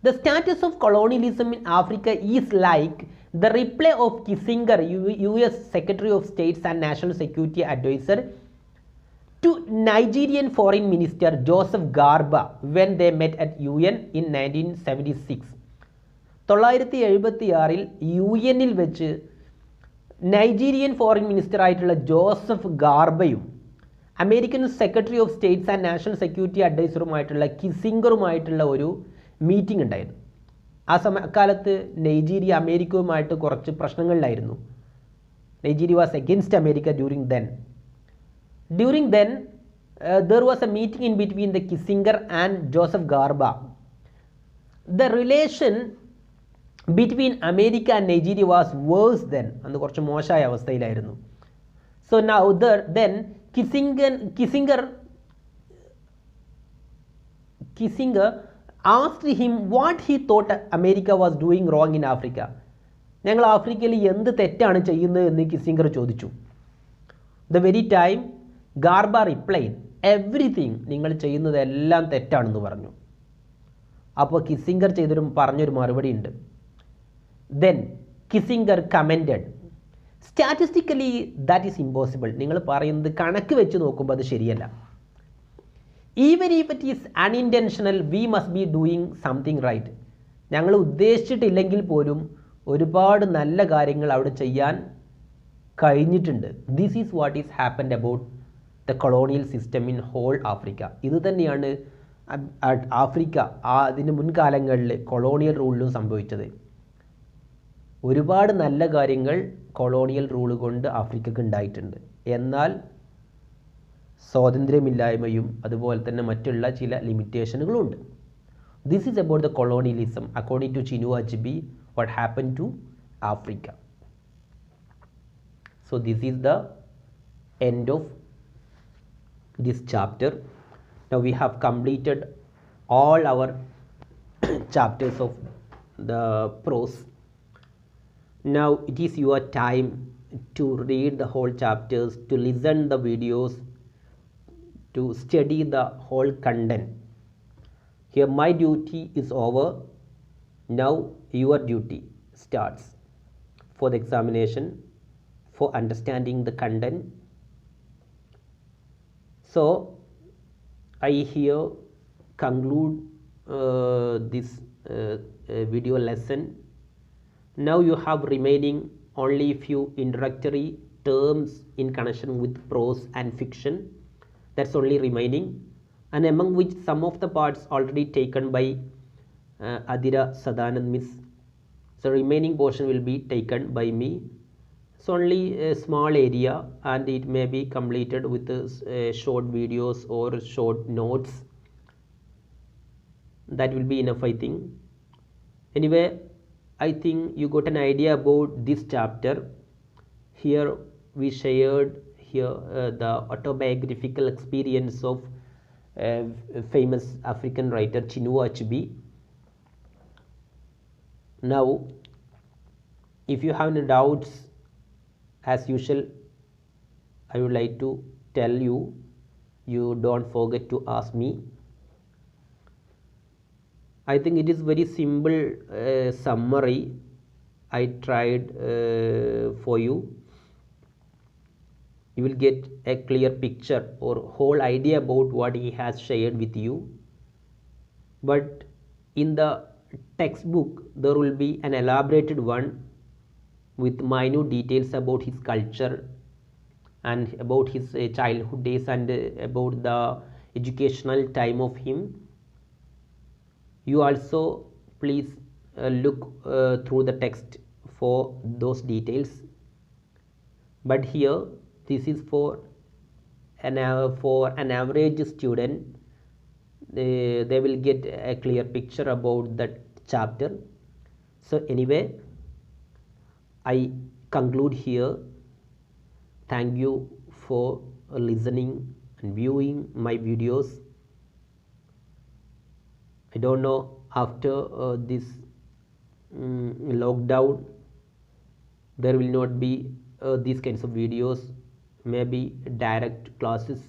The status of colonialism in Africa is like the reply of Kissinger, US Secretary of State and National Security Advisor, to Nigerian Foreign Minister Joseph Garba when they met at UN in 1976. 1976 UN-ൽ വെച്ച് Nigerian foreign minister ആയിട്ടുള്ള Joseph ഗാർബയും American secretary of states and national security അഡ്വൈസറുമായിട്ടുള്ള കിസിംഗറുമായിട്ടുള്ള ഒരു meeting ഉണ്ടായിരുന്നു. ആ കാലത്ത് നൈജീരിയ അമേരിക്കയുമായിട്ട് കുറച്ച് പ്രശ്നങ്ങളിലായിരുന്നു. Nigeria was against America During then, there was a meeting in between the Kissinger and Joseph Garba. The relation between America and Nigeria was worse then. അന്ന് കുറച്ച് മോശമായ അവസ്ഥയിലായിരുന്നു. So now then Kissinger asked him what he thought America was doing wrong in Africa. ഞങ്ങൾ ആഫ്രിക്കയിൽ എന്ത് തെറ്റാണ് ചെയ്യുന്നത് എന്ന് കിസിംഗർ ചോദിച്ചു. The very time Garba replied, everything, നിങ്ങൾ ചെയ്യുന്നതെല്ലാം തെറ്റാണെന്ന് പറഞ്ഞു. അപ്പോൾ കിസിംഗർ പറഞ്ഞൊരു മറുപടി ഉണ്ട്. Then Kissinger commented, statistically that is impossible. നിങ്ങൾ പറയുന്നത് കണക്ക് വെച്ച് നോക്കുമ്പോൾ അത് ശരിയല്ല. Even if it is unintentional we must be doing something right. ഞങ്ങൾ ഉദ്ദേശിച്ചിട്ടില്ലെങ്കിൽ പോലും ഒരുപാട് നല്ല കാര്യങ്ങൾ അവിടെ ചെയ്യാൻ കഴിഞ്ഞിട്ടുണ്ട്. This is what is happened about the colonial system in whole Africa. ഇത് തന്നെയാണ് ആഫ്രിക്ക അതിന് മുൻകാലങ്ങളിൽ കൊളോണിയൽ റൂളിലും സംഭവിച്ചത്. ഒരുപാട് നല്ല കാര്യങ്ങൾ കൊളോണിയൽ റൂൾ കൊണ്ട് ആഫ്രിക്കക്ക് ഉണ്ടായിട്ടുണ്ട്. എന്നാൽ സ്വാതന്ത്ര്യമില്ലായ്മയും അതുപോലെ തന്നെ മറ്റുള്ള ചില ലിമിറ്റേഷനുകളും ഉണ്ട്. This is about the colonialism according to Chinua Achebe what happen to Africa. So this is the end of this chapter. Now we have completed all our chapters of the prose. Now it is your time to read the whole chapters, to listen the videos, to study the whole content. Here my duty is over. Now your duty starts for the examination, for understanding the content. So I here conclude this video lesson. Now you have remaining only few introductory terms in connection with prose and fiction. That's only remaining, and among which some of the parts already taken by Adira Sadanand Miss. So remaining portion will be taken by me. It's only a small area and it may be completed with short videos or short notes. That will be enough, I think. Anyway, I think you got an idea about this chapter. Here we shared here the autobiographical experience of famous African writer Chinua Achebe. Now if you have any doubts, as usual I would like to tell you, you don't forget to ask me. I think it is very simple summary I tried for you. You will get a clear picture or whole idea about what he has shared with you. But in the textbook there will be an elaborated one with minute details about his culture and about his childhood days and about the educational time of him. You also please look through the text for those details. But here this is for an average student. They will get a clear picture about that chapter. So anyway, I conclude here. Thank you for listening and viewing my videos. I don't know, after this lockdown there will not be these kinds of videos, maybe direct classes.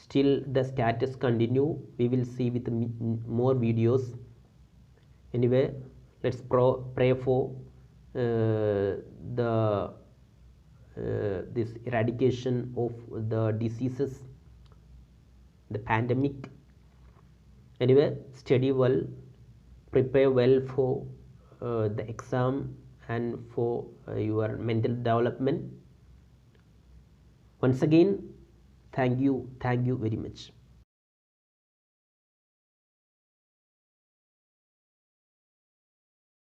Still the status continue. We will see with more videos. Anyway, let's pray for this eradication of the diseases, the pandemic. Anyway, study well, prepare well for the exam and for your mental development. Once again, thank you very much.